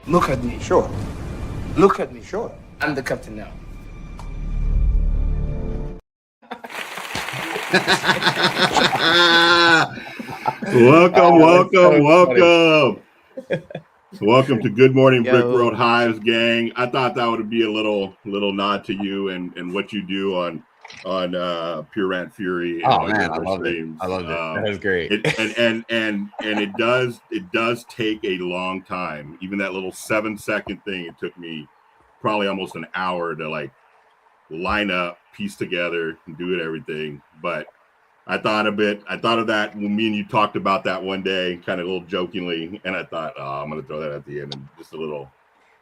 Look at me. Sure. Look at me. Sure. I'm the captain now. Welcome to Good Morning Brick World Hive's gang. I thought that would be a little nod to you and what you do on Pure Rant Fury. Oh man, I love it. I loved it. That was great. It does take a long time. Even that little 7-second thing, it took me probably almost an hour to like line up, piece together, and do it everything. But I thought of that when me and you talked about that one day, kind of a little jokingly, and I thought, oh, I'm gonna throw that at the end and just a little,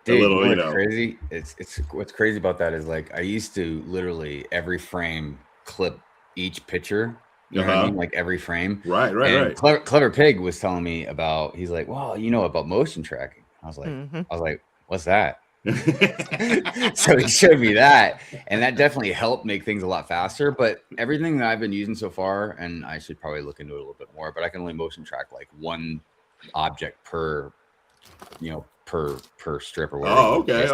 you know. Crazy. It's what's crazy about that is like I used to literally every frame clip each picture. You know what I mean? Like every frame. Right. Clever Pig was telling me about. He's like, well, you know about motion tracking. I was like, what's that? So he showed me that, and that definitely helped make things a lot faster. But everything that I've been using so far, and I should probably look into it a little bit more, but I can only motion track like one object per strip or whatever. Oh, okay.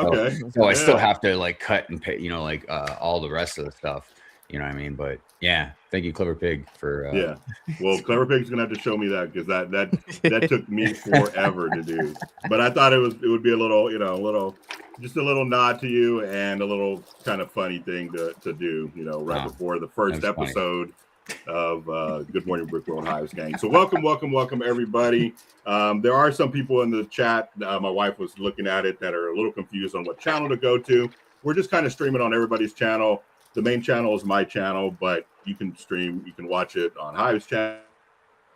So I still have to like cut and pay, all the rest of the stuff. You know what I mean? But yeah, thank you, Clever Pig, for yeah. Well, Clever Pig's gonna have to show me that because that took me forever to do. But I thought it would be a little, just a little nod to you and a little kind of funny thing to do, right before the first episode of Good Morning Brick World Hive's gang. So welcome everybody. There are some people in the chat. My wife was looking at it that are a little confused on what channel to go to. We're just kind of streaming on everybody's channel. The main channel is my channel, but you can watch it on Hive's channel,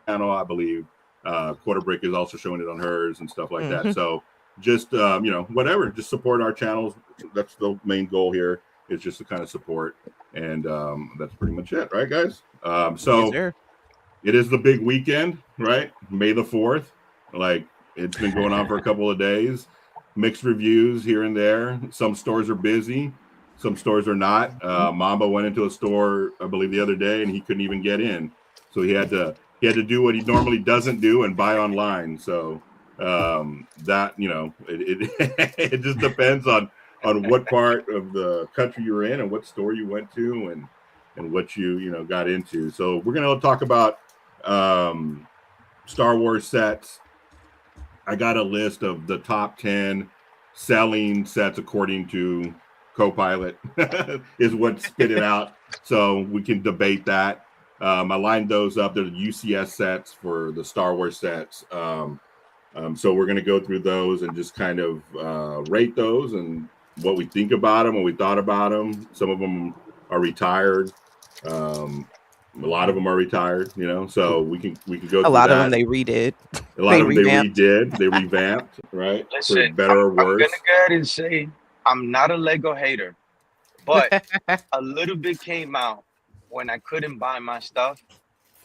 I believe. Quarter Brick is also showing it on hers and stuff like that. So just, whatever, just support our channels. That's the main goal here, is just to kind of support. And that's pretty much it, right, guys? So it is the big weekend, right? May the 4th. Like, it's been going on for a couple of days. Mixed reviews here and there. Some stores are busy. Some stores are not. Mamba went into a store, I believe, the other day, and he couldn't even get in. So he had to do what he normally doesn't do and buy online. So that, it just depends on what part of the country you're in and what store you went to and what you got into. So we're gonna talk about Star Wars sets. I got a list of the top 10 selling sets according to Copilot is what spit it out, so we can debate that. I lined those up. They're the UCS sets for the Star Wars sets. So we're going to go through those and just kind of rate those and what we think about them, what we thought about them. Some of them are retired. A lot of them are retired, so we can go through a lot that. of them they redid. A lot of them they redid. They revamped, right? Listen, for better or worse. I'm going to go ahead and say I'm not a Lego hater, but a little bit came out when I couldn't buy my stuff.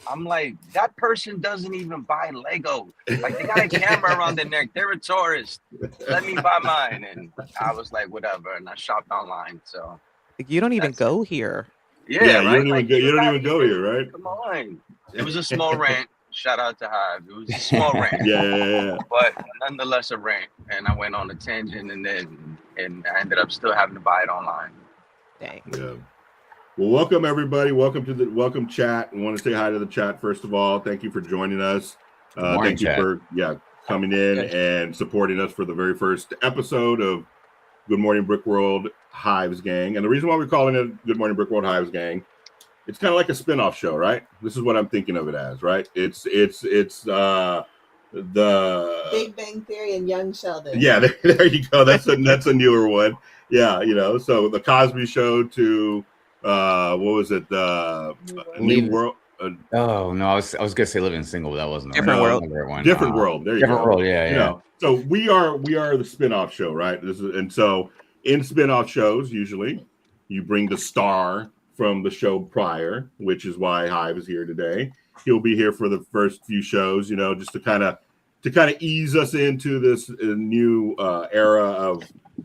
I'm like, that person doesn't even buy Lego. Like, they got a camera around their neck. They're a tourist. Let me buy mine. And I was like, whatever. And I shopped online. So you don't even go here. Yeah, right? You don't even go here, right? Come on. It was a small rant. Shout out to Hive. It was a small rant. Yeah. But nonetheless a rant. And I went on a tangent and I ended up still having to buy it online. Dang. Yeah. Well, welcome everybody. Welcome to welcome chat. I want to say hi to the chat first of all. Thank you for joining us. Thank you for coming in and supporting us for the very first episode of Good Morning Brick World Hive's gang. And the reason why we're calling it Good Morning Brick World Hive's gang, it's kind of like a spin-off show, right? This is what I'm thinking of it as, right? It's the Big Bang Theory and Young Sheldon. Yeah, there you go. That's a newer one. Yeah, so the Cosby Show to what was it? New World. Oh no, I was gonna say Living Single, but that wasn't Different World. Different World. There you Different go. World. Yeah. So we are the spin-off show, right? And so in spin-off shows, usually you bring the star from the show prior, which is why Hive is here today. He'll be here for the first few shows, just to kind of ease us into this new era of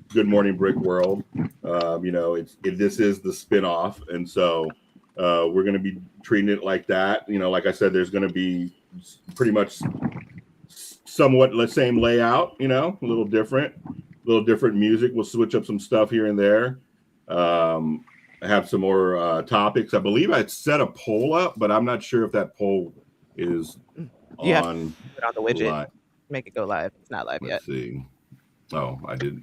Good Morning Brick World. This is the spin-off, and so we're going to be treating it like that. Like I said, there's going to be pretty much somewhat the same layout, you know, a little different music. We'll switch up some stuff here and there. I have some more topics. I believe I set a poll up, but I'm not sure if that poll is You have on, to put on the widget. live. Make it go live. It's not live Let's yet. see. Oh, I did.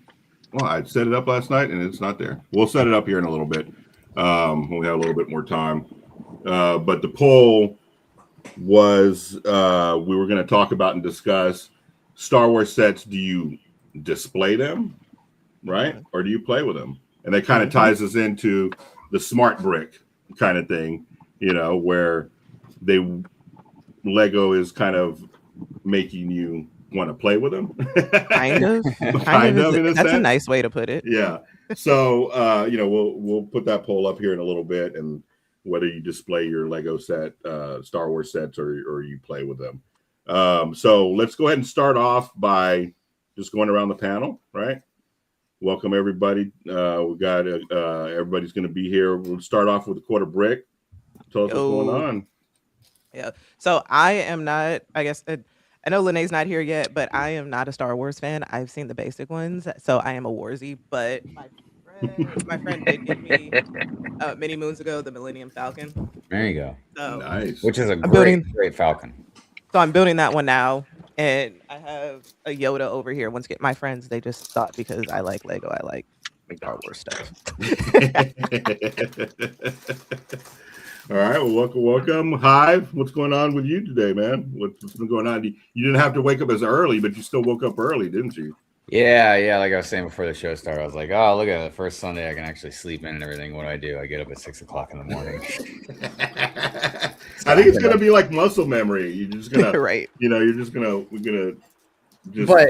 Well, I set it up last night and it's not there. We'll set it up here in a little bit when we have a little bit more time. But the poll was we were going to talk about and discuss Star Wars sets. Do you display them, right? Or do you play with them? And that kind of ties us into the smart brick kind of thing, you know, where Lego is kind of making you want to play with them. Kind of. That's a nice way to put it. Yeah. So, you know, we'll put that poll up here in a little bit, and whether you display your Lego set, Star Wars sets, or you play with them. So let's go ahead and start off by just going around the panel, right? Welcome everybody. We got everybody's going to be here. We'll start off with a quarter brick. Tell us what's going on. Yeah. So I am not. I guess I know Lene's not here yet, but I am not a Star Wars fan. I've seen the basic ones, so I am a Warzy. But my friend did give me many moons ago the Millennium Falcon. There you go. So, Nice. Which is a great Falcon. So I'm building that one now, and I have a Yoda over here. Once again, my friends, they just thought because I like Lego, I like Star Wars stuff. All right. Well, welcome. Hive, what's going on with you today, man? What's been going on? You didn't have to wake up as early, but you still woke up early, didn't you? Yeah. Like I was saying before the show started, I was like, oh, look at it. The first Sunday I can actually sleep in and everything. What do? I get up at 6 o'clock in the morning. I think it's gonna be like muscle memory. You're just gonna, right? You know, we're gonna just. But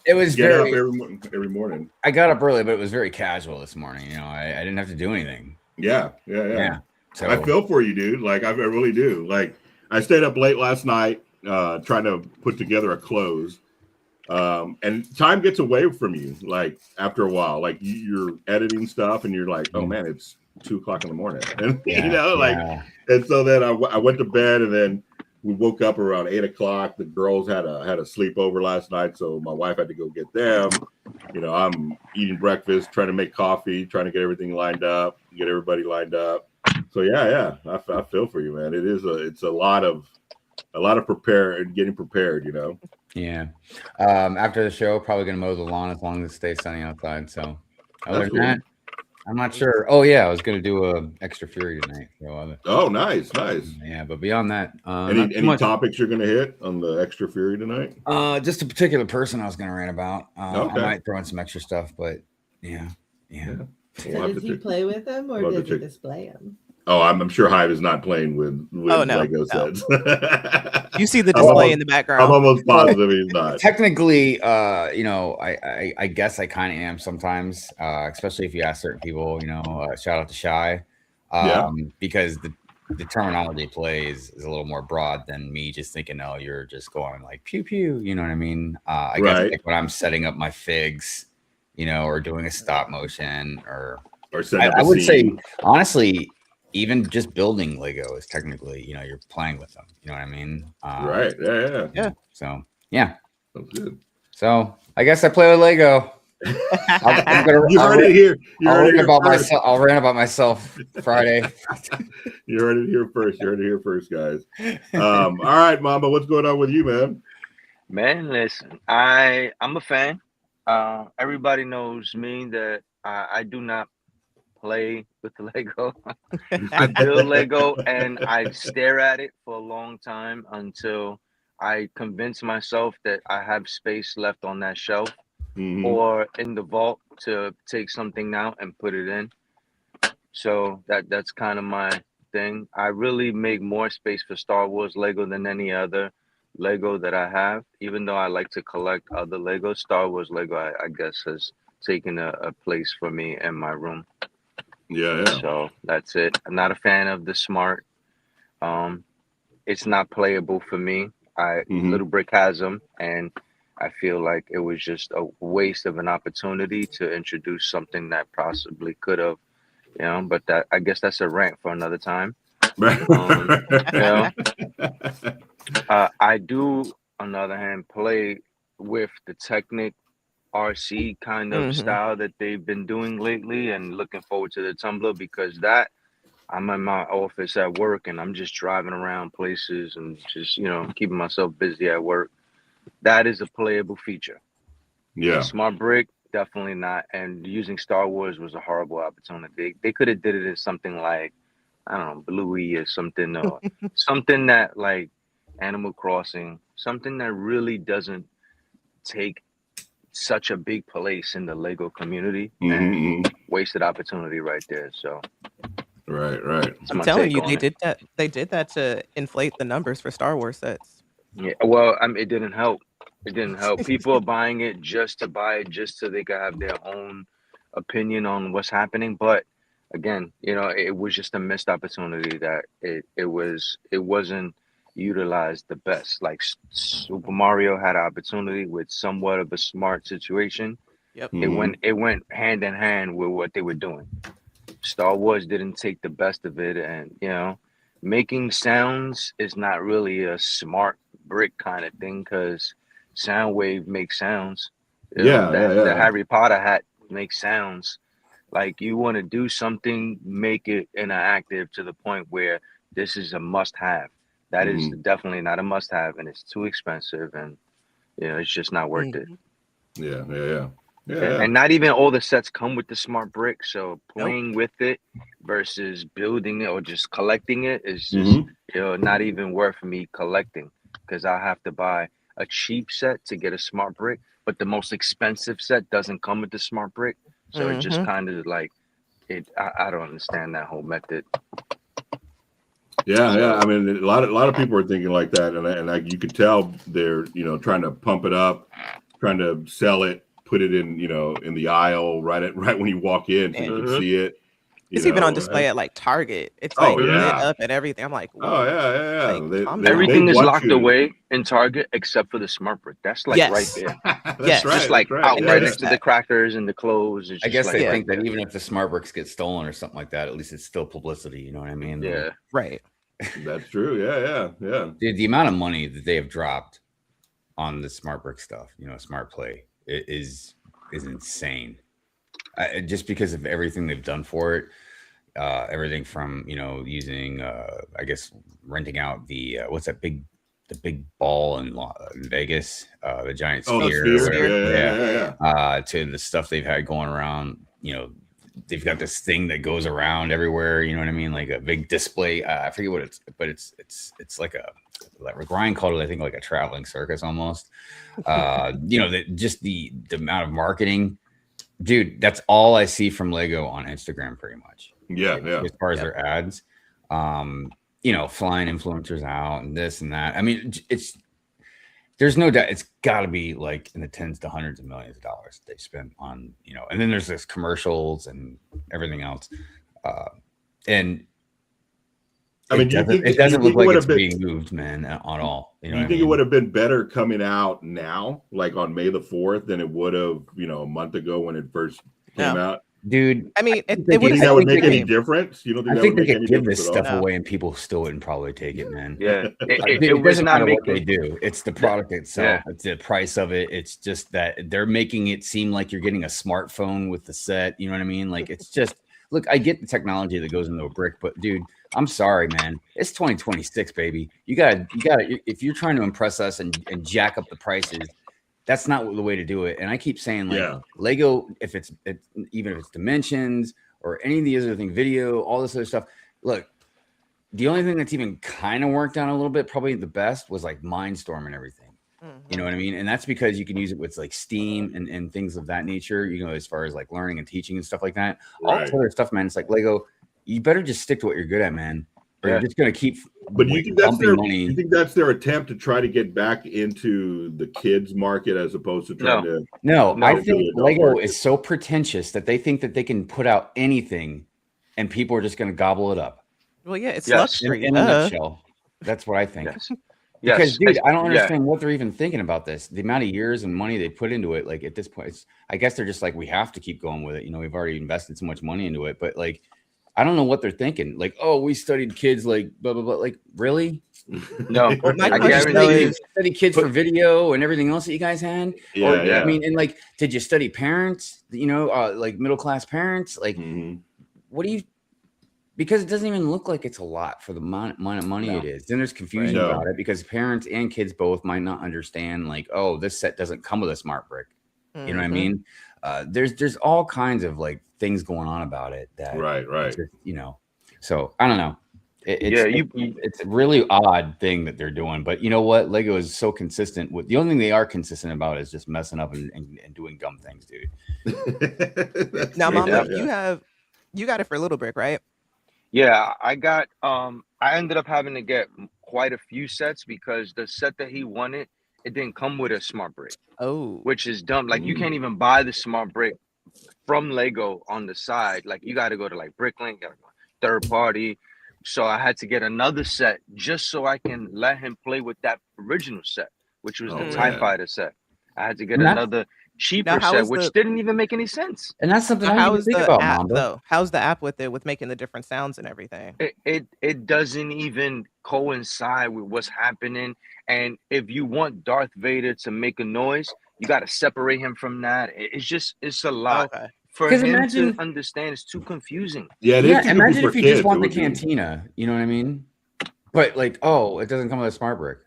it was get very up every morning. I got up early, but it was very casual this morning. You know, I didn't have to do anything. Yeah. So I feel for you, dude. Like I really do. Like I stayed up late last night trying to put together a close. And time gets away from you, like after a while. Like you're editing stuff and you're like, oh man, it's 2 o'clock in the morning. And you know, like and so then I went to bed, and then we woke up around 8 o'clock. The girls had a sleepover last night, so my wife had to go get them. You know, I'm eating breakfast, trying to make coffee, trying to get everything lined up, get everybody lined up. So yeah, I feel for you, man. It's a lot of getting prepared, you know. Yeah. After the show, probably gonna mow the lawn as long as it stays sunny outside. So other than that, I'm not sure. Oh yeah, I was gonna do a extra Fury tonight. So, oh, nice. Yeah, but beyond that, any topics you're gonna hit on the extra Fury tonight? Just a particular person I was gonna rant about. Okay. I might throw in some extra stuff, but yeah. So does he play with them, or does he display them? Oh, I'm sure Hive is not playing with Lego sets. You see the display in the background. I'm almost positive he's not. Technically, you know, I guess I kind of am sometimes, especially if you ask certain people. You know, shout out to Shy, because the terminology play is a little more broad than me just thinking, oh, you're just going like pew pew. You know what I mean? I guess like when I'm setting up my figs, you know, or doing a stop motion, or I would say honestly, even just building Lego is technically, you know, you're playing with them. You know what I mean? Right. Yeah. So yeah. That's good. So I guess I play with Lego. I'll rant about myself Friday. You heard it here first. Guys. All right, Mamba, what's going on with you, man? Man, listen, I'm a fan. Everybody knows me that I do not play with the Lego. I build Lego and I stare at it for a long time until I convince myself that I have space left on that shelf or in the vault to take something out and put it in. So that's kind of my thing. I really make more space for Star Wars Lego than any other Lego that I have. Even though I like to collect other Lego, Star Wars Lego I guess has taken a place for me in my room. Yeah. So that's it. I'm not a fan of the smart. It's not playable for me. Little Brick has them, and I feel like it was just a waste of an opportunity to introduce something that possibly could have, you know. But I guess that's a rant for another time. You know, I do on the other hand, play with the Technic RC kind of style that they've been doing lately, and looking forward to the Tumbler, because that I'm in my office at work and I'm just driving around places and just, keeping myself busy at work. That is a playable feature. Yeah. Smart brick, definitely not. And using Star Wars was a horrible opportunity. They could have did it as something like, I don't know, Bluey or something, or something that like Animal Crossing, something that really doesn't take such a big place in the Lego community, and wasted opportunity right there. So right. I'm telling you, they did that to inflate the numbers for Star Wars sets. Yeah, well, it didn't help. It didn't help. People are buying it just to buy it, just so they can have their own opinion on what's happening. But again, it was just a missed opportunity that it wasn't utilized the best. Like Super Mario had an opportunity with somewhat of a smart situation. Yep. It went hand in hand with what they were doing. Star Wars didn't take the best of it, and making sounds is not really a smart brick kind of thing, because Soundwave makes sounds. The Harry Potter hat makes sounds. Like, you want to do something, make it interactive to the point where this is a must-have. That is definitely not a must-have, and it's too expensive, and it's just not worth it. Yeah. And not even all the sets come with the smart brick, so playing with it versus building it or just collecting it is just not even worth me collecting, because I have to buy a cheap set to get a smart brick, but the most expensive set doesn't come with the smart brick. So it just kind of like I don't understand that whole method. Yeah. I mean, a lot of people are thinking like that, and you could tell they're trying to pump it up, trying to sell it, put it in in the aisle right when you walk in, so you can see it. It's even on display at like Target. It's like lit up and everything. I'm like, oh yeah. Like, everything is locked away in Target except for the smart brick. That's like right there. That's right. Just like out right next to the crackers and the clothes. I guess they think that even if the smart bricks get stolen or something like that, at least it's still publicity. You know what I mean? Yeah. Right. That's true. Yeah. Dude, the amount of money that they have dropped on the smart brick stuff, smart play, is insane. Just because of everything they've done for it, everything from using I guess renting out the what's that big ball in Vegas, the giant sphere, to the stuff they've had going around. They've got this thing that goes around everywhere. You know what I mean? Like a big display. I forget what it's, but it's like Ryan called it, I think, like a traveling circus almost. Just the amount of marketing, dude. That's all I see from Lego on Instagram, pretty much. Yeah. As far as their ads, flying influencers out and this and that. I mean, there's no doubt it's got to be like in the tens to hundreds of millions of dollars they spent on, and then there's this commercials and everything else. And I mean, it doesn't look like it's being moved, man, at all. Do you think it would have been better coming out now, like on May the 4th, than it would have, a month ago when it first came out? Dude, I mean, it would make any difference. You don't think I think they could give this stuff away and people still wouldn't probably take it, man. Yeah, it doesn't matter what they do. It's the product itself. It's the price of it. It's just that they're making it seem like you're getting a smartphone with the set. You know what I mean? Like, it's just, look, I get the technology that goes into a brick, but dude, I'm sorry, man. It's 2026, baby. You gotta. If you're trying to impress us and jack up the prices, that's not the way to do it. And I keep saying, like, Lego, even if it's dimensions or any of the other things, video, all this other stuff. Look, the only thing that's even kind of worked out a little bit, probably the best, was like Mindstorm and everything. You know what I mean? And that's because you can use it with like Steam and things of that nature, as far as like learning and teaching and stuff like that. All this other stuff, man. It's like, Lego, you better just stick to what you're good at, man. Or you're just going to keep. But you think that's their attempt to try to get back into the kids market as opposed to trying to? No, I think Lego is so pretentious that they think that they can put out anything and people are just going to gobble it up. Well, yeah, it's luxury. In a nutshell, that's what I think. Because, dude, I don't understand what they're even thinking about this. The amount of years and money they put into it, like, at this point, I guess they're just like, we have to keep going with it. We've already invested so much money into it, but like, I don't know what they're thinking. Like, oh, we studied kids like blah blah blah. Like, really? No, Well, my I question though guarantee you. is, Study kids for video and everything else that you guys had. Yeah, Or, yeah. I mean, and like, did you study parents? You know, like middle class parents. Like, what do you? Because it doesn't even look like it's a lot for the amount of money it is. Then there's confusion Right. about it because parents and kids both might not understand. Like, oh, this set doesn't come with a smart brick. You know what I mean? There's all kinds of like things going on about it that Right. just, you know. So I don't know. Yeah, It's a really odd thing that they're doing, but you know what? Lego is so consistent with the only thing they are consistent about is just messing up and doing dumb things, dude. now, Mama, Yeah. you got it for Little Brick, right? Yeah, I got I ended up having to get quite a few sets because the set that he wanted, it didn't come with a smart brick, Oh, which is dumb. Like you can't even buy the smart brick from Lego on the side. Like you got to go to like Bricklink, gotta go third party. So I had to get another set just so I can let him play with that original set, which was the TIE man. Fighter set. I had to get And that's- another cheaper how set, is which the- didn't even make any sense. And that's something I how didn't is even think the about, app Mamba. though? How's the app with it with making the different sounds and everything? It doesn't even coincide with what's happening. And if you want Darth Vader to make a noise, you got to separate him from that. It's a lot. Okay. For 'Cause him imagine- to understand, it's too confusing. Yeah, it is too imagine confusing if for you kids, just want it the would be. cantina, you know what I mean? But like, oh, it doesn't come with a smart brick.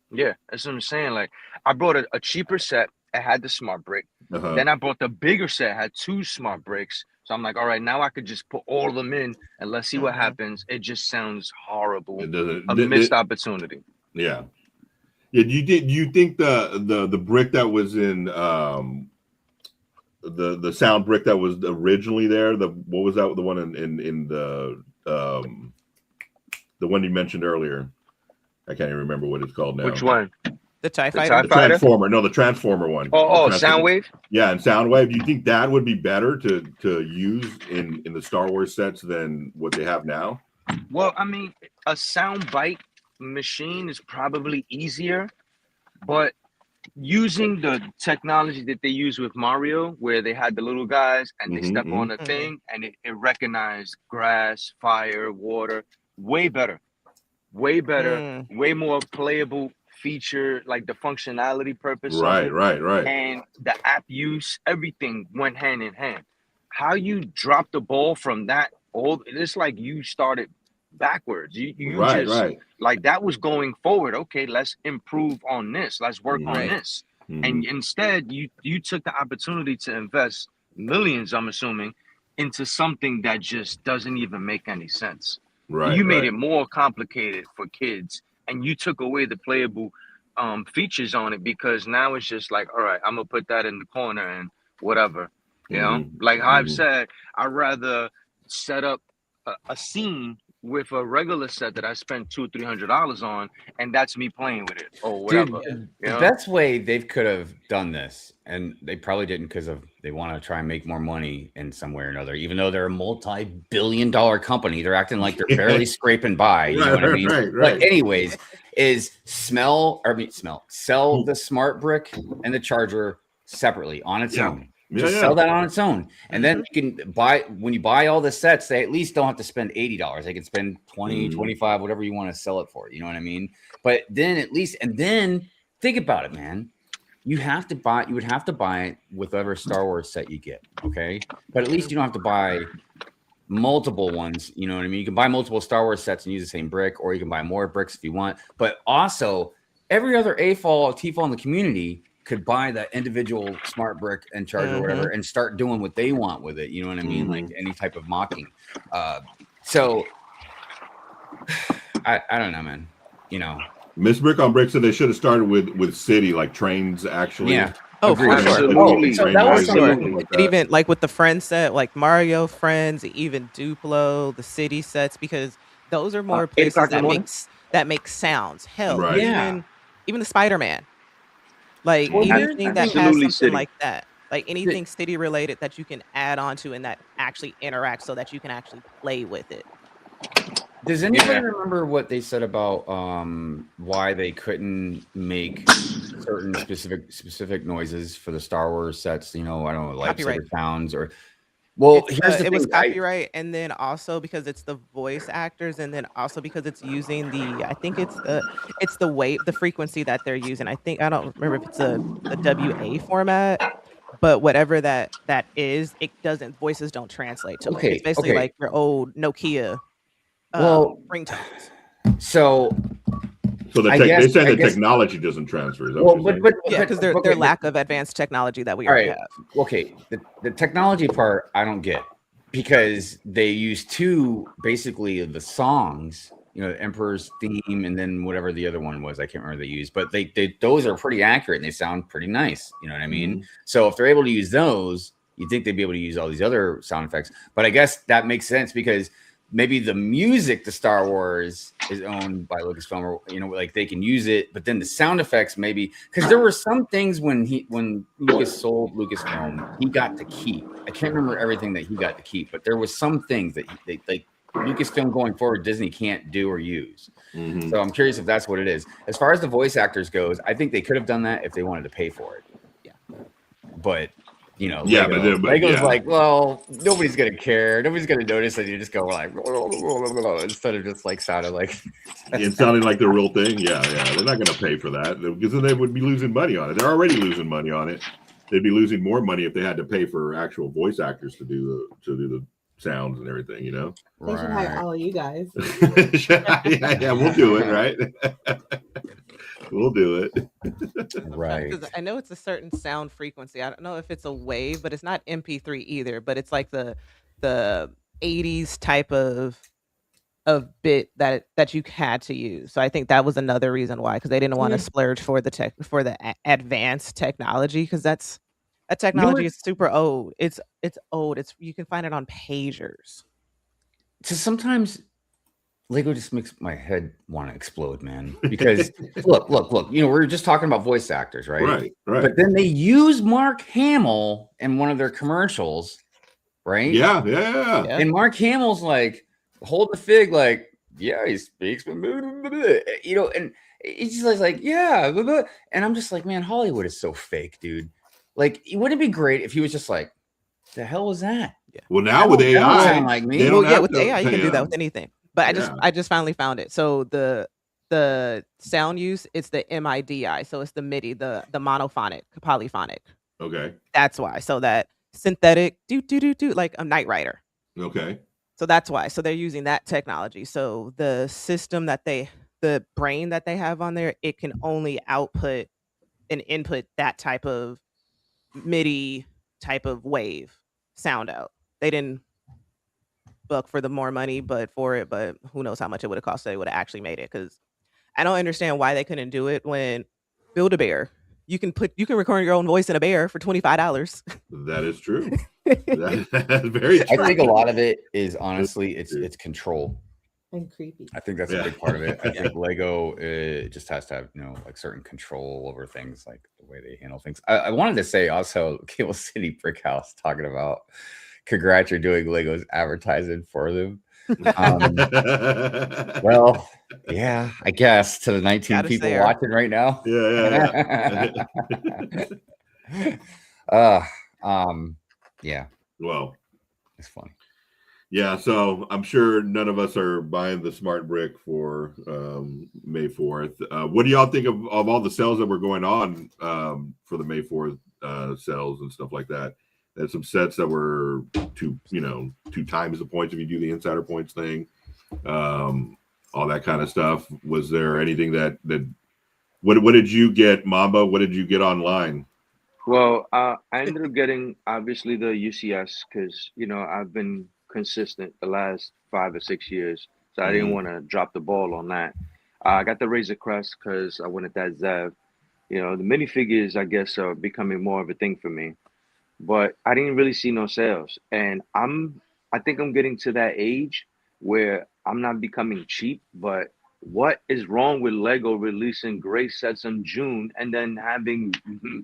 Yeah, that's what I'm saying. Like, I brought a cheaper set. It had the smart brick. Then I bought the bigger set. Had 2 smart bricks. So I'm like, all right, now I could just put all of them in and let's see what happens. It just sounds horrible. It doesn't. A missed opportunity. Yeah. Yeah. You think the brick that was in the sound brick that was originally there? What was that? The one in the one you mentioned earlier. I can't even remember what it's called now. Which one? The TIE The Fighter. TIE The Fighter? Transformer. No, the Transformer one. Oh, The Transformer. Soundwave? Yeah, and Soundwave. Do you think that would be better to use in the Star Wars sets than what they have now? Well, I mean, a soundbite machine is probably easier, but using the technology that they use with Mario, where they had the little guys and they step on a thing and it recognized grass, fire, water, way better, way more playable feature, like the functionality purpose. Right. And the app use, everything went hand in hand. How you drop the ball from that it's like you started backwards. You just like that was going forward. Okay, let's improve on this. Let's work on this. And instead, you took the opportunity to invest millions, I'm assuming, into something that just doesn't even make any sense. Right. You made it more complicated for kids, and you took away the playable features on it because now it's just like, all right, I'm gonna put that in the corner and whatever. You know, like how I've said, I'd rather set up a scene with a regular set that I spent $200-300 on, and that's me playing with it or whatever. Dude, the best way they could have done this, and they probably didn't because they want to try and make more money in some way or another. Even though they're a multi-billion-dollar company, they're acting like they're barely scraping by. You know what I mean? Right. But anyways, sell the smart brick and the charger separately on its own. Just sell that on its own. And then you can when you buy all the sets, they at least don't have to spend $80. They can spend 20, 25, whatever you want to sell it for. You know what I mean? But then at least, and then think about it, man. You would have to buy it with whatever Star Wars set you get. Okay. But at least you don't have to buy multiple ones. You know what I mean? You can buy multiple Star Wars sets and use the same brick, or you can buy more bricks if you want. But also every other TFAL in the community could buy that individual smart brick and charger or whatever and start doing what they want with it. You know what I mean? Like any type of mocking. So I don't know, man. You know, Miss Brick on Brick said they should have started with City, like trains actually. Yeah. Oh, for sure. So that was something Like even like with the Friends set, like Mario Friends, even Duplo, the City sets, because those are more places that make sounds. Hell, even the Spider-Man. Like anything that has something City. like that. Like anything city related that you can add on to and that actually interacts so that you can actually play with it. Does anybody remember what they said about why they couldn't make certain specific noises for the Star Wars sets? You know, I don't know, lightsaber sounds or Well, It's here's the it was thing. copyright, and then also because it's the voice actors, and then also because it's using I think it's the wave, the frequency that they're using. I don't remember if it's a WA format, but whatever that is, it doesn't voices don't translate to it. It's Okay, basically okay. like your old Nokia Well, ringtones. so So I they guess say I the guess technology doesn't transfer. Is that well, what you're saying? but Yeah, okay, because okay, their but lack of advanced technology that we all already right, have. okay. The technology part I don't get because they use two basically of the songs, you know, the Emperor's theme and then whatever the other one was, I can't remember they used, but they those are pretty accurate and they sound pretty nice. You know what I mean? So if they're able to use those, you'd think they'd be able to use all these other sound effects. But I guess that makes sense because maybe the music to Star Wars is owned by Lucasfilm, or you know, like they can use it, but then the sound effects maybe because there were some things when Lucas sold Lucasfilm, he got to keep. I can't remember everything that he got to keep, but there was some things that they like Lucasfilm going forward, Disney can't do or use. So I'm curious if that's what it is. As far as the voice actors goes, I think they could have done that if they wanted to pay for it. Yeah. But you know, Yeah, Lego's like, well, nobody's gonna care. Nobody's gonna notice that you just go like instead of just like sounding like it sounding like the real thing. Yeah, they're not going to pay for that because then they would be losing money on it. They're already losing money on it. They'd be losing more money if they had to pay for actual voice actors to do the sounds and everything. You know, They should hire all of you guys. yeah, we'll do it, right? We'll do it. right. Because I know it's a certain sound frequency. I don't know if it's a wave, but it's not MP3 either. But it's like the 80s type of bit that you had to use. So I think that was another reason why, because they didn't want to splurge for the advanced technology, because that technology is super old. It's old. You can find it on pagers. So sometimes Lego just makes my head want to explode, man. Because look, you know, we're just talking about voice actors, right? Right. But then they use Mark Hamill in one of their commercials, right? Yeah. And Mark Hamill's like, hold the fig, like, yeah, he speaks, you know, and he's just like, yeah, and I'm just like, man, Hollywood is so fake, dude. Like, wouldn't it be great if he was just like, the hell was that? Yeah. Well, now with AI, sound like me. With AI, you can do that with anything. But I just finally found it. So the sound use, it's the MIDI. So it's the MIDI, the monophonic, polyphonic. Okay. That's why. So that synthetic do like a Knight Rider. Okay. So that's why. So they're using that technology. So the system the brain that they have on there, it can only output and input that type of MIDI type of wave sound out. They didn't buck for the more money, but who knows how much it would have cost. They would have actually made it, because I don't understand why they couldn't do it when Build-A-Bear. You can record your own voice in a bear for $25. That is true. That's very true. I think a lot of it is honestly it's control. And creepy. I think that's a big part of it. I think Lego just has to have, you know, like certain control over things, like the way they handle things. I wanted to say also, Cable City Brick House talking about, congrats, you're doing Lego's advertising for them. Well, yeah, I guess to the 19 people watching right now. Yeah. Well, it's funny. Yeah, so I'm sure none of us are buying the smart brick for May 4th. What do y'all think of all the sales that were going on for the May 4th sales and stuff like that? There's some sets that were two times the points if you do the insider points thing, all that kind of stuff. Was there anything that what did you get, Mamba? What did you get online? Well, I ended up getting obviously the UCS because I've been consistent the last 5 or 6 years, so I didn't want to drop the ball on that. I got the Razor Crest because I wanted that Zev. The minifigures, I guess, are becoming more of a thing for me, but I didn't really see no sales, and I think I'm getting to that age where I'm not becoming cheap, but what is wrong with Lego releasing great sets in June and then having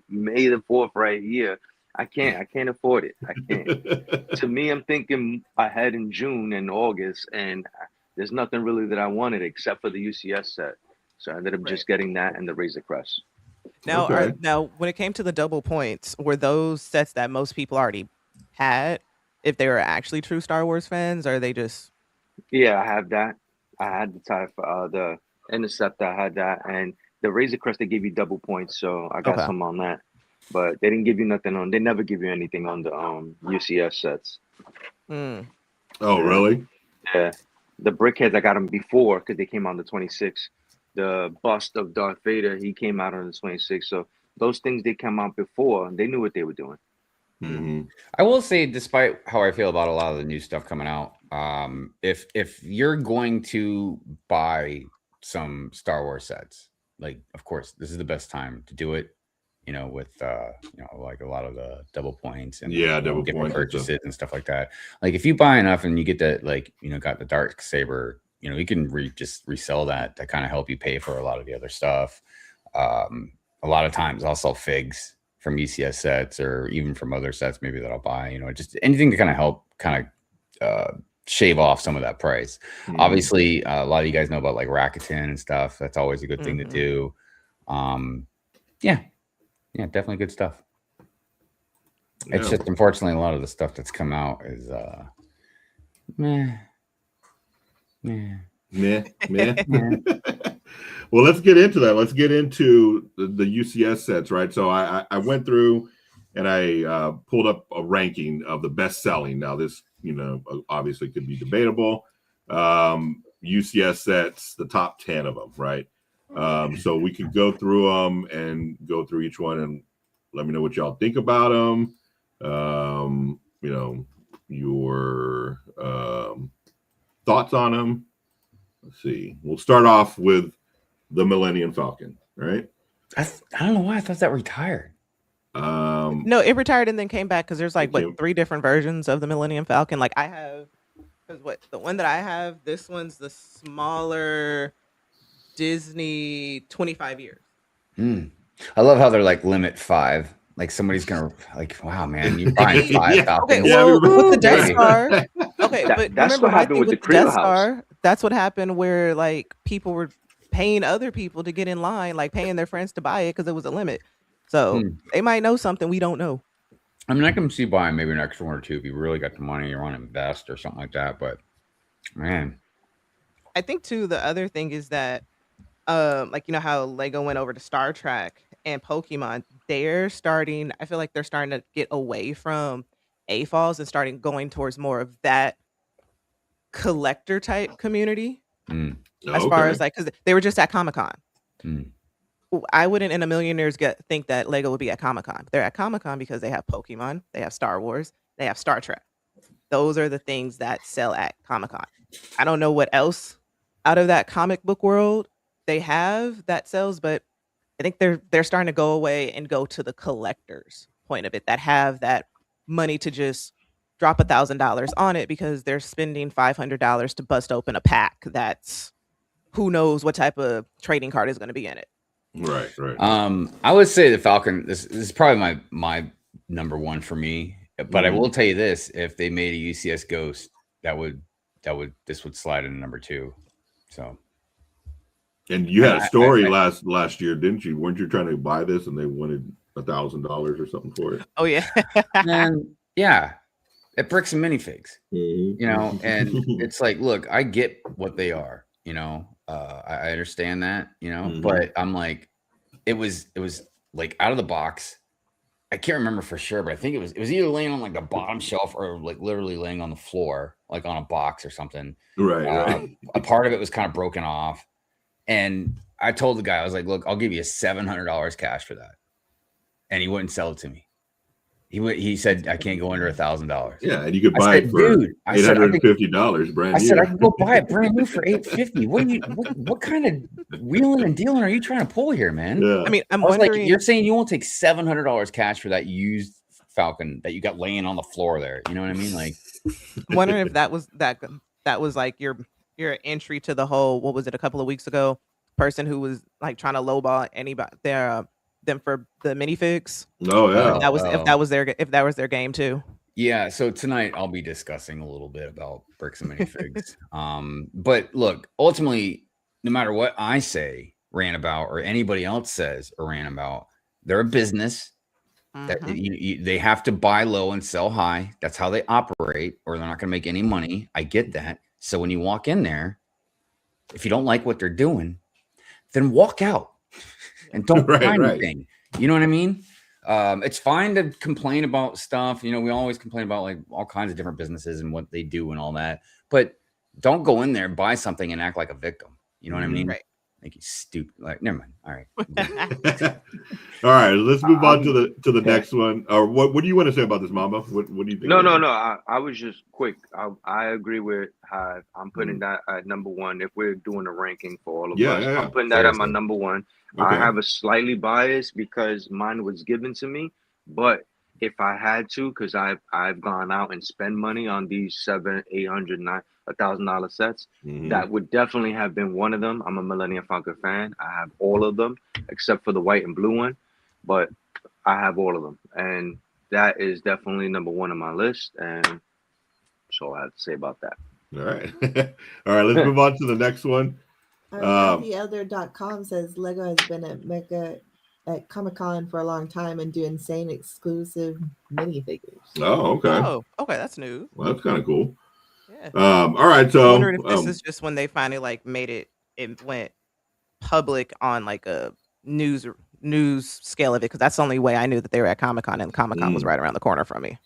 May the 4th right here? I can't afford it. I can't. To me, I'm thinking ahead in June and August, and there's nothing really that I wanted except for the UCS set. So I ended up just getting that and the Razor Crest. Now, now, when it came to the double points, were those sets that most people already had, if they were actually true Star Wars fans, or are they just Yeah, I have that. I had the the Interceptor. I had that, and the Razor Crest. They give you double points, so I got okay? some on that. But they didn't give you nothing on. They never give you anything on the UCS sets. Mm. Oh, Yeah. really? Yeah, the Brickheads. I got them before because they came out on the 26th. The bust of Darth Vader. He came out on the 26th. So those things they came out before. They knew what they were doing. Mm-hmm. I will say, despite how I feel about a lot of the new stuff coming out, if you're going to buy some Star Wars sets, like, of course, this is the best time to do it. You know, with like a lot of the double points and double gift points purchases and stuff like that. Like, if you buy enough and you get that, like, got the dark saber, you can just resell that to kind of help you pay for a lot of the other stuff. A lot of times I'll sell figs from ECS sets or even from other sets maybe that I'll buy, just anything to kind of help shave off some of that price. Mm-hmm. Obviously, a lot of you guys know about like Rakuten and stuff. That's always a good thing to do. Yeah, definitely good stuff. Yeah. It's just, unfortunately, a lot of the stuff that's come out is meh. Well, let's get into that. Let's get into the UCS sets, right? So I went through and I pulled up a ranking of the best selling. Now this, obviously could be debatable. UCS sets, the top 10 of them, right? So we could go through them and go through each one and let me know what y'all think about them. Your thoughts on them. Let's see. We'll start off with the Millennium Falcon, right? I don't know why I thought that retired. No, it retired and then came back because there's like 3 different versions of the Millennium Falcon. Like I have, because the one that I have, this one's the smaller Disney 25 years. I love how they're like limit 5. Like somebody's gonna wow, man, you're buying 5 Falcons. Okay, well, with the Death Star. Okay, but that's what happened with the Death Star. That's what happened where like people were paying other people to get in line, like paying their friends to buy it because it was a limit. So they might know something we don't know. I mean, I can see buying maybe an extra 1 or 2 if you really got the money you want to invest or something like that. But man, I think too the other thing is that like how Lego went over to Star Trek and Pokemon, I feel like they're starting to get away from AFOLs and starting going towards more of that collector type community. As far as like, because they were just at Comic-Con. I wouldn't in a million years think that Lego would be at Comic-Con. They're at Comic-Con because they have Pokemon, they have Star Wars, they have Star Trek. Those are the things that sell at Comic-Con. I don't know what else out of that comic book world they have that sells, but I think they're starting to go away and go to the collectors point of it that have that money to just drop $1,000 on it because they're spending $500 to bust open a pack that's who knows what type of trading card is going to be in it. Right. I would say the Falcon. This is probably my number 1 for me. But I will tell you this: if they made a UCS Ghost, this would slide into number 2. So. And you had a story last year, didn't you? Weren't you trying to buy this and they wanted $1,000 or something for it? Oh yeah, and yeah, at Bricks and Minifigs, and it's like, look, I get what they are, I understand that, but I'm like, it was like out of the box. I can't remember for sure, but I think it was either laying on like the bottom shelf or like literally laying on the floor, like on a box or something. Right. A part of it was kind of broken off. And I told the guy, I was like, look, I'll give you $700 cash for that. And he wouldn't sell it to me. He said, I can't go under $1,000. Yeah, and you could buy it for $850 brand new. I said, I can go buy it brand new for $850. What kind of wheeling and dealing are you trying to pull here, man? Yeah. I mean, I was like, you're saying you won't take $700 cash for that used Falcon that you got laying on the floor there. You know what I mean? Like, I'm wondering if that was like your entry to the whole, what was it, a couple of weeks ago, person who was like trying to lowball anybody them for the minifigs. Oh yeah. If that was their game too. Yeah, so tonight I'll be discussing a little bit about Bricks and Minifigs. But look, ultimately, no matter what I say, ran about, or anybody else says or ran about, they're a business. That they have to buy low and sell high. That's how they operate, or they're not going to make any money. I get that. So when you walk in there, if you don't like what they're doing, then walk out and don't buy anything. You know what I mean? It's fine to complain about stuff. You know, we always complain about like all kinds of different businesses and what they do and all that. But don't go in there and buy something and act like a victim. You know what I mean? Right. Make you stupid. Like, never mind. All right. All right. Let's move on to the next one. Or what do you want to say about this, Mamba? What do you think? No. I was just quick. I agree with Hive. I'm putting that at number one. If we're doing a ranking for all of us, I'm putting that at my number one. Okay. I have a slightly bias because mine was given to me, but if I had to, because I've gone out and spent money on these $700, $800, $1,000 sets, that would definitely have been one of them. I'm a Millennium Falcon fan. I have all of them except for the white and blue one, but I have all of them, and that is definitely number one on my list. And that's all I have to say about that. All right. All right. Let's move on to the next one. TheElder.com says Lego has been at Comic-Con for a long time and do insane exclusive minifigures. Oh, okay. Oh, okay, that's new. Well, that's kind of cool. Yeah. All right. So I'm wondering if this is just when they finally like made it went public on like a news scale of it, because that's the only way I knew that they were at Comic-Con, and Comic-Con was right around the corner from me.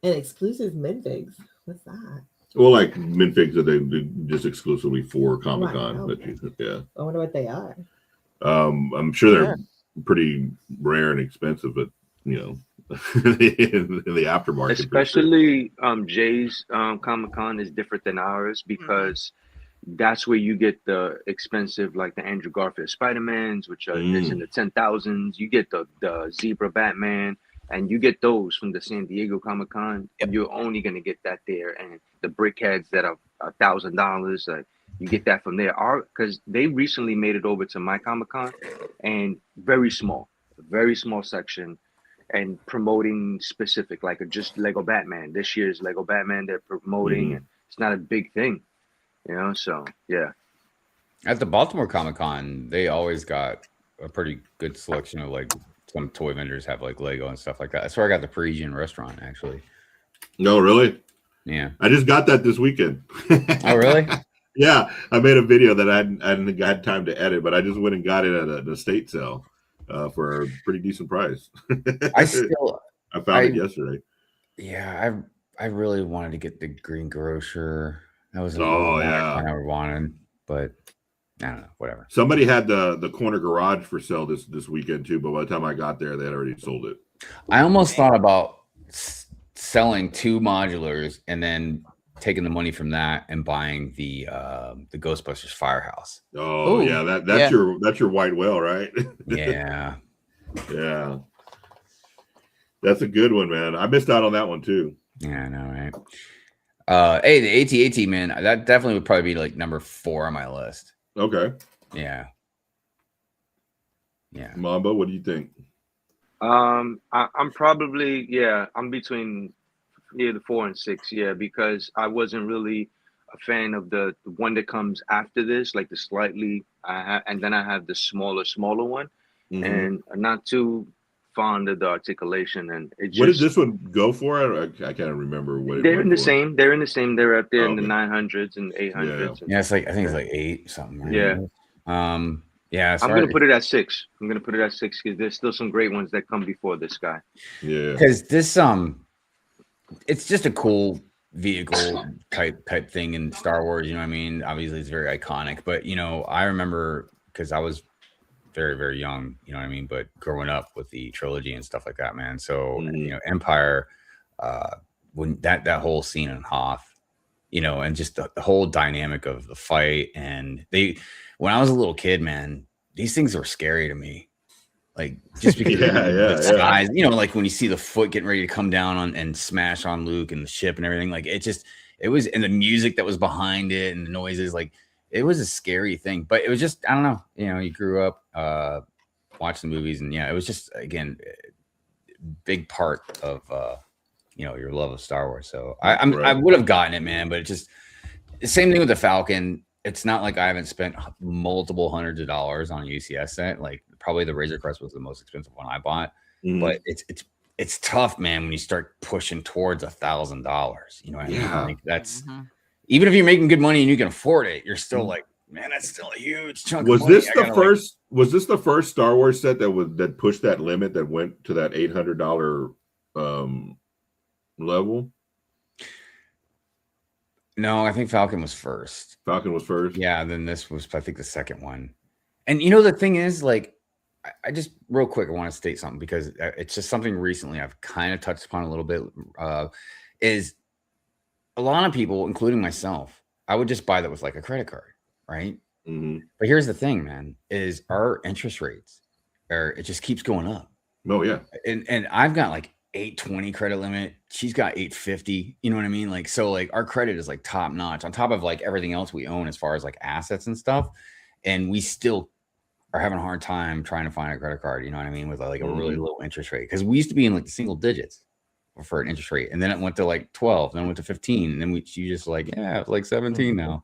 And exclusive minifigs. What's that? Well, like minifigs that they do just exclusively for Comic-Con. Right, okay. Yeah. I wonder what they are. I'm sure they're pretty rare and expensive, but you know, in the aftermarket. Especially Jay's Comic-Con is different than ours because that's where you get the expensive, like the Andrew Garfield Spider-Mans, which are it's in the 10,000s. You get the Zebra Batman, and you get those from the San Diego Comic-Con. And you're only gonna get that there, and the brickheads that are $1,000. You get that from there. Because they recently made it over to my Comic-Con, and very small section, and promoting specific, like just Lego Batman. This year's Lego Batman they're promoting, and it's not a big thing, you know. So yeah. At the Baltimore Comic-Con, they always got a pretty good selection of like some toy vendors have like Lego and stuff like that. That's where I got the Parisian restaurant actually. No, really? Yeah. I just got that this weekend. Oh, really? Yeah, I made a video that I hadn't got time to edit, but I just went and got it at an estate sale for a pretty decent price. I found it yesterday. Yeah, I really wanted to get the Green Grocer. That was I never wanted, but I don't know, whatever. Somebody had the corner garage for sale this weekend too, but by the time I got there, they had already sold it. I almost thought about selling 2 modulars and then taking the money from that and buying the Ghostbusters Firehouse. Oh, ooh, that's your white whale, right? Yeah. Yeah. That's a good one, man. I missed out on that one too. Yeah, I know, right? Hey, the AT-AT, man, that definitely would probably be like number 4 on my list. Okay. Yeah. Mamba, what do you think? I'm probably I'm between the 4 and 6, because I wasn't really a fan of the one that comes after this, like the slightly and then I have the smaller one, and I'm not too fond of the articulation. And it just, what did this one go for? I can't remember what they're in the same. They're in the same. They're up there in the 900s and 800s. Yeah, it's like I think it's like 8 something. Right? Yeah. Yeah, I'm gonna put it at 6. I'm gonna put it at 6 because there's still some great ones that come before this guy. Yeah. Because this it's just a cool vehicle type thing in Star Wars. You know what I mean? Obviously, it's very iconic. But you know, I remember because I was very, very young. You know what I mean? But growing up with the trilogy and stuff like that, man. So you know, Empire, when that whole scene in Hoth, you know, and just the whole dynamic of the fight, and when I was a little kid, man, these things were scary to me. Like just because the skies, you know, like when you see the foot getting ready to come down on and smash on Luke and the ship and everything, like it was, and the music that was behind it and the noises, like it was a scary thing. But it was just, I don't know, you know, you grew up watching the movies, and it was just, again, big part of you know, your love of Star Wars. So I would have gotten it, man, but it just the same thing with the Falcon. It's not like I haven't spent multiple hundreds of dollars on a UCS set. Like probably the Razor Crest was the most expensive one I bought, but it's it's tough, man, when you start pushing towards $1,000. You know what I mean? Like that's even if you're making good money and you can afford it, you're still like, man, that's still a huge chunk of money. Was this the first Star Wars set that pushed that limit that went to that $800 level? No, I think Falcon was first. Falcon was first. Yeah, then this was, I think, the second one. And you know, the thing is, like, I just real quick, I want to state something because it's just something recently I've kind of touched upon a little bit. Is a lot of people, including myself, I would just buy that with like a credit card, right? But here's the thing, man: is our interest rates, it just keeps going up. Oh yeah, and I've got like 820 credit limit. She's got 850. You know what I mean? Like, so like our credit is like top notch on top of like everything else we own as far as like assets and stuff. And we still are having a hard time trying to find a credit card. You know what I mean? With like a really low interest rate. Cause we used to be in like the single digits for an interest rate. And then it went to like 12, then it went to 15. And then you just like, yeah, it's like 17 now.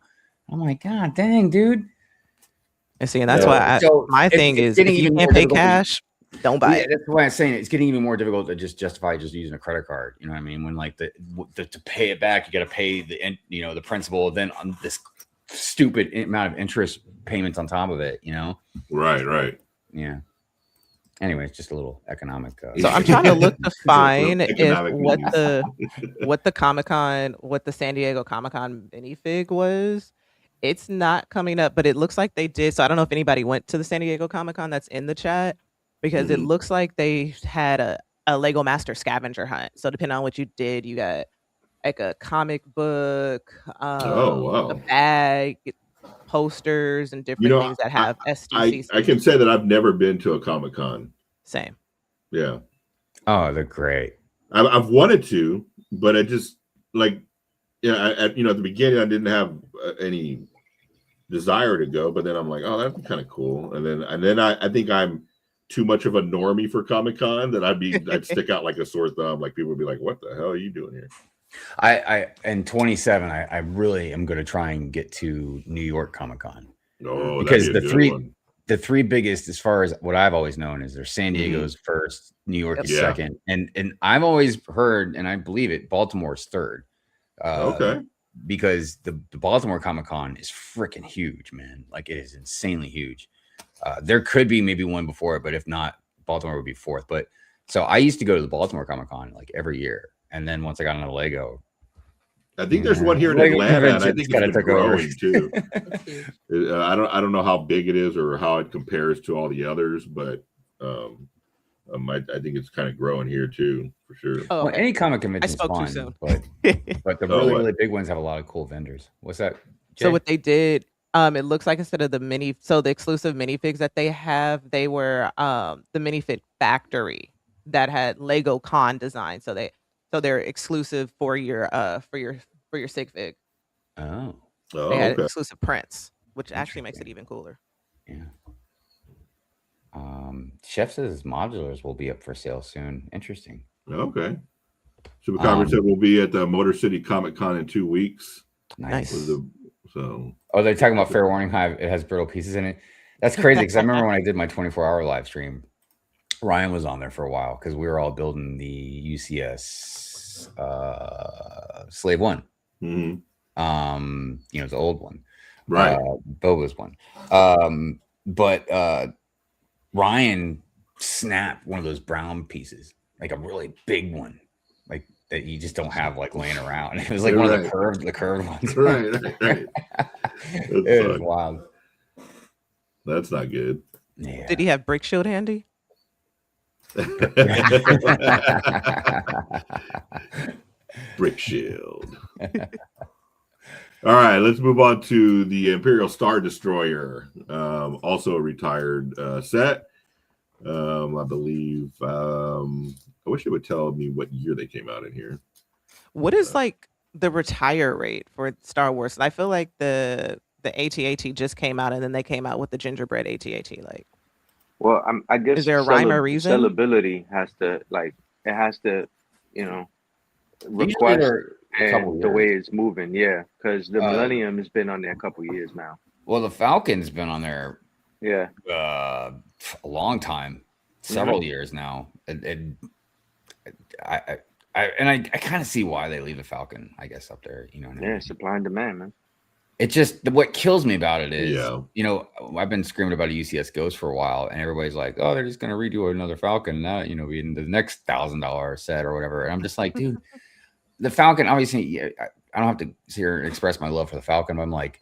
I'm like, God dang, dude. And see, and that's why my thing is if you can't pay cash, don't buy it. That's why I'm saying it's getting even more difficult to just justify just using a credit card. You know what I mean? When like to pay it back, you got to pay the principal, then on this stupid amount of interest payments on top of it. You know? Right. Yeah. Anyway, it's just a little economic. So I'm trying to look to find what the San Diego Comic-Con minifig was. It's not coming up, but it looks like they did. So I don't know if anybody went to the San Diego Comic-Con that's in the chat, because it looks like they had a Lego Master scavenger hunt. So depending on what you did, you got like a comic book, a bag, posters, and different things that have SDCs. I can say that I've never been to a Comic-Con. Same. Yeah. Oh, they're great. I've wanted to, but I just like, at the beginning I didn't have any desire to go, but then I'm like, oh, that'd be kind of cool. And then I think I'm too much of a normie for Comic-Con that I'd stick out like a sore thumb. Like people would be like, what the hell are you doing here? I in 27, I really am going to try and get to New York Comic-Con. Oh, because the three biggest, as far as what I've always known, is there's San Diego's first, New York is second, and I've always heard, and I believe it, Baltimore's third. Because the Baltimore Comic-Con is freaking huge, man. Like, it is insanely huge. There could be maybe one before it, but if not, Baltimore would be fourth. But so I used to go to the Baltimore Comic-Con like every year, and then once I got into Lego, I think there's one here in Atlanta, and I think it's been growing too. I don't know how big it is or how it compares to all the others, but I think it's kind of growing here too, for sure. Well, any comic convention is fun, but the really big ones have a lot of cool vendors. What's that, Jay? So what they did, it looks like instead of the exclusive minifigs that they have, they were the minifig factory that had Lego Con design. So they're exclusive for your sig fig. They had exclusive prints, which actually makes it even cooler. Yeah. Chef says modulars will be up for sale soon. Interesting. Okay. Super Conference said we'll be at the Motor City Comic Con in 2 weeks. Nice. So. Oh, they're talking about Fair Warning Hive. It has brittle pieces in it. That's crazy because I remember when I did my 24-hour live stream, Ryan was on there for a while because we were all building the UCS Slave One. The old one, right? Boba's one. But Ryan snapped one of those brown pieces, like a really big one, like that you just don't have like laying around. It was like one of the curved ones. Right. It was wild. That's not good. Yeah. Did he have Brick Shield handy? Brick Shield. All right, let's move on to the Imperial Star Destroyer, also a retired set. I believe. I wish it would tell me what year they came out in here. What is like the retire rate for Star Wars? I feel like the AT-AT just came out, and then they came out with the gingerbread AT-AT. Like, well, I guess is there a rhyme or reason? Sellability has to request and the way it's moving, because the Millennium has been on there a couple years now. Well, the Falcon's been on there, a long time, several years now. I kind of see why they leave the Falcon, I guess, up there. You know what I mean? Yeah, supply and demand, man. It just what kills me about it is, Yeah. you know, I've been screaming about a UCS Ghost for a while, and everybody's like, "Oh, they're just gonna redo another Falcon, that you know, be in the next $1,000 set or whatever." And I'm just like, dude, the Falcon. Obviously, yeah, I don't have to sit here and express my love for the Falcon, but I'm like,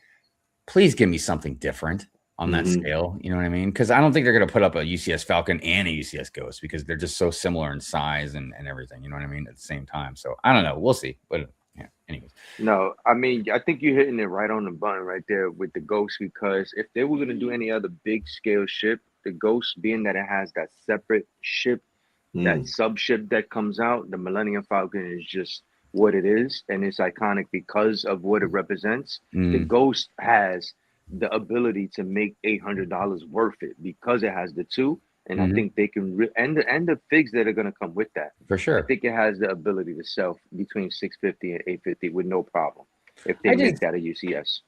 please give me something different on that scale. You know what I mean? Because I don't think they're gonna put up a UCS Falcon and a UCS Ghost because they're just so similar in size and everything. You know what I mean? At the same time, so I don't know. We'll see, but. Yeah. Anyways. No, I mean, I think you're hitting it right on the button right there with the Ghost, because if they were gonna do any other big scale ship, the Ghost, being that it has that separate ship, that sub ship that comes out, the Millennium Falcon is just what it is, and it's iconic because of what it represents. The Ghost has the ability to make $800 worth it because it has the two. And I think they can, and the figs that are going to come with that. For sure. I think it has the ability to sell between 650 and 850 with no problem if they make that a UCS.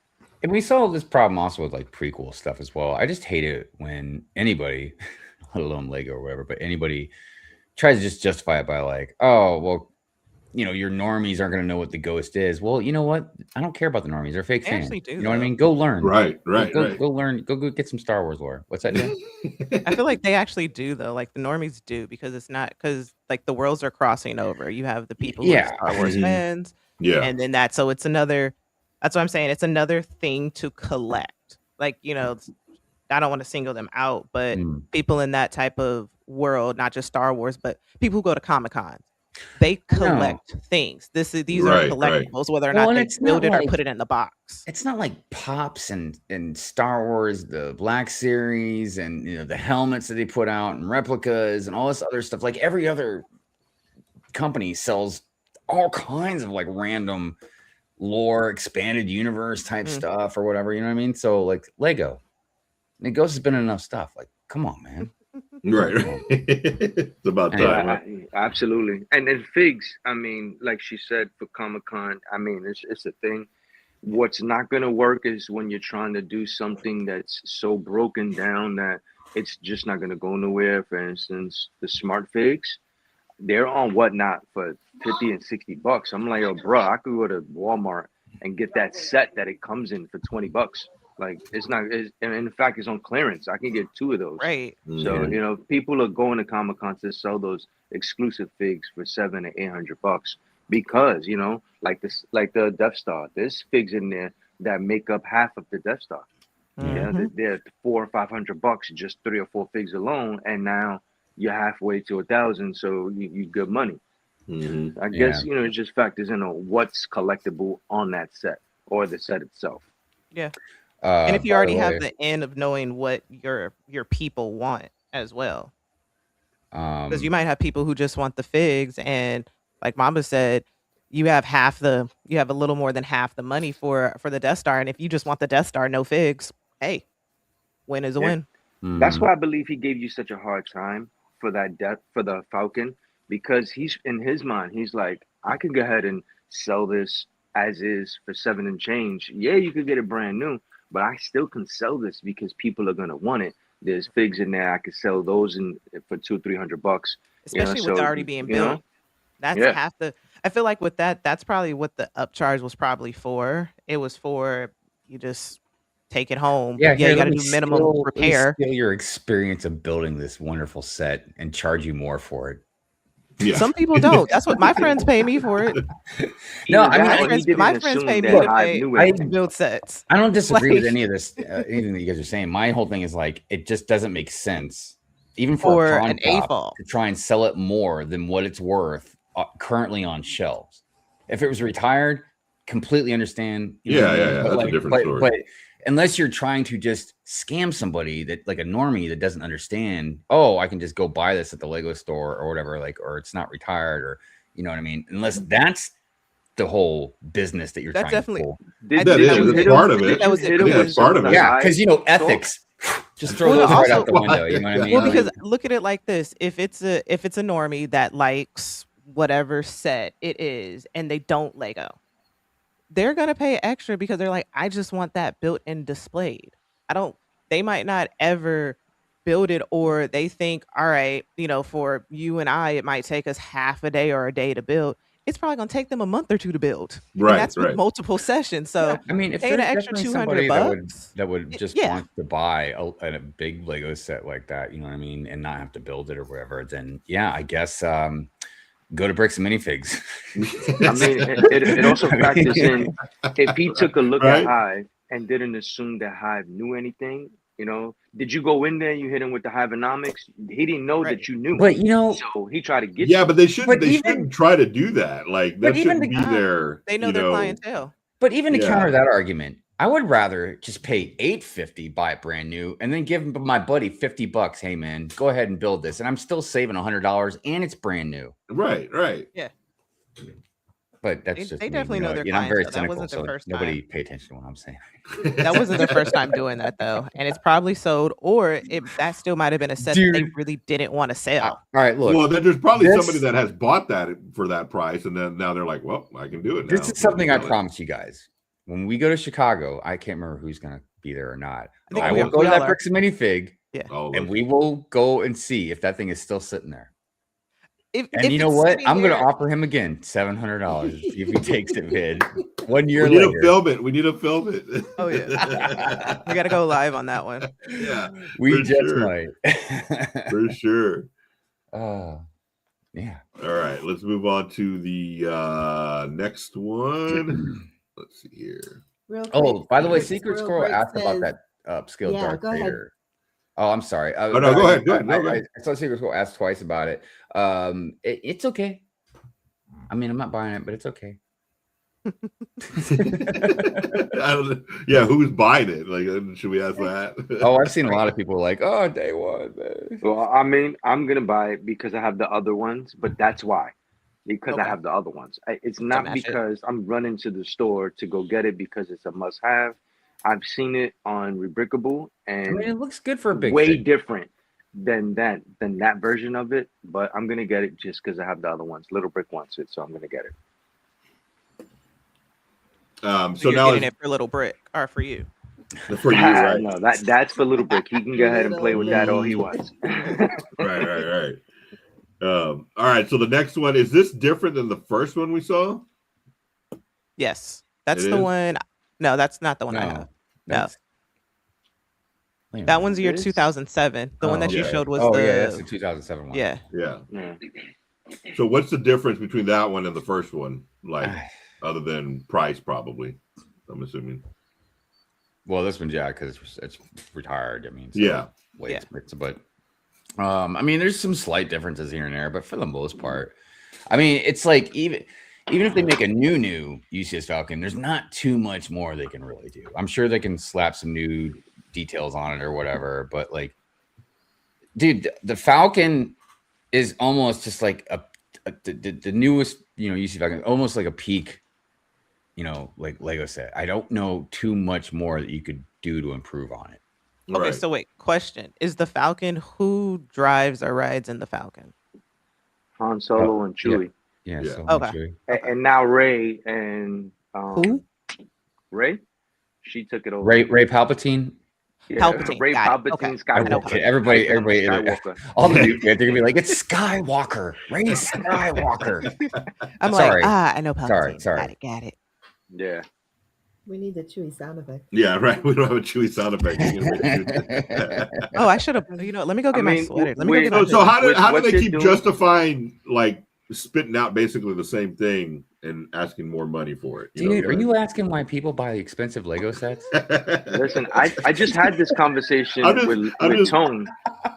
And we saw this problem also with like prequel stuff as well. I just hate it when anybody, let alone Lego or whatever, but anybody tries to just justify it by like, oh, well, you know, your normies aren't going to know what the Ghost is. Well, you know what? I don't care about the normies. They're fake They fans. actually do, You know what I though. mean? Go learn. Right. Go learn. Go get some Star Wars lore. What's that, Dan? I feel like they actually do, though. Like the normies do, because it's not, because like the worlds are crossing over. You have the people who are Star Wars fans, Yeah. and then so it's another. That's what I'm saying. It's another thing to collect. Like, you know, I don't want to single them out, but people in that type of world, not just Star Wars, but people who go to Comic-Cons, they collect things. These are collectibles, whether or not they build it or put it in the box. It's not like Pops and Star Wars, the Black Series, and you know the helmets that they put out and replicas and all this other stuff. Like every other company sells all kinds of like random lore, expanded universe type stuff or whatever. You know what I mean? So like Lego, it Ghost has been enough stuff. Like, come on, man. Right. It's about time. Right? Absolutely. And then figs, I mean, like she said, for Comic-Con, I mean, it's a thing. What's not going to work is when you're trying to do something that's so broken down that it's just not going to go nowhere. For instance, the smart figs, they're on Whatnot for 50 and 60 bucks. I'm like, oh, bro, I could go to Walmart and get that set that it comes in for 20 bucks. Like it's not, and in fact, it's on clearance. I can get 2 of those. Right. So you know, people are going to Comic-Con to sell those exclusive figs for $700 to $800 because you know, like this, like the Death Star. There's figs in there that make up half of the Death Star. Yeah, they're $400 or $500 just 3 or 4 figs alone, and now you're halfway to 1,000, so you good money. I guess you know, it just factors in on what's collectible on that set or the set itself. Yeah. And if you already have the end of knowing what your people want as well, because you might have people who just want the figs, and like Mamba said, you have a little more than half the money for the Death Star, and if you just want the Death Star, no figs, hey, win is a win. That's why I believe he gave you such a hard time for the Falcon, because he's in his mind, he's like, I can go ahead and sell this as is for 7 and change. Yeah, you could get it brand new, but I still can sell this because people are gonna want it. There's figs in there. I could sell those for $200-300, especially with it already being built. That's half the. I feel like with that, that's probably what the upcharge was probably for. It was for you just take it home. Yeah, you got to do minimum repair. Steal your experience of building this wonderful set and charge you more for it. Yeah. Some people don't. That's what my friends pay me for it. No, I mean, my friends pay me to build sets. I don't disagree with any of this, anything that you guys are saying. My whole thing is like, it just doesn't make sense, even for an AFOL, to try and sell it more than what it's worth currently on shelves. If it was retired, completely understand. That's a different story. But unless you're trying to just scam somebody that like a normie that doesn't understand, oh, I can just go buy this at the Lego store or whatever, like, or it's not retired, or you know what I mean? Unless that's the whole business that you're trying to pull. That is part of it. That's part of it. Yeah, because you know, ethics. Just throw those right out the window. You know what I mean? Well, because look at it like this: if it's a normie that likes whatever set it is, and they don't Lego, they're gonna pay extra because they're like, I just want that built and displayed. They might not ever build it, or they think, all right, for you and I, it might take us half a day or a day to build. It's probably going to take them a month or two to build. And Right, that's with right. multiple sessions. So I mean, if paying an there's extra definitely 200 somebody bucks. that would just Yeah. want to buy a big Lego set like that, you know what I mean, and not have to build it or whatever, then yeah, I guess go to Bricks and Minifigs. I mean, it also factors in if he took a look Right. at Hive and didn't assume that Hive knew anything. Did you go in there and you hit him with the Hiveonomics? He didn't know Right. that you knew. But So he tried to get Yeah, you. but they shouldn't. But They even- shouldn't try to do that. Like But that even shouldn't the- be their. They know their clientele. But even to Yeah. counter that argument, I would rather just pay $850, buy it brand new, and then give my buddy $50. Hey man, go ahead and build this, and I'm still saving $100, and it's brand new. Right, right. Yeah. But that's They just definitely me, know their I'm very clientele. That cynical, wasn't the so first nobody time. pay attention to what I'm saying. That wasn't their first time doing that though, and it's probably sold, or that still might have been a set that they Dude. really didn't want to sell. All right, look. Well, then there's probably this- somebody that has bought that for that price, and then now they're like, "Well, I can do it now." This is something I promise you guys. When we go to Chicago, I can't remember who's going to be there or not. think I we will go to all that are. Bricks and Minifig, Oh, and we will go and see if that thing is still sitting there. If And you know it's what? sitting I'm going to there- offer him again $700 if he takes it vid 1 year we need later. to film it. We need to film it. Oh yeah, we got to go live on that one. Yeah, We for just sure. might. for sure. Yeah. All right, let's move on to the next one. Let's see here. Real Oh, quick, by the way, Secret Secret Squirrel Squirrel asked Break about says- that upscale Yeah, Dark go ahead. Vader. Oh, I'm sorry. Oh, no, go ahead. Go ahead. No, go I ahead. saw Secret Squirrel ask twice about it. It's okay. I mean, I'm not buying it, but it's okay. Yeah, who's buying it? Like, should we ask that? Oh, I've seen a lot of people like, oh, day one. Man. Well, I mean, I'm gonna buy it because I have the other ones, but that's why. Because I Okay. have the other ones. It's not match it. because I'm running to the store to go get it because it's a must-have. I've seen it on Rebrickable I and mean, it looks good for a big way thing. different than that version of it. But I'm gonna get it just because I have the other ones. Little Brick wants it, so I'm gonna get it. So So you're now getting it's it for Little Brick or for you? for you, right? No, that's for Little Brick. He can go ahead and play with that all he wants. Right. All right. So the next one, is this different than the first one we saw? Yes, that's It the is? one. No, that's not the one I have. No, that's- Wait a that minute. one's the year It is? 2007. The one that you yeah. showed was Oh, the yeah, that's the 2007 one. yeah. Yeah. Yeah. So what's the difference between that one and the first one? Like, other than price, probably. I'm assuming. Well, this one's because it's retired. I mean, so Yeah. way but I mean, there's some slight differences here and there, but for the most part, I mean, it's like even if they make a new UCS Falcon, there's not too much more they can really do. I'm sure they can slap some new details on it or whatever, but like, dude, the Falcon is almost just like the newest, UCS Falcon, almost like a peak. Like Lego set. I don't know too much more that you could do to improve on it. Okay, Right. so wait, question: is the Falcon, who drives or rides in the Falcon? Han Solo and Chewie. Yeah. Yeah. So Okay. actually- And now Ray and Who? Ray, she took it over. Ray Palpatine. Yeah, Palpatine, Ray got it. Palpatine Okay. Skywalker. I know Palpatine. Everybody, Skywalker. all the new kids, they're gonna be like, it's Skywalker, Ray Skywalker. I'm Sorry. like, I know Palpatine. Sorry. Got it. Yeah. We need the Chewy sound effect. Yeah, right. We don't have a Chewy sound effect. We can make it. Oh, I should have. Let me go get my mean, sweater. Let me go get my. So how do With what they you're keep doing- justifying like spitting out basically the same thing and asking more money for it? Dude, are you asking why people buy expensive Lego sets? Listen, I just had this conversation I'm just- with Tone,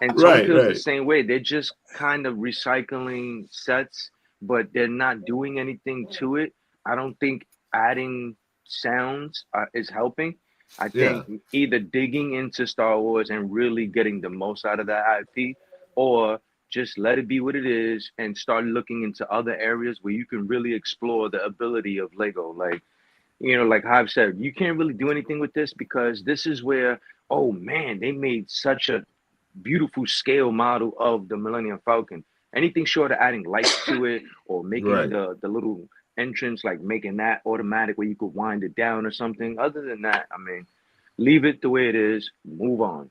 and Tone Right, feels right. the same way. They're just kind of recycling sets, but they're not doing anything to it. I don't think adding sounds is helping. I think either digging into Star Wars and really getting the most out of that IP, or just let it be what it is and start looking into other areas where you can really explore the ability of Lego. Like, like Hive said, you can't really do anything with this because this is where, oh man, they made such a beautiful scale model of the Millennium Falcon. Anything short of adding lights to it or making Right. the little entrance, like making that automatic where you could wind it down or something. Other than that, I mean, leave it the way it is, move on.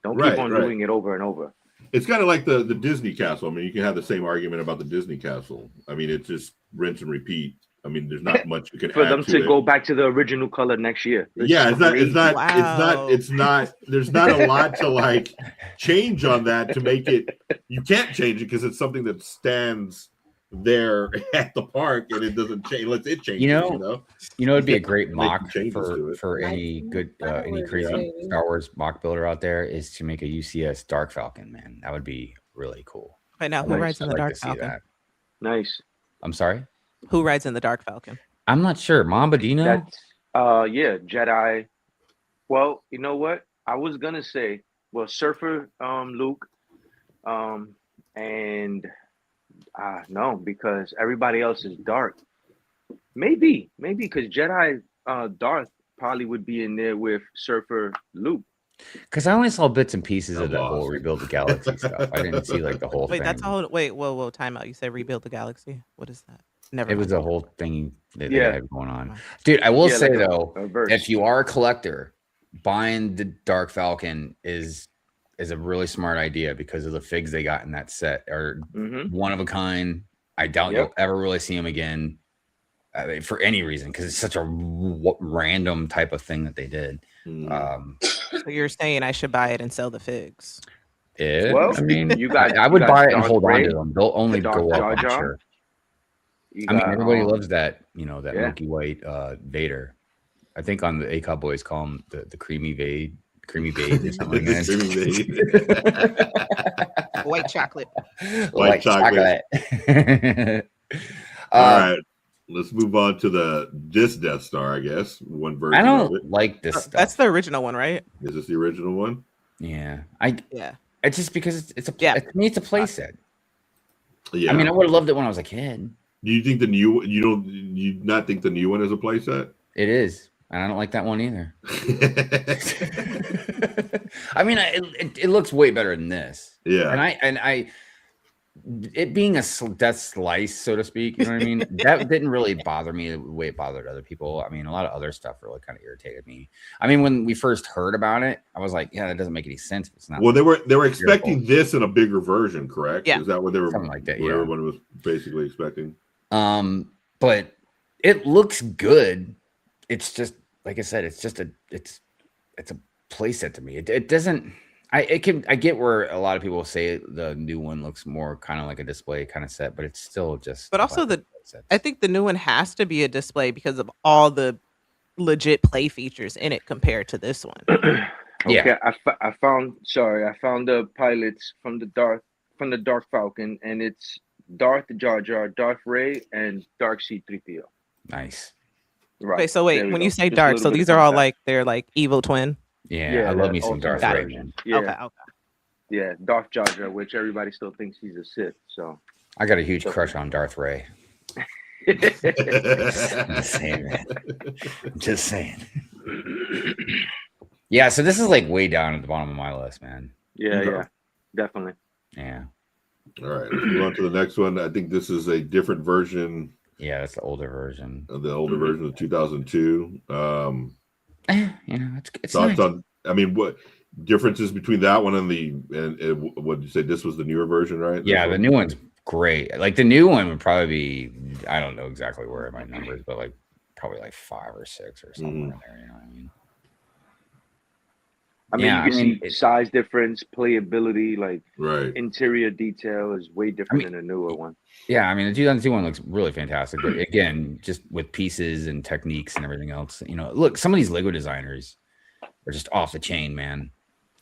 Don't Right, keep on right. doing it over and over. It's kind of like the Disney castle. I mean, you can have the same argument about the Disney castle. I mean, it's just rinse and repeat. I mean, there's not much you can For add them to to it. go back to the original color next year. Yeah, it's not. Wow. It's not. There's not a lot to like change on that to make it. You can't change it because it's something that stands there at the park and it doesn't change unless it changes. It'd be a great Make mock changes to it. for any good any crazy Star Wars mock builder out there is to make a UCS Dark Falcon. Man, that would be really cool. Wait, now who rides in the Dark Falcon? Nice. I'm sorry. Who rides in the Dark Falcon? I'm not sure. Mamba Dino? That's yeah, Jedi. Well, you know what? I was gonna say, well, Surfer Luke, and no, because everybody else is dark. Maybe because Jedi Darth probably would be in there with Surfer Luke. Because I only saw bits and pieces of that whole Rebuild the Galaxy stuff. I didn't see like the whole thing. Wait, that's all. Wait, whoa, time out. You said Rebuild the Galaxy. What is that? Never. It was a whole thing that they had going on. Wow. Dude, I will say like though, if you are a collector, buying the Dark Falcon is a really smart idea because of the figs they got in that set are one of a kind. I doubt you'll ever really see them again for any reason because it's such a random type of thing that they did. So you're saying I should buy it and sell the figs? Well, I mean, guys, I would buy it and Darth hold on Ray, to them. They'll only the go Darth up. Jar Jar. Sure. You I mean, got, everybody loves that. That milky white Vader. I think on the ACOB boys call him the creamy Vade. Creamy Vade or something like that. White chocolate. White chocolate. All right. Let's move on to this Death Star, I guess. One version. I don't of it. like this stuff. That's the original one, right? Is this the original one? Yeah. It's just because it's a to me it's a play set. Yeah. I mean, I would have loved it when I was a kid. Do you think you not think the new one is a play set? It is. And I don't like that one either. I mean, it looks way better than this. Yeah. And I it being a death slice, so to speak, you know what I mean? That didn't really bother me the way it bothered other people. I mean, a lot of other stuff really kind of irritated me. I mean, when we first heard about it, I was like, yeah, that doesn't make any sense. If it's not. Well, they were expecting this in a bigger version, correct? Yeah. Is that what they were? Something like that. What everyone was basically expecting. But it looks good. It's just like I said. It's just it's a play set to me. It doesn't. I get where a lot of people say the new one looks more kind of like a display kind of set, but it's still just. But also I think the new one has to be a display because of all the legit play features in it compared to this one. Okay, I found the pilots from the Dark Falcon, and it's Darth Jar Jar, Darth Ray, and Dark C-3PO. Nice. Right. Okay, so wait, when you say dark, so these are all like they're like evil twin. Yeah, I love me some Darth Ray, man. Yeah. Okay. Yeah, Darth Jar Jar, which everybody still thinks he's a Sith. So I got a huge crush on Darth Ray. I'm just saying, man. Just saying. Yeah, so this is like way down at the bottom of my list, man. Yeah, definitely. Yeah. All right, let's move on to the next one. I think this is a different version. Yeah, that's the older version. The older version of 2002. It's thoughts nice. on. I mean, what differences between that one and what did you say? This was the newer version, right? Yeah, the new one's great. Like the new one would probably be. I don't know exactly where in my numbers, but like probably like 5 or 6 or something in there. You know what I mean? I mean, you can see size difference, playability, like interior detail is way different than the newer one. Yeah, I mean, the 2002 one looks really fantastic. But again, just with pieces and techniques and everything else, look, some of these Lego designers are just off the chain, man.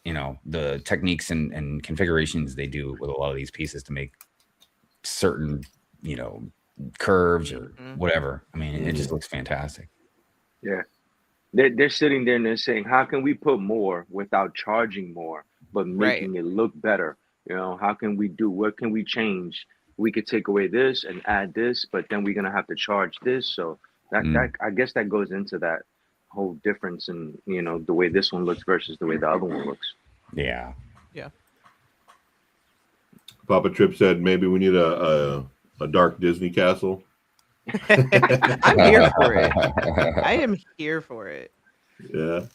The techniques and configurations they do with a lot of these pieces to make certain, curves or whatever. I mean, it just looks fantastic. Yeah. They're sitting there and they're saying, how can we put more without charging more, but making it look better? How can we do, what can we change? We could take away this and add this, but then we're going to have to charge this. So that I guess that goes into that whole difference in, the way this one looks versus the way the other one looks. Yeah. Yeah. Papa Trip said maybe we need a dark Disney castle. I'm here for it. I am here for it. Yeah.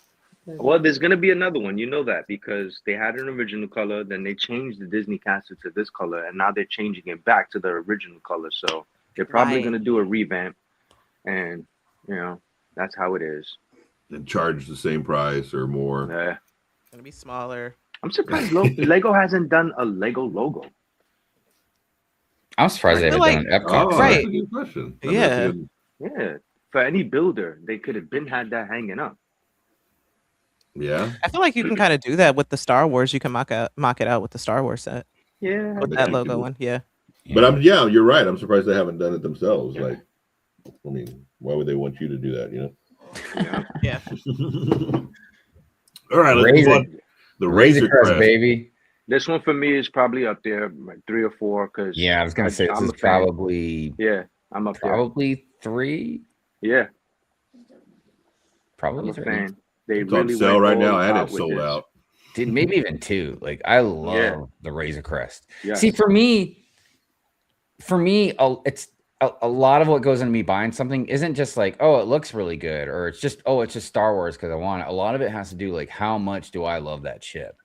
Well, there's gonna be another one. You know that because they had an original color, then they changed the Disney castle to this color, and now they're changing it back to the original color. So they're probably Right. gonna do a revamp, and that's how it is. And charge the same price or more. Yeah. It's gonna be smaller. I'm surprised Lego hasn't done a Lego logo. I'm surprised they I haven't feel done an Epcot. Oh, Right. that's a good question. I mean, Yeah. that's a good- Yeah. For any builder, they could have had that hanging up. yeah. I feel like you can kind of do that with the Star Wars. You can mock it out with the Star Wars set Yeah. with bet that you logo could. one. Yeah. But you're right. I'm surprised they haven't done it themselves. Like, I mean, why would they want you to do that? Yeah. All right, let's move on. The Razor Crest, baby. This one for me is probably up there, like 3 or 4. Because Yeah, I was gonna say this I'm is a fan. probably I'm up there. probably 3. Yeah, Probably I'm a 3. fan. They it's on really sale went right now, all and out it's with sold this. out. Dude, maybe even 2. Like I love the Razor Crest. Yeah. See, for me, it's a lot of what goes into me buying something isn't just like, oh, it looks really good, or it's just Star Wars because I want it. A lot of it has to do like how much do I love that ship?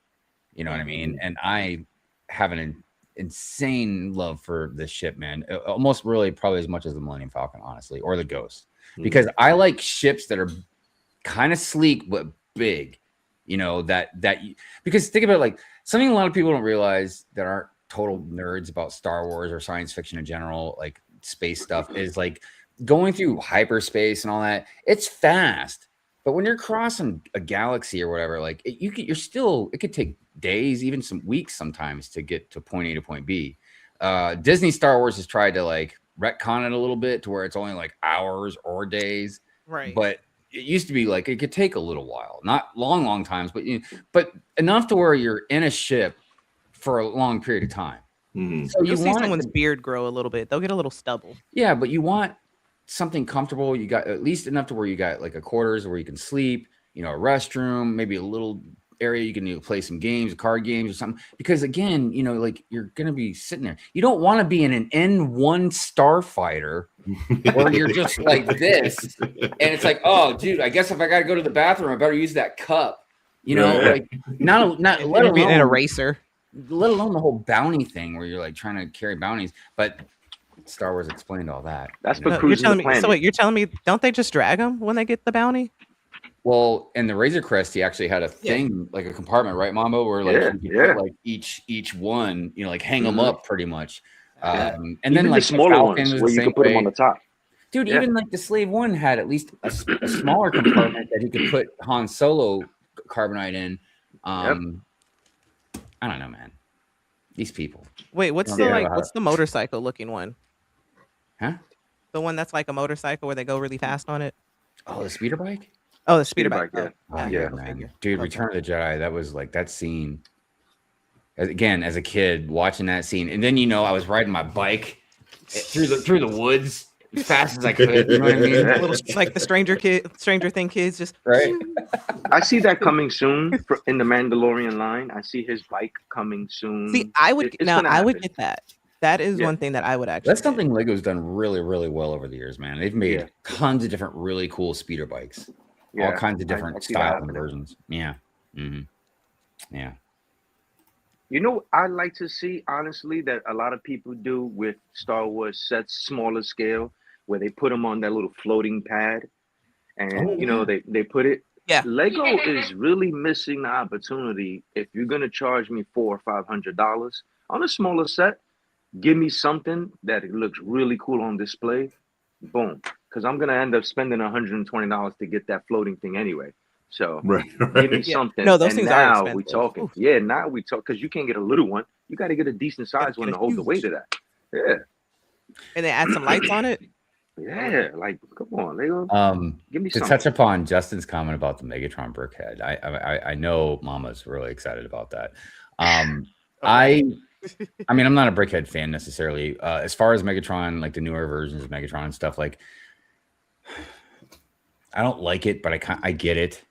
You know what I mean? And I have an insane love for this ship, man. Almost really probably as much as the Millennium Falcon, honestly, or the Ghost, because I like ships that are kind of sleek but big. You know, because think about it, like something a lot of people don't realize that aren't total nerds about Star Wars or science fiction in general, like space stuff, is like going through hyperspace and all that. It's fast, but when you're crossing a galaxy or whatever, like it could take days, even some weeks sometimes to get to point A to point B. Disney Star Wars has tried to like retcon it a little bit to where it's only like hours or days, Right. but it used to be like it could take a little while, not long times, but enough to where you're in a ship for a long period of time. So You'll see someone's beard grow a little bit. They'll get a little stubble. Yeah, but you want something comfortable. You got at least enough to where you got like a quarters where you can sleep, a restroom, maybe a little area you can play some games, card games or something. Because again, like you're gonna be sitting there. You don't want to be in an N1 starfighter where you're just like this, and it's like, oh, dude, I guess if I got to go to the bathroom, I better use that cup. Like not let alone an eraser. Let alone the whole bounty thing where you're like trying to carry bounties. But Star Wars explained all that. That's for You're cruising telling the me. So planet. wait, you're telling me don't they just drag them when they get the bounty? Well, in the Razor Crest, he actually had a thing like a compartment, right, Mambo, where like you could put like each one, like hang them up pretty much. And Even then like the smaller Falcon ones was where the you same could put them way. on the top. Dude, even like the Slave One had at least a smaller compartment that he could put Han Solo carbonite in. I don't know, man. These people. Wait, what's the motorcycle looking one? Huh? The one that's like a motorcycle where they go really fast on it? Oh, the speeder bike? Oh, the speeder bike. Yeah. Yeah, man. Dude, Return of the Jedi, that was like that scene. Again, as a kid, watching that scene. And then I was riding my bike through the woods as fast as I could. You know what I mean? Like the Stranger Thing kids just right. I see that coming soon in the Mandalorian line. I see his bike coming soon. See, I would It's gonna I would happen. get that. That is one thing that I would actually. That's something Lego's done really, really well over the years, man. They've made tons of different really cool speeder bikes. All kinds of different styles and versions. Yeah. Yeah. I'd like to see, honestly, that a lot of people do with Star Wars sets, smaller scale, where they put them on that little floating pad. And, they put it. Yeah. Lego is really missing the opportunity. If you're going to charge me $400 or $500 on a smaller set, give me something that it looks really cool on display. Boom. Because I'm going to end up spending $120 to get that floating thing anyway. So give me something. No, those things are expensive. Now we talking. Oof. Yeah, now we talk because you can't get a little one. You got to get a decent size one to hold the weight of that. Yeah. And then add some lights on it. Yeah, like come on, Lego. Give me to something. touch upon Justin's comment about the Megatron Brickhead. I know Mama's really excited about that. I mean, I'm not a Brickhead fan necessarily. As far as Megatron, like the newer versions of Megatron and stuff, like I don't like it, but I get it.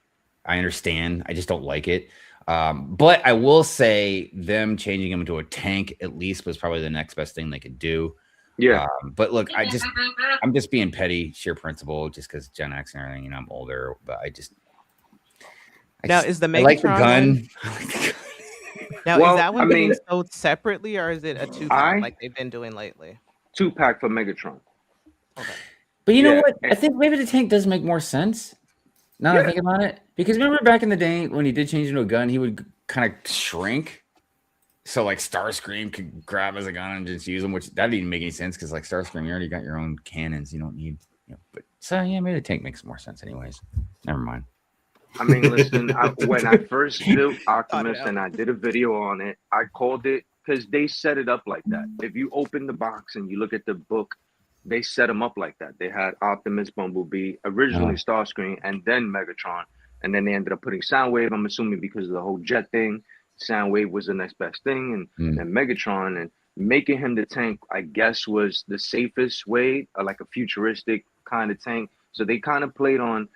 I understand. I just don't like it. But I will say them changing him into a tank at least was probably the next best thing they could do. Yeah. But look, I'm just being petty, sheer principle, just because Gen X and everything, I'm older, but Now, is the I like the Megatron one? gun. I like the gun. Now, is Well, that I one being mean, sold separately, or is it a 2-pack I like they've been doing lately? 2-pack for Megatron. Okay. But you know Yeah, what? I and, think maybe the tank does make more sense now that I yeah, think about it. Because remember back in the day when he did change into a gun, he would kind of shrink. So like Starscream could grab as a gun and just use them, which that didn't make any sense because like Starscream, you already got your own cannons. You don't need, but so yeah, maybe the tank makes more sense anyways. Never mind. I mean, listen, when I first built Thought it Optimus out. and I did a video on it, I called it because they set it up like that. If you open the box and you look at the book, they set them up like that. They had Optimus, Bumblebee, originally Starscream, and then Megatron. And then they ended up putting Soundwave, I'm assuming because of the whole jet thing. Soundwave was the next best thing, and Megatron, and making him the tank, I guess, was the safest way, like a futuristic kind of tank. So they kind of played on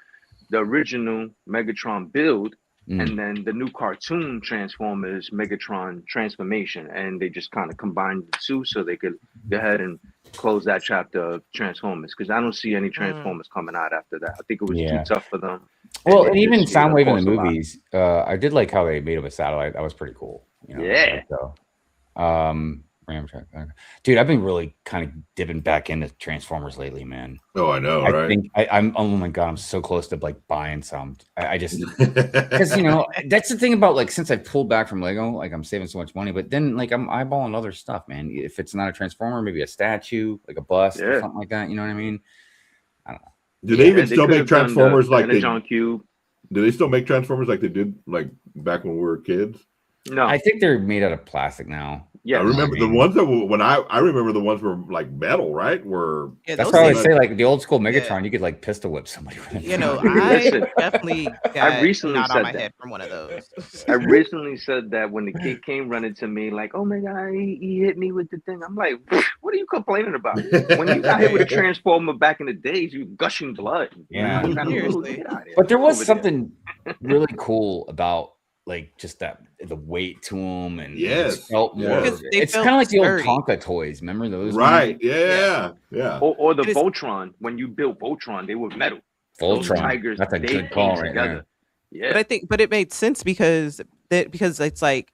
the original Megatron build, and then the new cartoon Transformers Megatron transformation, and they just kind of combined the two so they could go ahead and close that chapter of Transformers, because I don't see any Transformers coming out after that. I think it was too tough for them. Well, and even Soundwave in the movies, I did like how they made him a satellite. That was pretty cool. Yeah. So, Ramtrak. Dude, I've been really kind of dipping back into Transformers lately, man. Oh, I know, I right? think I'm. Oh my god, I'm so close to like buying some. I just because that's the thing about like since I pulled back from Lego, like I'm saving so much money, but then like I'm eyeballing other stuff, man. If it's not a Transformer, maybe a statue, like a bust or something like that. You know what I mean? I don't know. Do they even still make Transformers like they? John Cube. Do they still make Transformers like they did like back when we were kids? No, I think they're made out of plastic now. Yeah, I remember the ones that were, when I remember the ones were like metal, right? That's why I say like the old school Megatron, you could like pistol whip somebody with it. I definitely got recently not said on my that. head from one of those. I recently said that when the kid came running to me, like, "Oh my god, he hit me with the thing." I'm like, "What are you complaining about? When you got hit with a Transformer back in the days, you gushing blood." Yeah, seriously. But there was something really cool about like just that the weight to them, and it felt more. It's kind of like the old Tonka toys. Remember those? Right? Yeah. Or the Voltron. When you built Voltron, they were metal. Voltron. Those tigers, that's a they good call right together. there. Yeah, but it made sense because it's like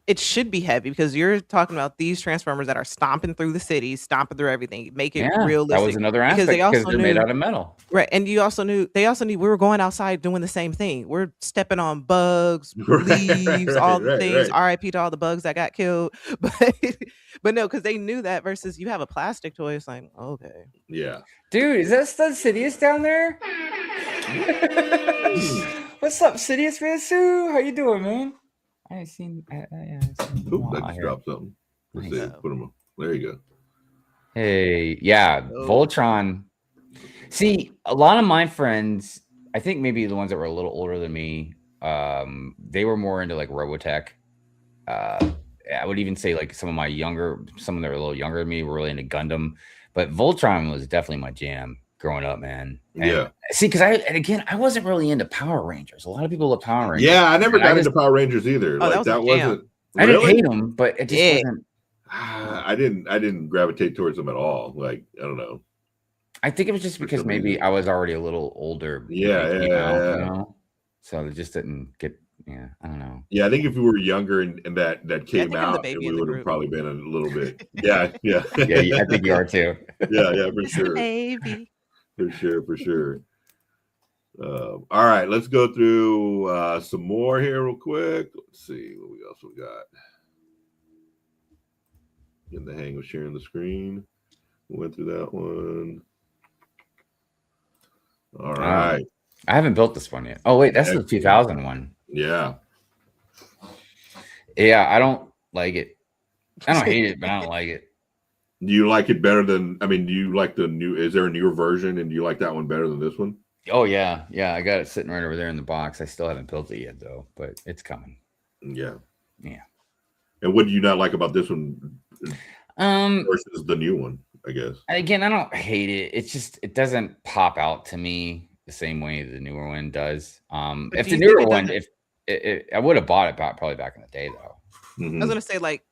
it should be heavy because you're talking about these Transformers that are stomping through the city, stomping through everything, make it realistic. That was another aspect because they're made out of metal, right? And they also knew we were going outside doing the same thing. We're stepping on bugs, leaves, all the things. R.I.P. to all the bugs that got killed, but no, because they knew that. Versus you have a plastic toy, it's like okay, yeah, dude, is that Stud Sidious down there? What's up, Sidious Man? How you doing, man? I ain't seen. Oop, I just dropped something. Let's see. Put him up. There you go. Hey, yeah, Voltron. See, a lot of my friends, I think maybe the ones that were a little older than me, they were more into like Robotech. I would even say like some that were a little younger than me were really into Gundam, but Voltron was definitely my jam growing up, man. And see, because I wasn't really into Power Rangers. A lot of people love Power Rangers. Yeah, I never got into Power Rangers either. Oh, like that wasn't. I didn't hate them, but it just wasn't. I didn't gravitate towards them at all. Like I don't know. I think it was just because maybe I was already a little older. Yeah. So it just didn't get. Yeah, I don't know. Yeah, I think if we were younger and that came out, we would have probably been a little bit. Yeah. Yeah, I think you are too. Yeah, for sure. Baby. For sure. All right, let's go through some more here real quick. Let's see what else we got. Getting the hang of sharing the screen. We went through that one. All right. I haven't built this one yet. Oh wait, that's the 2000 one. Yeah. Yeah, I don't like it. I don't hate it, but I don't like it. Do you like it better than? I mean, do you like the new? Is there a newer version, and do you like that one better than this one? Oh yeah. I got it sitting right over there in the box. I still haven't built it yet though, but it's coming. Yeah. And what do you not like about this one versus the new one? I guess. Again, I don't hate it. It's just it doesn't pop out to me the same way the newer one does. If the newer one, I would have bought it probably back in the day though. I was gonna say like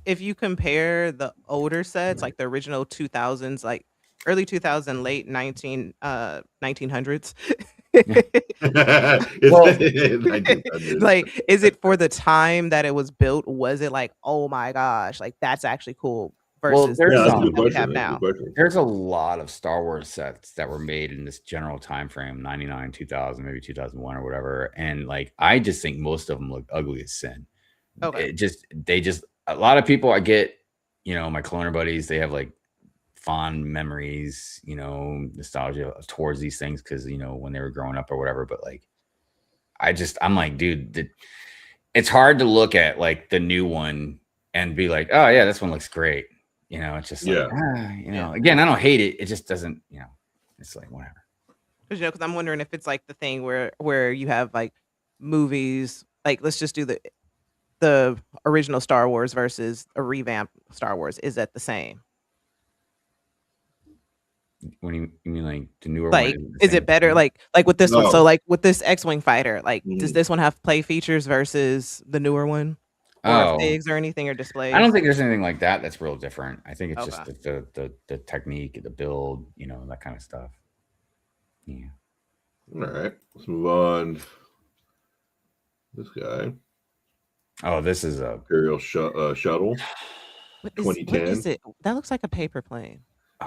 if you compare the older sets, like the original 2000s, like early 2000, late 1900s, Well, Like, is it for the time that it was built? Was it like, oh my gosh, like that's actually cool Well, versus there's the that's a stuff good that we question. have That's a now? good question. there's a lot of Star Wars sets that were made in this general time frame, 99, 2000, maybe 2001 or whatever. And like, I just think most of them look ugly as sin. Okay. A lot of people I get, my cloner buddies, they have like fond memories, nostalgia towards these things because, when they were growing up or whatever. But like, I'm like, dude, it's hard to look at like the new one and be like, oh yeah, this one looks great. It's just like, again, I don't hate it. It just doesn't, it's like whatever. Because I'm wondering if it's like the thing where you have like movies, like let's just do the original Star Wars versus a revamped Star Wars. Is that the same? When you mean like the newer Like, one? is it better? Like with this one. So No. like with this X-Wing fighter, like does Mhm. this one have play features versus the newer one? Or Oh, figs or anything or displays? I don't think there's anything like that that's real different. I think it's Okay. just the technique, the build, that kind of stuff. Yeah. All right, let's move on. This guy, Oh, this is a Imperial Shuttle, What 2010. is it? That looks like a paper plane.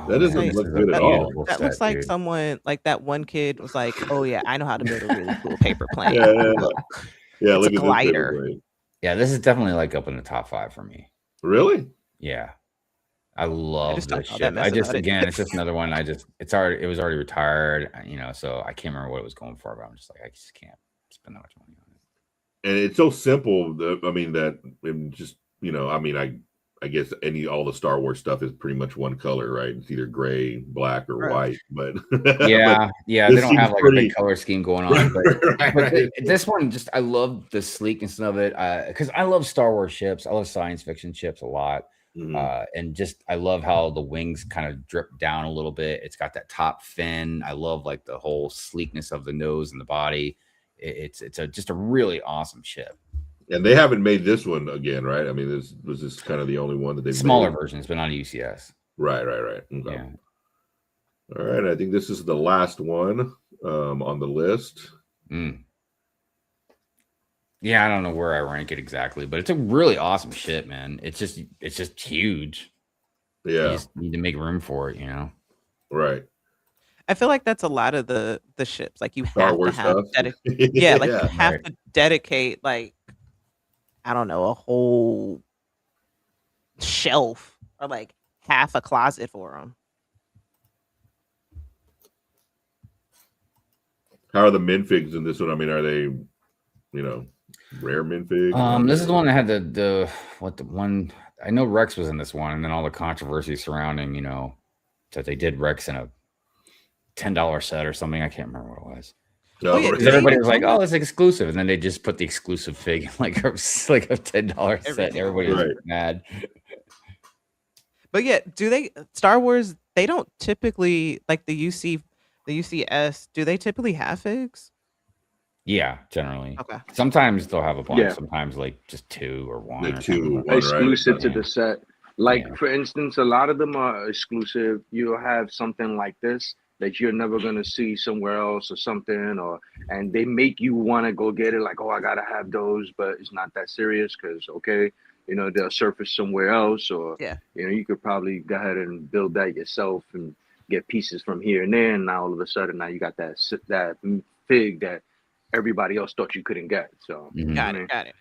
That doesn't man, this look is good a at all. beautiful That looks set, like dude. someone like that one kid was like, oh yeah, I know how to build a really cool paper plane. Yeah, It's look a at glider. this paper. Yeah, this is definitely like up in the top 5 for me. Really? Yeah. I love just don't this know that ship. mess about it. Again, it's just another one. It was already retired, so I can't remember what it was going for, but I'm just like, I just can't spend that much money on it. And it's so simple. I guess all the Star Wars stuff is pretty much one color, right? It's either gray, black, or Right. white. But Yeah, they this don't have seems like a pretty- big color scheme going on. But, Right. this one, I love the sleekness of it because I love Star Wars ships. I love science fiction ships a lot. Mhm. And just I love how the wings kind of drip down a little bit. It's got that top fin. I love like the whole sleekness of the nose and the body. It's just a really awesome ship. And they haven't made this one again, right? I mean, this was kind of the only one that they've Smaller made. versions, but not a UCS. Right. Okay. Yeah. All right. I think this is the last one on the list. Yeah, I don't know where I rank it exactly, but it's a really awesome ship, man. It's just huge. You Yeah. just need to make room for it, Right. I feel like that's a lot of the ships. Like you Star have Wars to have stuff. you have right. to dedicate like I don't know, a whole shelf or like half a closet for them. How are the minfigs in this one? I mean, are they, rare minfigs? This is the one that had the one. I know Rex was in this one, and then all the controversy surrounding, that they did Rex in a $10 set or something. I can't remember what it was. Oh, yeah, Because everybody was like, "Oh, it's exclusive," and then they just put the exclusive fig in like a $10 set. And everybody was Right. mad. But yeah, Star Wars, they don't typically like the UCS, do they typically have figs? Yeah, generally. Okay. Sometimes they'll have a bunch. Yeah. Sometimes like just 2 or 1. Like or 2 something or like 1, that. right? Exclusive to Yeah. the set. Like, Yeah. for instance, a lot of them are exclusive. You'll have something like this that you're never going to see somewhere else or something, and they make you want to go get it. Like, oh, I got to have those, but it's not that serious because, okay, they'll surface somewhere else, or, Yeah. you could probably go ahead and build that yourself and get pieces from here and there. And now all of a sudden, now you got that fig that everybody else thought you couldn't get. So, Mhm. Got it.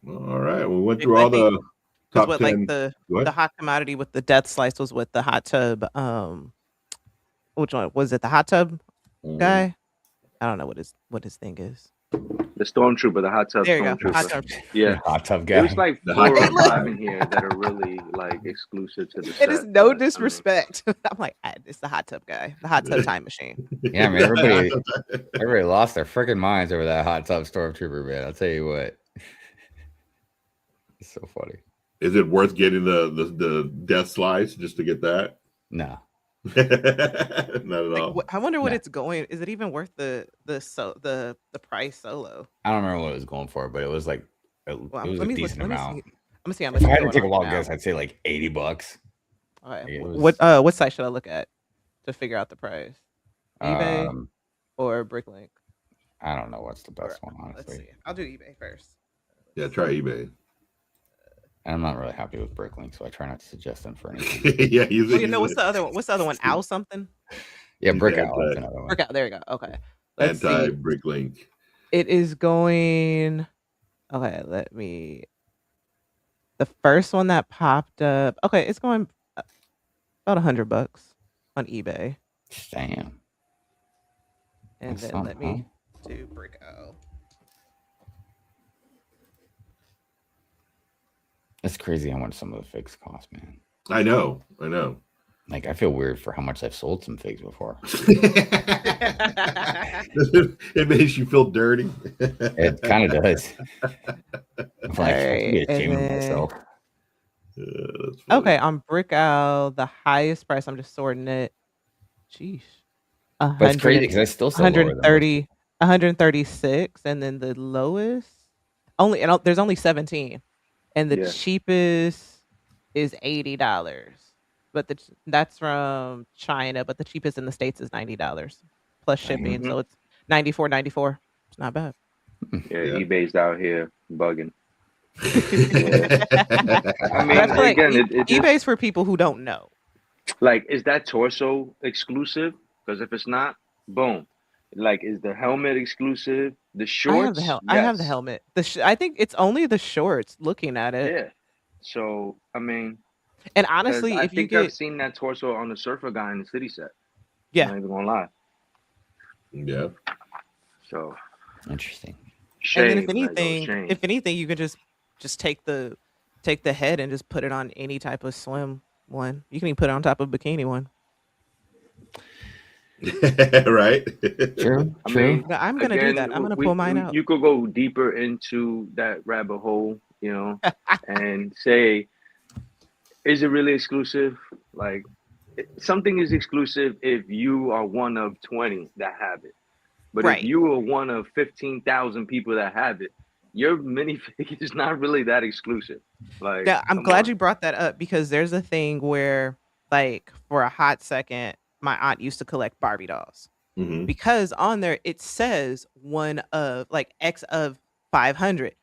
All right. We went It through might all be- the Because top what 10. like the What? hot commodity with the death slice was with the hot tub. Which one was it? The hot tub guy? I don't know what his thing is. the Stormtrooper, the hot tub There you go. Stormtrooper. Hot tub. Yeah. Hot tub There guy. was like The 4 hot or tub guy. 5 in here that are really like exclusive to the set. It is no but, I mean, disrespect. I'm like, it's the hot tub guy, the hot tub time machine. Yeah, man. Everybody lost their freaking minds over that hot tub stormtrooper, man. I'll tell you what. It's so funny. Is it worth getting the death slice just to get that? No. Not at all. Like, I wonder what Yeah. it's going. Is it even worth the price solo? I don't remember what it was going for, but it was like it Well, was a decent amount. Let me see how much. If I it's had to take a going wild on guess, now. I'd say like $80. All right. it was- What site should I look at to figure out the price? eBay or Bricklink? I don't know what's the best one, Let's honestly. see. I'll do eBay first. Yeah, try eBay. And I'm not really happy with Bricklink, so I try not to suggest them for anything. Yeah, What's the other one? What's the other one? Owl something? Yeah, He's Brick Owl. That's another one. Brick Owl. There you go. Okay. Let's see. anti-Bricklink. It is going. Okay, let me. The first one that popped up. Okay, it's going about $100 on eBay. Damn. And That's then let me do Brick Owl. It's crazy how much some of the figs cost, man. I know. Like, I feel weird for how much I've sold some figs before. It makes you feel dirty. It kind of does. I'm like, I get ashamed of myself. Okay, on Brick Owl, the highest price, I'm just sorting it. Sheesh. But it's crazy because I still sell 130, 136, and then the lowest there's only 17, and the cheapest is $80. But that's from China, but the cheapest in the States is $90 plus shipping, so it's $94.94. It's not bad. Yeah, eBay's out here bugging. I mean, again, eBay's for people who don't know. Like, is that torso exclusive? Because if it's not, boom. Like, is the helmet exclusive? The shorts? I have the helmet. I think it's only the shorts. Looking at it, yeah. So I mean, and honestly, if you get, I've seen that torso on the surfer guy in the city set. Yeah, I'm not even gonna lie. Yeah. So interesting. Shame, and then if anything, you could just take the head and just put it on any type of swim one. You can even put it on top of a bikini one. Right. True. I mean, I'm gonna do that. I'm gonna pull mine out. You could go deeper into that rabbit hole, you know, and say, is it really exclusive? Like, something is exclusive if you are one of 20 that have it. But if you are one of 15,000 people that have it, your minifig is not really that exclusive. Like, yeah, I'm glad you brought that up, because there's a thing where, like, for a hot second, my aunt used to collect Barbie dolls, because on there it says one of, like, X of 500.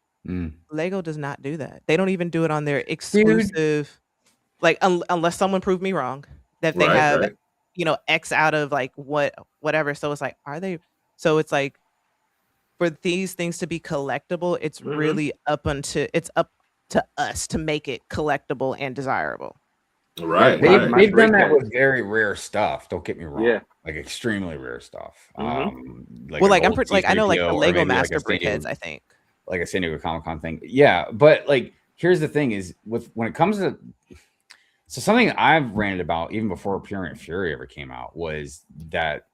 Lego does not do that. They don't even do it on their exclusive, like, unless someone proved me wrong that they have, you know, X out of, like, whatever. So it's like, are they? So it's like, for these things to be collectible, it's really up to us to make it collectible and desirable. Right. They've done that with very rare stuff. Don't get me wrong. Yeah. Like extremely rare stuff. Like I'm pretty, like, I know, like the Lego Master Brickheads, I think. Like a San Diego Comic-Con thing. Yeah. But like, here's the thing is, when it comes to, so something I've ranted about even before Pure and Fury ever came out was that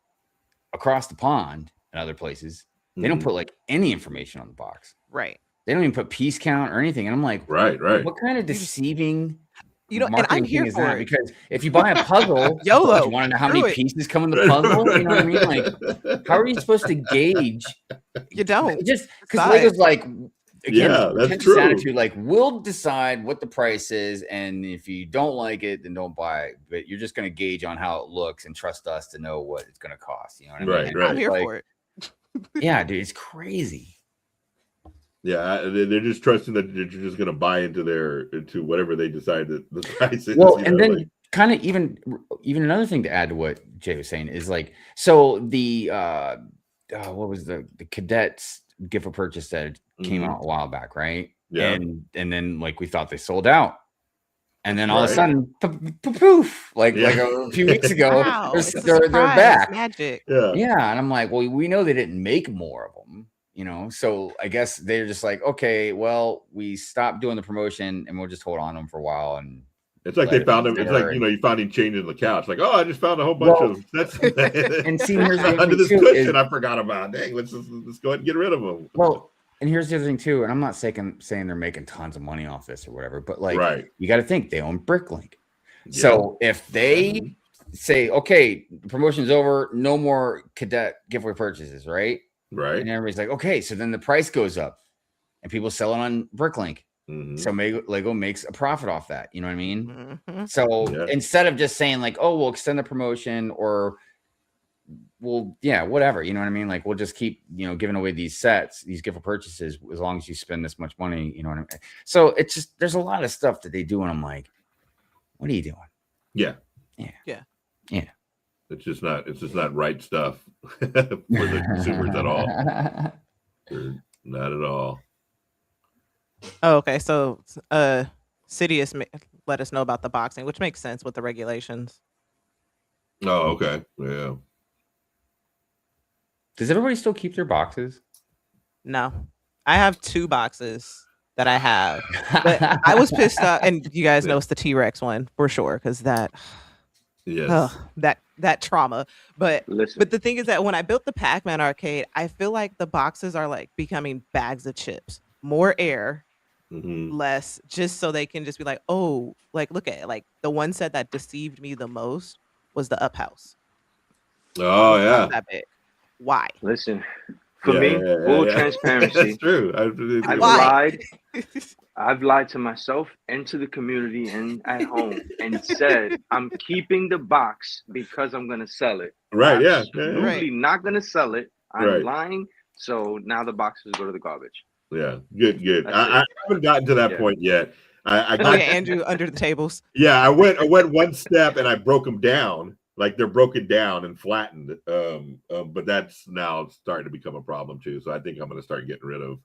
across the pond and other places, they don't put like any information on the box. Right. They don't even put piece count or anything. And I'm like, right. What kind of deceiving, you know, and I'm here for it. Because if you buy a puzzle, YOLO, you want to know how many pieces come in the puzzle. You know what I mean? Like, how are you supposed to gauge? You don't. Just because Lego's like, again, that's true. Attitude, like, we'll decide what the price is, and if you don't like it, then don't buy it. But you're just going to gauge on how it looks and trust us to know what it's going to cost. You know what I mean? Right. I'm here for it. Yeah, dude, it's crazy. Yeah, they're just trusting that you're just going to buy into whatever they decide that the price is. Well, and then, like, kind of even another thing to add to what Jay was saying is, like, so the what was the cadets gift for purchase that came out a while back, right? Yeah, and then, like, we thought they sold out, and then all of a sudden, poof, like a few weeks ago, wow, they're back. Magic. Yeah, and I'm like, well, we know they didn't make more of them. You know, so I guess they're just like, okay, well, we stopped doing the promotion and we'll just hold on to them for a while. And it's like they found him. It's like, you know, you found him changing the couch. Like, oh, I just found a whole bunch of that's and see, here's the under this cushion I forgot about. Dang, let's go ahead and get rid of them. Well, and here's the other thing too, and I'm not saying they're making tons of money off this or whatever, but like, you got to think they own Bricklink. Yeah. So if they say, okay, the promotion's over, no more cadet giveaway purchases, right? Right. And everybody's like, okay, so then the price goes up and people sell it on Bricklink. So Lego makes a profit off that. You know what I mean? So instead of just saying like, oh, we'll extend the promotion or yeah, whatever. You know what I mean? Like, we'll just keep, giving away these sets, these gift purchases, as long as you spend this much money. You know what I mean? So it's just, there's a lot of stuff that they do, and I'm like, what are you doing? Yeah. It's just not right stuff for the consumers at all. Not at all. Oh, okay. So, Sidious let us know about the boxing, which makes sense with the regulations. Oh, okay. Yeah. Does everybody still keep their boxes? No, I have 2 boxes that I have, but I was pissed off, and you guys know it's the T-Rex one for sure, because that, Yes. that trauma. But Listen. but the thing is that when I built the Pac-Man arcade, I feel like the boxes are like becoming bags of chips, more air, less, just so they can just be like, oh, like look at it. Like the one set that deceived me the most was the Up House. Oh yeah. That big. Why? Listen, for me, full transparency. That's true. I've lied to myself and to the community and at home and said I'm keeping the box because I'm gonna sell it. Right. Yeah. Absolutely not gonna sell it. I'm lying. So now the boxes go to the garbage. Yeah. Good. I haven't gotten to that point yet. I got Andrew under the tables. Yeah, I went one step and I broke them down. Like they're broken down and flattened. But that's now starting to become a problem too. So I think I'm going to start getting rid of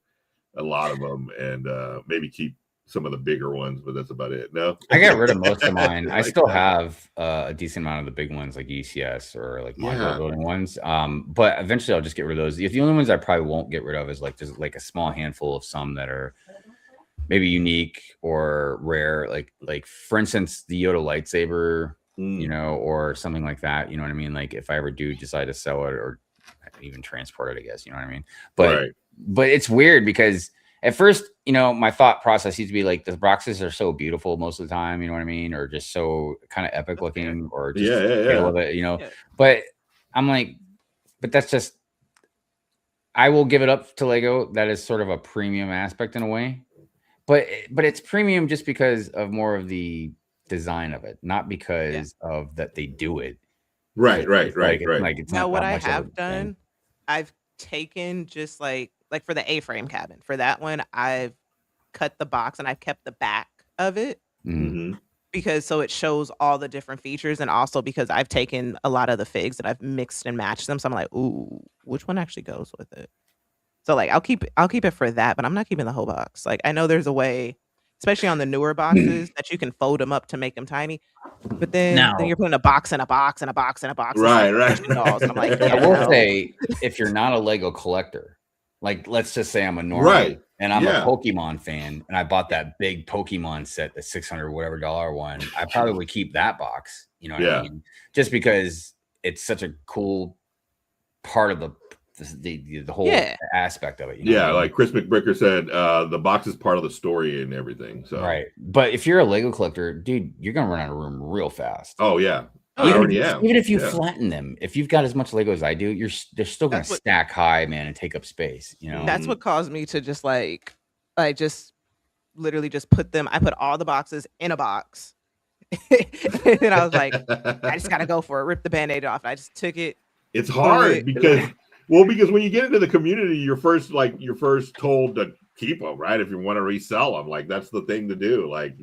a lot of them and maybe keep some of the bigger ones, but that's about it. No, I got rid of most of mine. I still have a decent amount of the big ones like ECS or like modular building ones. But eventually I'll just get rid of those. The only ones I probably won't get rid of is like just like a small handful of some that are maybe unique or rare. Like for instance, the Yoda lightsaber, or something like that. You know what I mean? Like if I ever do decide to sell it or even transport it, I guess, you know what I mean? But it's weird because at first, my thought process used to be like the boxes are so beautiful most of the time, you know what I mean? Or just so kind of epic looking or just of it, But I'm like, but that's just, I will give it up to Lego. That is sort of a premium aspect in a way. But it's premium just because of more of the design of it, not because of that they do it. Right. Like it's now not what that I much of have a done, thing. I've taken just like for the A-frame cabin. For that one, I've cut the box and I've kept the back of it because so it shows all the different features, and also because I've taken a lot of the figs and I've mixed and matched them. So I'm like, ooh, which one actually goes with it? So like I'll keep it for that, but I'm not keeping the whole box. Like I know there's a way, especially on the newer boxes, that you can fold them up to make them tiny. But then you're putting a box and a box and a box and a box. Right. Dolls, and I'm like, I will say, if you're not a Lego collector, like let's just say I'm a normal and I'm a Pokemon fan, and I bought that big Pokemon set, the $600 whatever one, I probably would keep that box. You know what I mean? Just because it's such a cool part of the whole aspect of it. Like Chris McBricker said, the box is part of the story and everything. So but if you're a Lego collector, dude, you're gonna run out of room real fast. Oh yeah. Even if you flatten them, if you've got as much Lego as I do, they're still gonna stack high, man, and take up space. That's what caused me to just I just literally just put all the boxes in a box. And I was like, I just gotta go for it. Rip the band-aid off. I just took it. It's hard because when you get into the community, you're first told to keep them, right? If you want to resell them, like that's the thing to do. Like,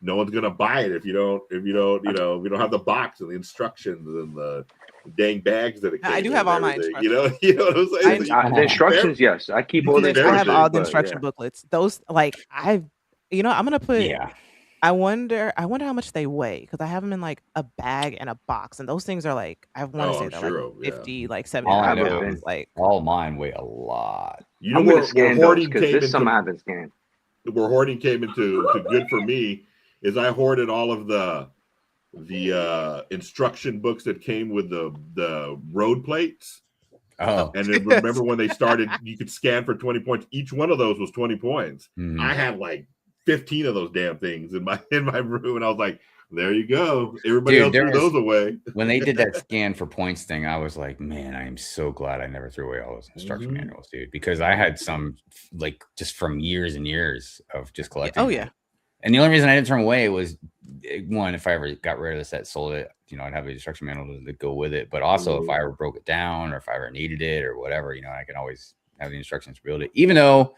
no one's gonna buy it if you don't have the box and the instructions and the dang bags that it came. I do have all my instructions. You know what I'm saying? The instructions, yes. I keep all the instructions. I have all the instruction booklets. Those I'm gonna put I wonder how much they weigh, because I have them in like a bag and a box, and those things are like, I want to say they're like 50, like 75 pounds. Like all mine weigh a lot. I'm gonna scan those because there's some I haven't scanned. Where hoarding came into good for me is I hoarded all of the instruction books that came with the road plates. Oh, and then remember when they started, you could scan for 20 points. Each one of those was 20 points. I had like 15 of those damn things in my room, and I was like, there you go. Everybody else threw those away. When they did that scan for points thing, I was like, man, I am so glad I never threw away all those instruction manuals, dude, because I had some like just from years and years of just collecting. Oh yeah. And the only reason I didn't throw them away was one, if I ever got rid of the set, sold it, I'd have a instruction manual to go with it. But also, if I ever broke it down or if I ever needed it or whatever, I can always have the instructions to build it, even though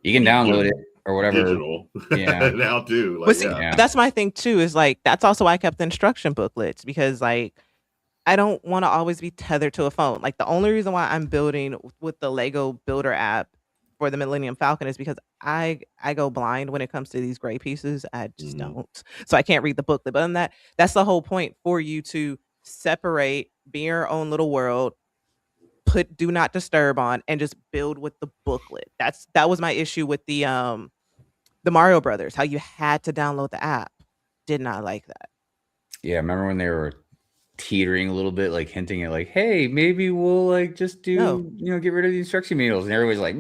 you can download it or whatever. Digital. Yeah. Now too. Like, But see, that's my thing too, is like, that's also why I kept the instruction booklets, because like, I don't want to always be tethered to a phone. Like, the only reason why I'm building with the Lego Builder app for the Millennium Falcon is because I go blind when it comes to these gray pieces. I just don't. So I can't read the booklet. But on that's the whole point, for you to separate, be your own little world, put do not disturb on, and just build with the booklet. That was my issue with the Mario Brothers, how you had to download the app. Did not like that. Yeah, remember when they were teetering a little bit, like hinting at like, hey, maybe we'll like just do get rid of the instruction manuals, and everybody's like,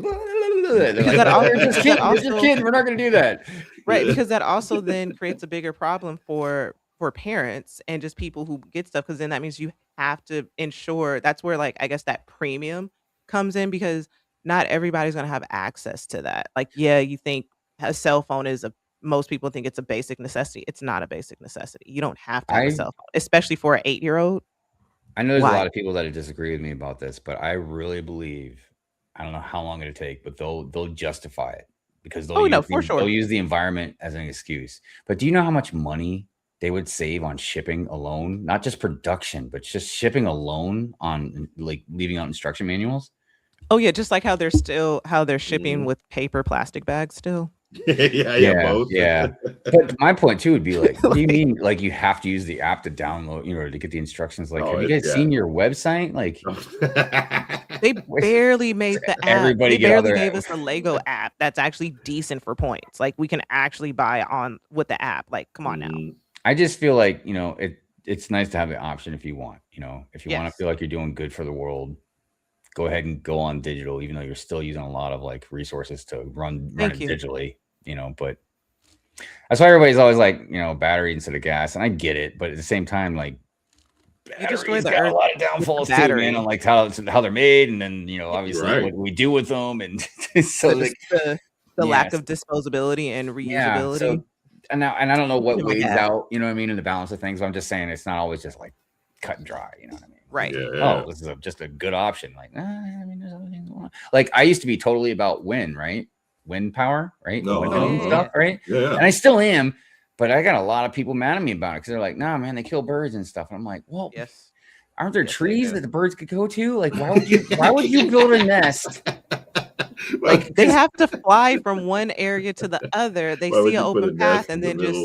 they're just kidding, we're not going to do that, right? Because that also then creates a bigger problem for parents and just people who get stuff, because then that means you have to ensure. That's where, like, I guess that premium comes in, because not everybody's going to have access to that. Like, yeah, you think a cell phone is most people think it's a basic necessity. It's not a basic necessity. You don't have to have a cell phone, especially for an 8-year-old. I know there's a lot of people that disagree with me about this, but I really believe, I don't know how long it'll take, but they'll justify it, because they'll use the environment as an excuse. But do you know how much money they would save on shipping alone? Not just production, but just shipping alone, on like leaving out instruction manuals. Oh yeah, just like how they're shipping with paper plastic bags still. Both. Yeah. But my point too would be like, what do you mean? Like, you have to use the app to download, to get the instructions? Like, have you guys seen your website? Like, they barely made the app. Everybody barely gave us a Lego app that's actually decent for points. Like, we can actually buy on with the app. Like, come on now. I just feel like, it's nice to have the option if you want. If you want to feel like you're doing good for the world, go ahead and go on digital, even though you're still using a lot of like resources to run it digitally, but that's why everybody's always like, battery instead of gas. And I get it, but at the same time, like, batteries got a lot of downfalls too, man, on like how they're made, and then obviously what we do with them, and so like the lack of disposability and reusability. So, and I don't know what weighs out, in the balance of things. But I'm just saying it's not always just like cut and dry, you know what I mean? Right. Oh, this is just a good option. Like, I mean, there's other things going on. Like, I used to be totally about wind, right? Wind power, right? Wind stuff, right? Yeah. And I still am, but I got a lot of people mad at me about it, because they're like, nah, man, they kill birds and stuff. And I'm like, well, aren't there trees that the birds could go to? Like, why would you build a nest? Like, they have to fly from one area to the other. They see an open path and then just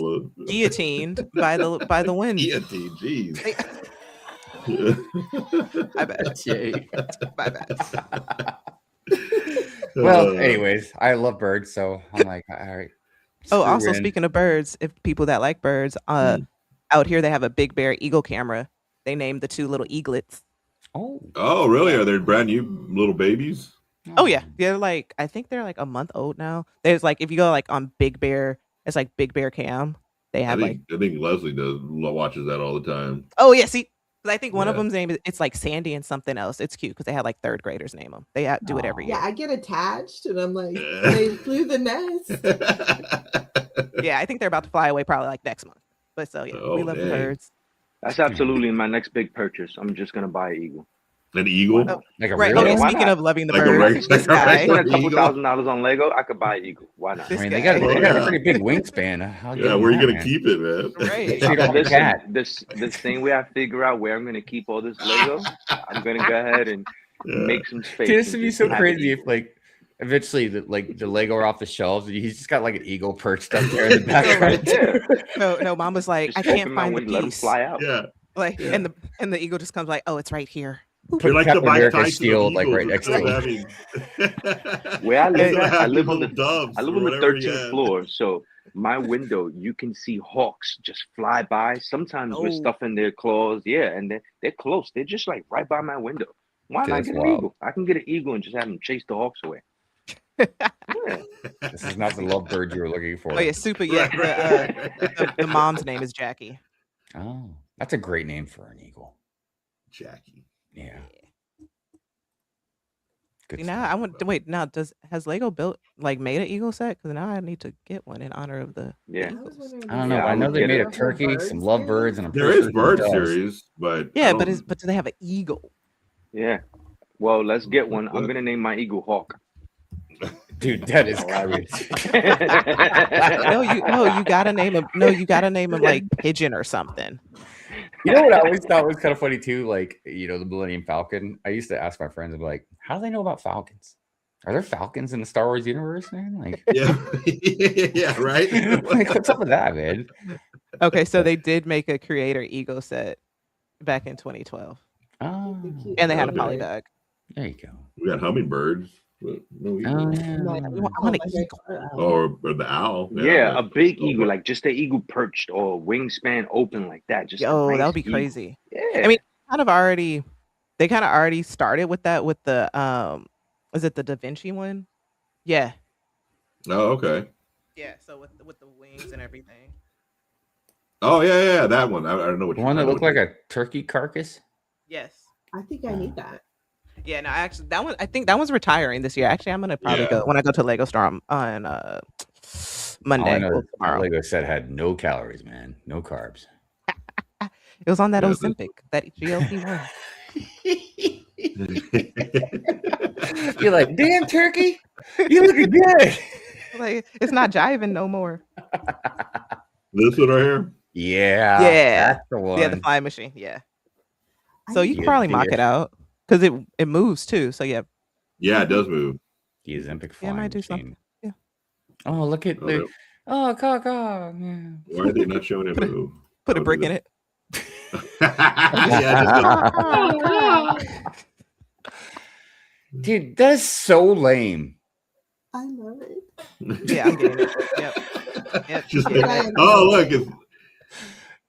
guillotined by the wind. Guillotine, jeez. My bad. Well, anyways, I love birds, so I'm like, all right. Oh, also, speaking of birds, if people that like birds, out here they have a Big Bear Eagle camera. They named the 2 little eaglets. Oh, really? Are they brand new little babies? Oh yeah, they're like, I think they're like a month old now. There's like, if you go like on Big Bear, it's like Big Bear Cam. They have I think Leslie watches that all the time. Oh yeah, see. I think one of them's name it's like Sandy and something else. It's cute because they had like 3rd graders name them. They do it every year. Yeah, I get attached and I'm like, they flew the nest. Yeah, I think they're about to fly away probably like next month. But so yeah, we love the birds. That's absolutely my next big purchase. I'm just gonna buy an eagle. An eagle? Like a right. Okay, speaking of loving the birds, I spent a couple $1,000s on Lego. I could buy an eagle. Why not? I mean, they got a pretty big wingspan. Where are you gonna keep it, man? Right. This thing we have to figure out where I'm gonna keep all this Lego. I'm gonna go ahead and make some space. Dude, this would be so crazy if like eventually the Lego are off the shelves. He's just got like an eagle perched up there in the background. No, Mom was like, just I can't find the piece. Let him fly out. Yeah. Like, and the eagle just comes like, oh, it's right here. You're like the Mike Tyson Shield, like right next to him. Where I live on the 13th floor, so my window you can see hawks just fly by. Sometimes we're stuffing their claws, and they're close. They're just like right by my window. Why not get an eagle? I can get an eagle and just have them chase the hawks away. This is not the lovebird you were looking for. Oh yeah, super. Yeah, the mom's name is Jackie. Oh, that's a great name for an eagle, Jackie. Yeah. Good See, stuff. now I want to wait. Now, has Lego made an eagle set? Because now I need to get one in honor of the Yeah. I was eagles. wondering, I don't is know, Yeah, but I I know would they get made it. a turkey, some lovebirds, and I'm There pretty is sure bird does. series, but Yeah, I but don't. do they have an eagle? Yeah. Well, let's get one. I'm gonna name my eagle Hawk. Dude, that is Hilarious. crazy. You gotta name him. No, you gotta name him like Pigeon or something. You know what I always thought was kind of funny too? Like, the Millennium Falcon. I used to ask my friends, I'm like, how do they know about falcons? Are there falcons in the Star Wars universe, man? Like, Yeah, yeah, right. like what's up with that, man? Okay, so they did make a creator ego set back in 2012, Oh, and they had a Okay. polybag. there you go. We got hummingbirds, but no Oh, eagles. yeah. I want an eagle. Or the owl. Yeah, a big but- eagle, like just the eagle perched or wingspan open like that. Just a Yo, that nice would be eagle. crazy. Yeah. I mean, they kind of already started with that with the is it the Da Vinci one? Yeah. Oh, okay. Yeah, so with the wings and everything. Oh, yeah, that one. I don't know what The one that looked like a turkey carcass. Yes. I think I need that. Yeah, no, actually, I think that one's retiring this year. Actually, I'm gonna probably Yeah. go when I go to Lego Store on All I Monday know or is the tomorrow. Lego set had no calories, man. No carbs. It was on that Yeah, Ozempic, that GLP-1. You're like, damn turkey, you looking good. Like it's not jiving no more. This one right here. Yeah, Yeah. that's the one. Yeah, the flying machine. Yeah. I So need you can Yeah, probably mock yeah. it out because it moves too. So yeah, Yeah, it does move. The Ozempic yeah, I flying might do machine. something. Yeah. Oh, look at Oh, the. Oh, caw. Yeah. Why are they not showing it move? Put a I'll brick do in it. Yeah, Dude, that is so lame. I love it. Yeah, I'm getting it. Yep. Yep. Just Yeah. like, oh, look. Oh,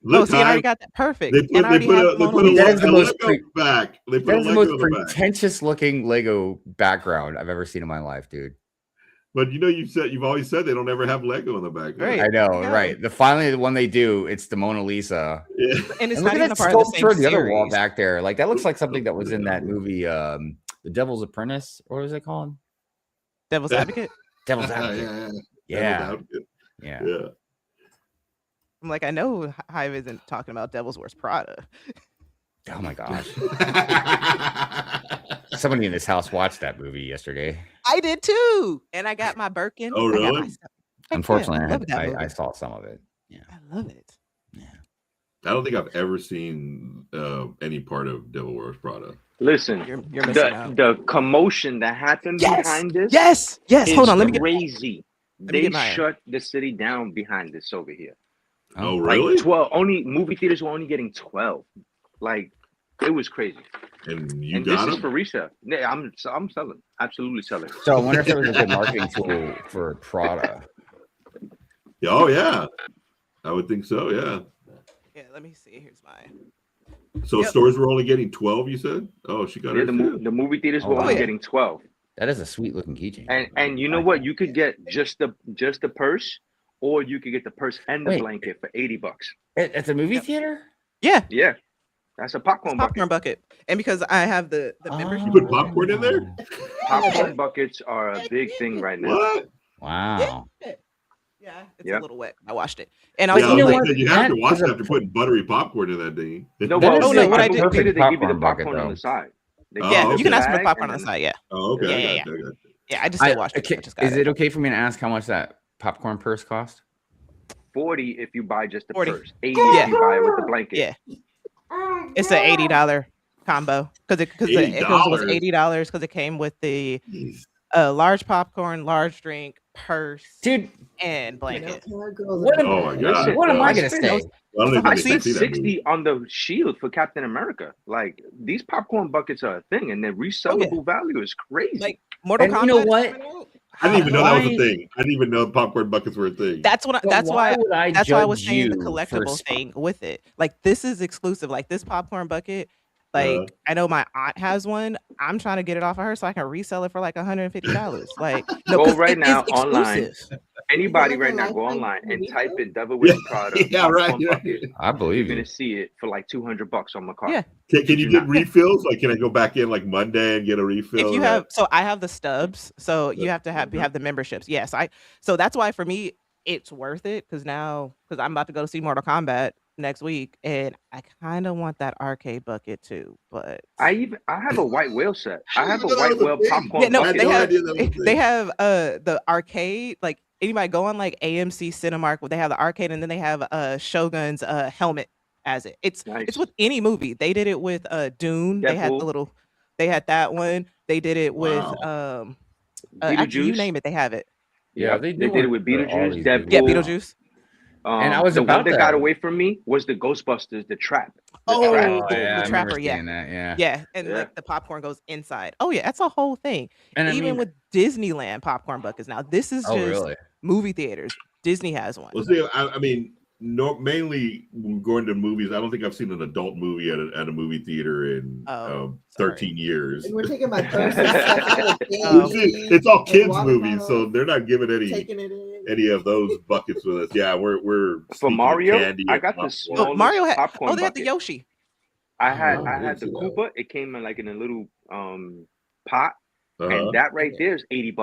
Look, see, I already Hive, got that perfect. they And I already have put Mona a Lisa. That is the most Lego back. They put That a is the Lego most in the back. pretentious looking Lego background I've ever seen in my life, dude. But you've always said they don't ever have Lego in the back. Right. I know, Yeah. right? Finally the one they do, it's the Mona Lisa. Yeah. And it's And not look even at a that part of the sculpture same on the other wall series. back there. Like that looks like something that was in that movie, The Devil's Apprentice. Or what was it called? Devil's Advocate. Devil's Yeah, Advocate. yeah. Yeah. Yeah. I'm like, I know Hive isn't talking about Devil's Wears Prada. Oh my gosh. Somebody in this house watched that movie yesterday. I did too, and I got my Birkin. Oh, I got really? my stuff. Heck yeah, Unfortunately, I love that movie. I saw some of it. Yeah. I love it. I don't think I've ever seen any part of Devil Wears Prada. Listen, You're missing out. the commotion that happened Yes. behind this Yes. is Hold on. Let me get. crazy. me They get mine. shut the city down behind this over here. Oh, Like really? 12 only movie theaters were only getting 12. Like it was crazy. And you And this got is them? for resale. Yeah, I'm selling. Absolutely selling. So I wonder if there was a good marketing tool for Prada. Oh, yeah. I would think so, yeah. Yeah. Let me see. Here's mine. So Yep. stores were only getting 12, you said? Oh, she got Yeah, her. the movie theaters were Oh, only yeah. getting 12. That is a sweet looking keychain. And you know what? You could get just the purse, or you could get the purse and the Wait. blanket for $80. At the movie Yep. theater? Yeah. Yeah. That's a popcorn bucket. Popcorn bucket. And because I have the membership. You put popcorn in there? Popcorn buckets are a big thing right now. What? Wow. Yeah, it's Yep. a little wet. I washed it, and But Yeah, also you know like, what? you have to That watch is it a after putting buttery popcorn in that thing. No, That well, is Oh, no, at what I the did- movie theater, they give you the popcorn bucket, popcorn on though. the side. They Oh, give yeah, you you can the ask for bag popcorn and on the then- side. Yeah, Oh, okay. Yeah, I got you. yeah. I just still washed it. Okay, I just got is it okay for me to ask how much that popcorn purse cost? 40 if you buy just the 40. purse. 80 Yeah. if you buy it with the blanket. Yeah. It's an $80 combo because it was $80? $80 because it came with the Jeez. large popcorn, large drink, purse, Dude, and blanket. What am- Oh, my God. Listen, what am I I going to spent say? I don't even I think spent see that 60 movie. on the shield for Captain America. Like these popcorn buckets are a thing, and their resellable value is crazy. Like Mortal And Kombat. you know what? I didn't even know that was a Why- thing. I didn't even know popcorn buckets were a thing. That's what. But That's why. would I That's why I was judge saying the you for collectible thing with it. Like this is exclusive. Like this popcorn bucket. Like I know my aunt has one. I'm trying to get it off of her so I can resell it for like $150. Like no, Go 'cause right it is now online. exclusive. Anybody like right a now, go lifetime online and refill? type in Devil Wears Prada Yeah, right. popcorn bucket. I You're believe gonna you. see it for like $200 on my card. Yeah. Can you you get not. refills? Like, can I go back in like Monday and get a refill? If you of have, that? so I have the stubs, so you have to have the memberships. Yes, so that's why for me it's worth it because I'm about to go to see Mortal Kombat next week, and I kind of want that arcade bucket too. But I have a white whale set. I I didn't have a even know that white was a whale thing. popcorn yeah, no, I had bucket. no idea that was a they thing. have the arcade. Like anybody go on like AMC Cinemark, where they have the arcade, and then they have Shogun's helmet as it. It's Nice. with any movie. They did it with Dune. They had Deadpool. they had that one. They did it with Wow. actually you Beetlejuice. name it, they have it. Yeah, Yep. they do They did it one with for all Beetlejuice, these movies Yeah, Deadpool. now. Beetlejuice. And I was The about one that to. got away from me was the Ghostbusters, the trap. Oh, Trap. the yeah, I remember Trapper, yeah. seeing that. Yeah. Yeah, and Yeah. like the popcorn goes inside. Oh yeah, that's a whole thing. And I Even mean, with Disneyland popcorn buckets. Now this is oh just really? movie theaters. Disney has one. Well, see, I mean, mainly going to movies. I don't think I've seen an adult movie at a movie theater in Oh, 13 years. And we're taking my purse and stuff out with Oh. candy It's all and kids' water movies, so bottles, they're not giving taking it in. any of those buckets with us. Yeah, we're For sneaking Mario, candy I and got the popcorn. smallest Mario had popcorn they had the bucket. Yoshi. I I had didn't the see that. Koopa. It came in like in a little pot, Uh-huh. and that right there is $80.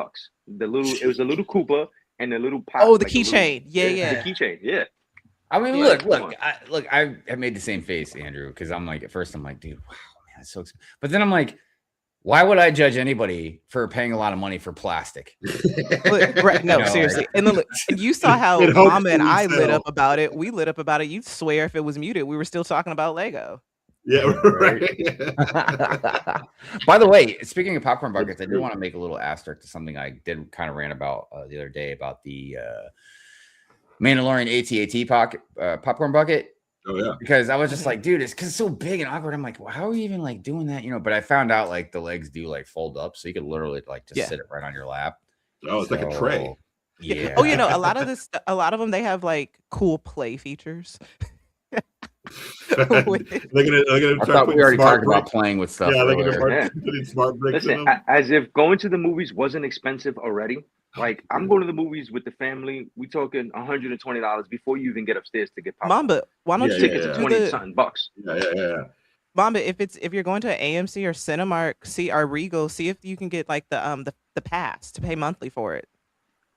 It was a little Koopa and a little pot. Oh, the like a little- keychain. Yeah. The keychain. Yeah. I mean, Yeah, look. I made the same face, Andrew, because I'm like, at first I'm like, dude, wow, man, that's so expensive. But then I'm like, why would I judge anybody for paying a lot of money for plastic? Right, no, You know, seriously. And then look, and you saw how It hopes Mama and to I lit resell. up about it. We lit up about it. You'd swear if it was muted, we were still talking about Lego. Yeah, right. By the way, speaking of popcorn buckets, I do want to make a little asterisk to something I did kind of rant about the other day about the Mandalorian AT-AT popcorn bucket. Oh yeah. Because I was just like, dude, it's because it's so big and awkward. I'm like, well, how are you even like doing that? You know, but I found out like the legs do like fold up, so you could literally like just sit it right on your lap. Oh, it's like a tray. Yeah. Oh, you know, a lot of them, they have like cool play features. They're gonna I try thought we already smart talked about bricks. playing with stuff. Yeah, they're earlier. gonna put smart bricks in Listen, them. as if going to the movies wasn't expensive already. Like I'm going to the movies with the family. We talking $120 before you even get upstairs to get popcorn. Mamba, why don't you Tickets do are 20 something bucks. Yeah. Mamba, if you're going to an AMC or Cinemark, or Regal, see if you can get like the pass to pay monthly for it.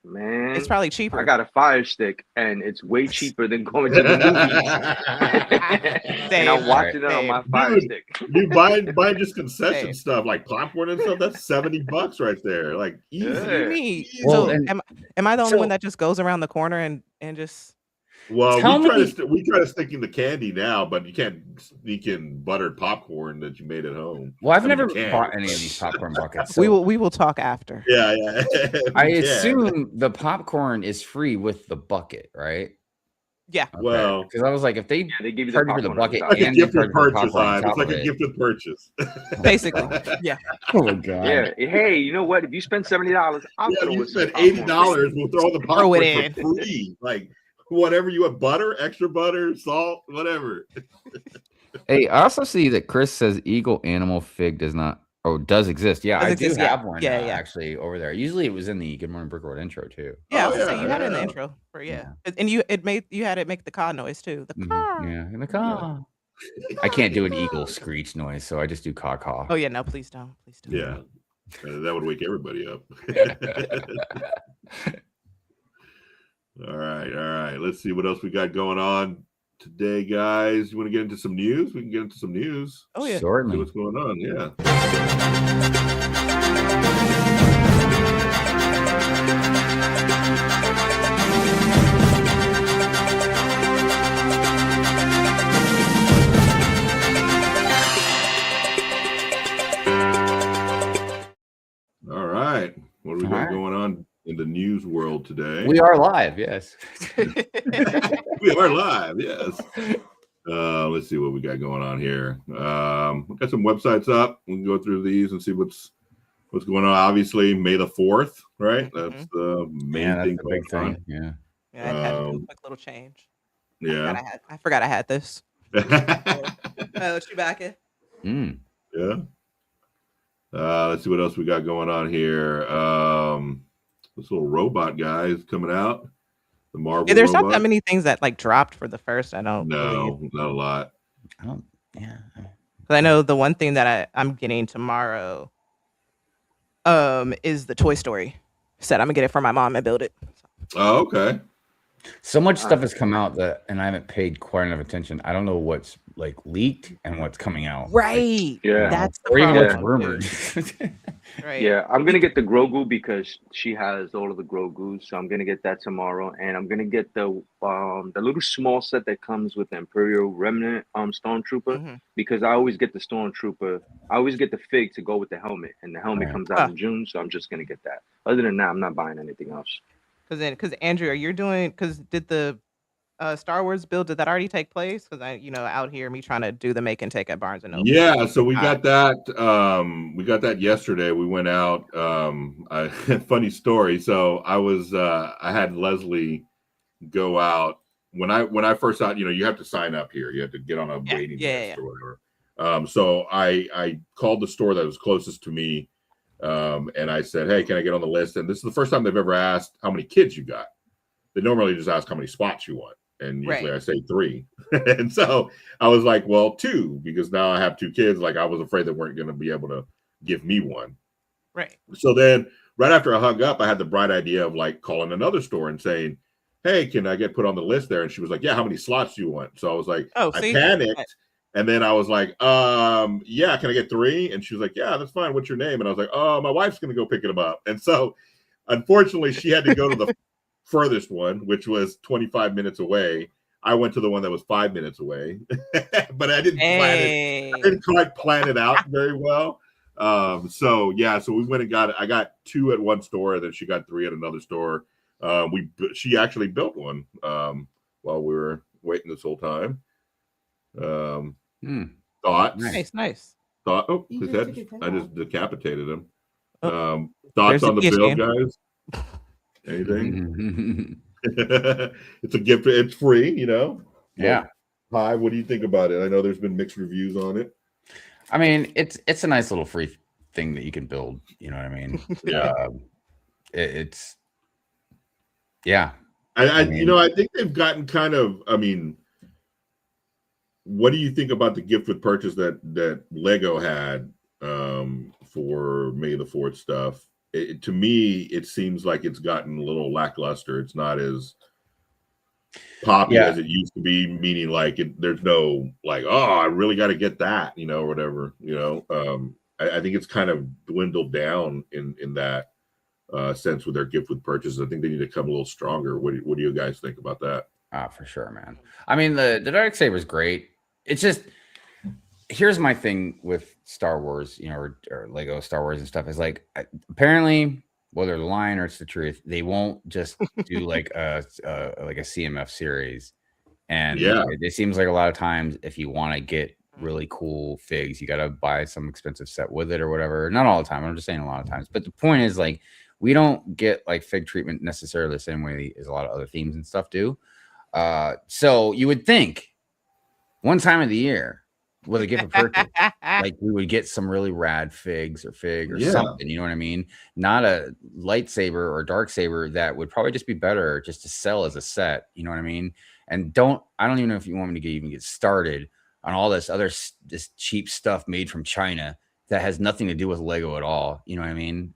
Man, It's probably cheaper. I got a Fire Stick, and it's way cheaper than going to the movies. And I'm watching it on my Fire Stick. You buy just concession Hey. stuff like popcorn and stuff. That's $70 right there. Like easy. What do you mean? Well, So and- am I the only so- one that just goes around the corner and just? Well, Tell we me- try to stick in the candy now, but you can't sneak in buttered popcorn that you made at home. Well, I've I mean, never you can. bought any of these popcorn buckets. we so will talk after. Yeah. I Yeah. assume the popcorn is free with the bucket, right? Yeah. Well, because I was like, if they Yeah, they give you the charge you for the popcorn on bucket top. like a and they gift charge with you for purchase, popcorn on Hive. It's top like of a it. gift with purchase. Basically, yeah. Oh my god! Yeah. Hey, you know what? If you spend $70, I'll Yeah, throw you in some spend popcorn. $80, we'll throw the Throw popcorn it for free. Like whatever you want, butter, extra butter, salt, whatever. Hey, I also see that Chris says Eagle Animal Fig does exist. Yeah, Does I exist, do yeah. have one. Yeah. actually over there. Usually it was in the Good Morning Brickroad intro too. Yeah, I Oh, was gonna say yeah, you had it in the yeah. intro for and you had it make the car noise too. The car. Yeah, in the car. I can't do an eagle screech noise, so I just do caw caw. Oh yeah, no, please don't. Yeah. That would wake everybody up. All right. Let's see what else we got going on today, guys. You want to get into some news? We can get into some news. Oh yeah. See Certainly. what's going on. Yeah. All right. What do we got All right. going on in the news world today? We are live, yes. We are live, yes. Let's see what we got going on here. We got some websites up. We can go through these and see what's going on. Obviously, May the 4th, right? That's the main Yeah, thing that's the big going on. thing. Yeah. Yeah, I had to do a quick little change. Yeah. I forgot I had this. Chewbacca. Mm. Yeah. Let's see what else we got going on here. This little robot guy is coming out. The Marvel Yeah, there's not that robot. many things that like dropped for the first. I don't believe. No, not a lot. I don't. Yeah. 'Cause I know the one thing that I'm getting tomorrow is the Toy Story set. I'm gonna get it for my mom and build it. Oh, okay. So much stuff has come out that, and I haven't paid quite enough attention. I don't know what's like leaked and what's coming out. Right. Yeah. That's the Or even what's problem. rumored. Right. Yeah, I'm gonna get the Grogu because she has all of the Grogus, so I'm gonna get that tomorrow, and I'm gonna get the little small set that comes with the Imperial Remnant Stormtrooper Mhm. because I always get the Stormtrooper. I always get the fig to go with the helmet, and the helmet Right. comes out in June, so I'm just gonna get that. Other than that, I'm not buying anything else. Because Andrew, you're doing did the Star Wars build, did that already take place? Because out here me trying to do the make and take at Barnes and Noble. Yeah, so we got that. We got that yesterday. We went out. Funny story. So I had Leslie go out when I first out. You have to sign up here. You have to get on a waiting list or whatever. So I called the store that was closest to me, and I said, "Hey, can I get on the list?" And this is the first time they've ever asked how many kids you got. They normally just ask how many spots you want. And usually I say 3. And so I was like, well, 2, because now I have 2 kids. Like I was afraid they weren't going to be able to give me one. Right. So then right after I hung up, I had the bright idea of like calling another store and saying, hey, can I get put on the list there? And she was like, yeah, how many slots do you want? So I was like, I panicked. And then I was like, yeah, can I get 3? And she was like, yeah, that's fine. What's your name? And I was like, oh, my wife's going to go pick them up. And so unfortunately she had to go to the furthest one, which was 25 minutes away. I went to the one that was 5 minutes away, but I didn't plan it. I didn't quite plan it out very well. So we went and got it. I got 2 at one store, and then she got 3 at another store. She actually built one while we were waiting this whole time. Thoughts? Nice. Oh, his head. I just decapitated him. Thoughts on the build, guys? Anything? It's a gift. It's free, Yeah. Hi, what do you think about it? I know there's been mixed reviews on it. I mean, it's a nice little free thing that you can build. You know what I mean? Yeah. It's yeah. I think they've gotten kind of. I mean, what do you think about the gift with purchase that Lego had for May the 4th stuff? To me, it seems like it's gotten a little lackluster. It's not as poppy as it used to be, meaning like there's no like, oh, I really got to get that, or whatever, I think it's kind of dwindled down in that sense with their gift with purchases. I think they need to come a little stronger. What do you guys think about that? For sure, man. I mean, the Darksaber is great. It's just, here's my thing with Star Wars, or Lego Star Wars and stuff is like, apparently, whether they're lying or it's the truth, they won't just do like a CMF series. And it seems like a lot of times if you want to get really cool figs, you got to buy some expensive set with it or whatever. Not all the time. I'm just saying a lot of times. But the point is, like, we don't get like fig treatment necessarily the same way as a lot of other themes and stuff do. So you would think one time of the year with a gift of purchase, like we would get some really rad figs or something, you know what I mean? Not a lightsaber or dark saber that would probably just be better just to sell as a set, you know what I mean? And I don't even know if you want me to even get started on all this cheap stuff made from China that has nothing to do with Lego at all, you know what I mean?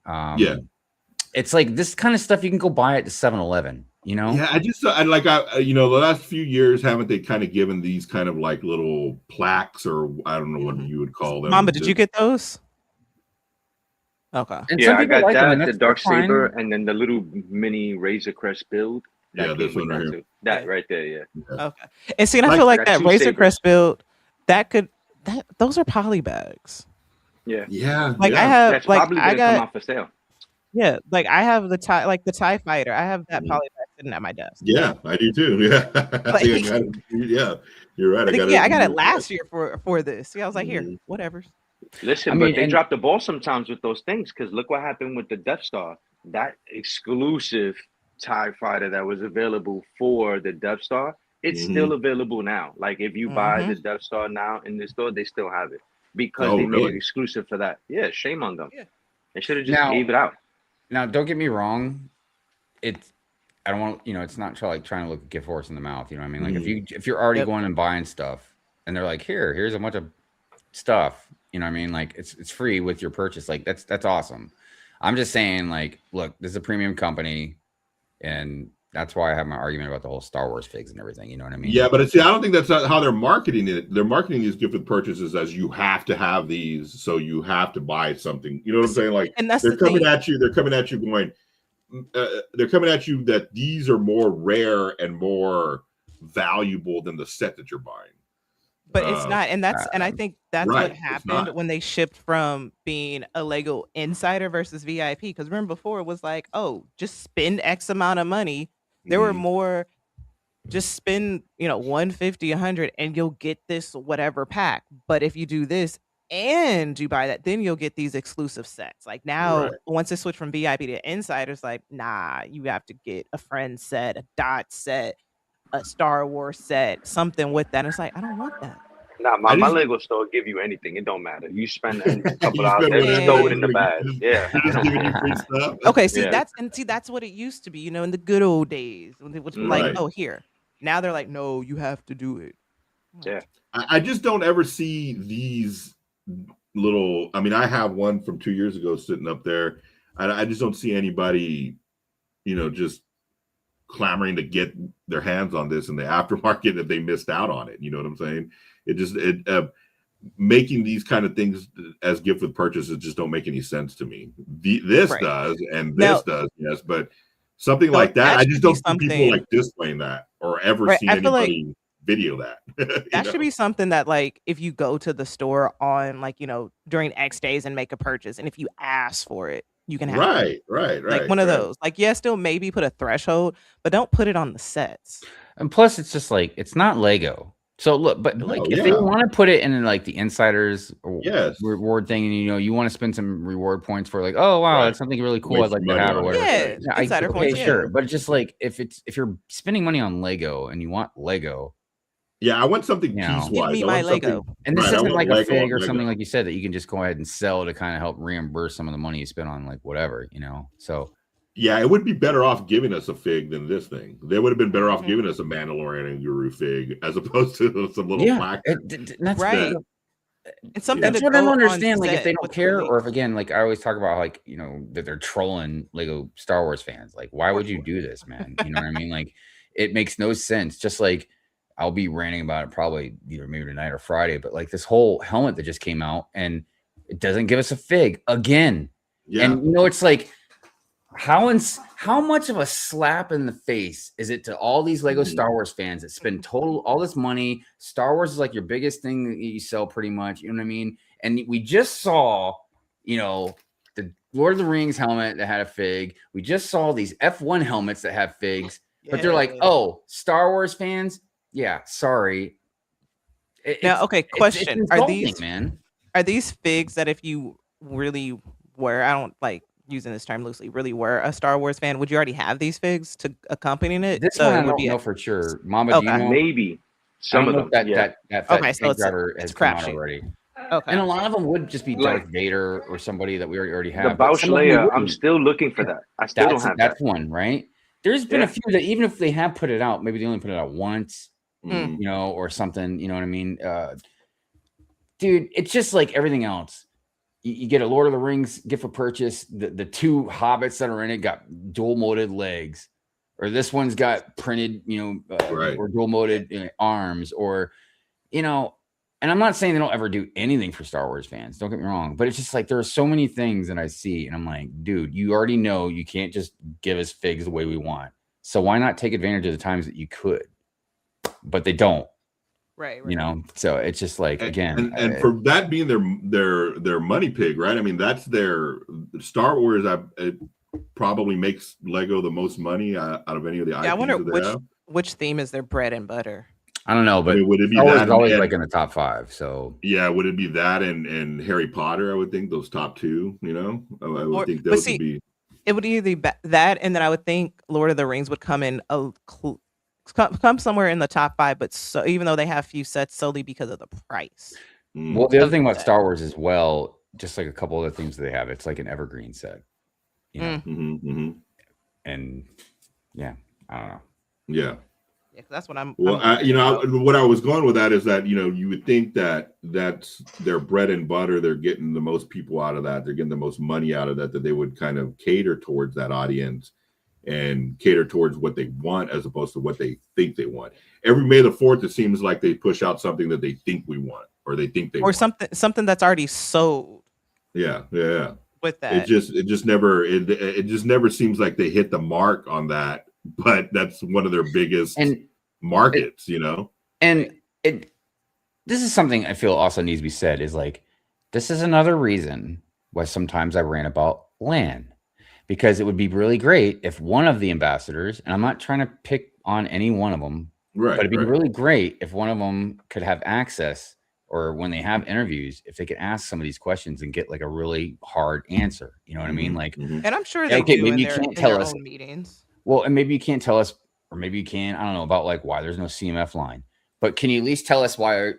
It's like this kind of stuff you can go buy at the 7-Eleven. Yeah, the last few years, haven't they kind of given these kind of like little plaques, or I don't know what you would call them? Mama, did you get those? Okay. And I got that, the dark saber, and then the little mini Razor Crest build. This one right here. That right there, yeah. Okay. And see, I feel like that Razor Crest build, those are poly bags. Yeah. Yeah. Like I have, that's like probably gonna come out for sale. Yeah, like I have the TIE Fighter. I have that poly bag sitting at my desk. Yeah, I do too. Yeah. Yeah, you're right. I got it last year for this. See, I was like, here, whatever. Listen, but they drop the ball sometimes with those things, because look what happened with the Death Star. That exclusive TIE Fighter that was available for the Death Star, it's still available now. Like if you buy the Death Star now in the store, they still have it because they made it exclusive for that. Yeah, shame on them. Yeah. They should have just gave it out. Now, don't get me wrong. it's I don't want it's not trying to look a gift horse in the mouth. You know what I mean? Like if you're already going and buying stuff, and they're like, here's a bunch of stuff. You know what I mean? Like it's free with your purchase. Like that's awesome. I'm just saying, like, look, this is a premium company, and that's why I have my argument about the whole Star Wars figs and everything. You know what I mean? Yeah, but see, I don't think that's not how they're marketing it. They're marketing these gift with purchases as you have to have these, so you have to buy something. You know what I'm saying? Like, and that's they're coming at you. They're coming at you going. They're coming at you that these are more rare and more valuable than the set that you're buying. But it's not, and I think that's right, what happened when they shipped from being a Lego Insider versus VIP. Because remember, before it was like, oh, just spend X amount of money. There were more, just spend 150, 100, and you'll get this whatever pack. But if you do this and you buy that, then you'll get these exclusive sets. Like now, once it switched from VIP to Insiders, like nah, you have to get a friend set, a dot set, a Star Wars set, something with that. And it's like, I don't want that. Nah, my Lego store give you anything. It don't matter. You spend a couple hours, they just throw it in the bag. Yeah. Just giving you free stuff. Okay, see that's what it used to be, in the good old days. When it was like, oh, here. Now they're like, no, you have to do it. Yeah. I just don't ever see these little. I mean, I have one from 2 years ago sitting up there. I just don't see anybody, just clamoring to get their hands on this in the aftermarket if they missed out on it. You know what I'm saying? Making these kind of things as gift with purchases just don't make any sense to me. This does, and this does, yes, but something like that, I just don't see people like displaying that or ever see anybody video that. That should be something that, like, if you go to the store on, like, during X days and make a purchase, and if you ask for it, you can have it. Right. Like one of those. Like, still maybe put a threshold, but don't put it on the sets. And plus, it's just like, it's not Lego. So look, but if they want to put it in like the Insiders reward thing, and you want to spend some reward points for like, oh wow, that's something really cool I'd like to have or whatever. Insider points, sure. But it's just like if you're spending money on Lego and you want Lego. Yeah, I want something piece-wise. Give me my Lego. And this isn't like a fig or something like you said that you can just go ahead and sell to kind of help reimburse some of the money you spent on like whatever, So yeah, it would be better off giving us a fig than this thing. They would have been better off giving us a Mandalorian and Guru fig as opposed to some little plaque. That's right. It's something that's what I don't understand. Like if they don't care, or if again, like I always talk about, like that they're trolling Lego Star Wars fans. Like, why would you do this, man? You know what I mean? Like, it makes no sense. Just like I'll be ranting about it probably either maybe tonight or Friday. But like this whole helmet that just came out and it doesn't give us a fig again. Yeah. And it's like. How much of a slap in the face is it to all these Lego Star Wars fans that spend all this money? Star Wars is like your biggest thing that you sell pretty much. You know what I mean? And we just saw, the Lord of the Rings helmet that had a fig. We just saw these F1 helmets that have figs, but they're like, oh, Star Wars fans? Yeah, sorry. Question. Are these figs that if you really were, I don't like using this term loosely, really were a Star Wars fan, would you already have these figs to accompany it? This one I don't know for sure. Mama, do you know? Maybe some of them. That so driver has come out already. Okay. And a lot of them would just be Darth Vader or somebody that we already have. The Bausch Leia, I'm still looking for that. I still don't have that. That's one, right? There's been a few that even if they have put it out, maybe they only put it out once, or something, you know what I mean? Dude, it's just like everything else. You get a Lord of the Rings gift for purchase. The two hobbits that are in it got dual molded legs, or this one's got printed, or dual molded arms, or, and I'm not saying they don't ever do anything for Star Wars fans. Don't get me wrong, but it's just like there are so many things that I see, and I'm like, dude, you already know you can't just give us figs the way we want. So why not take advantage of the times that you could? But they don't. Right. So it's just like, again, and for that being their money pig, right? I mean, that's their Star Wars. It probably makes Lego the most money out of any of the IPs. I wonder which theme is their bread and butter. I don't know, but would it be always like in the top 5? So yeah, would it be that and Harry Potter? I would think those top 2. I would think those would be. It would either be that, and then I would think Lord of the Rings would come in come somewhere in the top 5, but so even though they have few sets solely because of the price. Well, the other thing about Star Wars as well, just like a couple other things that they have, it's like an evergreen set, And Yeah, I don't know. Yeah. Yeah, 'cause that's what I'm. Well, what I was going with that is that, you would think that that's their bread and butter. They're getting the most people out of that. They're getting the most money out of that, that they would kind of cater towards that audience and cater towards what they want as opposed to what they think they want. Every May the 4th, it seems like they push out something that they think we want or they think they want. Or something that's already sold. Yeah. With that. It just never seems like they hit the mark on that. But that's one of their biggest markets, And this is something I feel also needs to be said is like, this is another reason why sometimes I rant about LAN, because it would be really great if one of the ambassadors, and I'm not trying to pick on any one of them, but it'd be really great if one of them could have access, or when they have interviews, if they could ask some of these questions and get like a really hard answer. You know what I mean? Like, and I'm sure they do in their own meetings. Well, and maybe you can't tell us, or maybe you can, I don't know, about like why there's no CMF line, but can you at least tell us why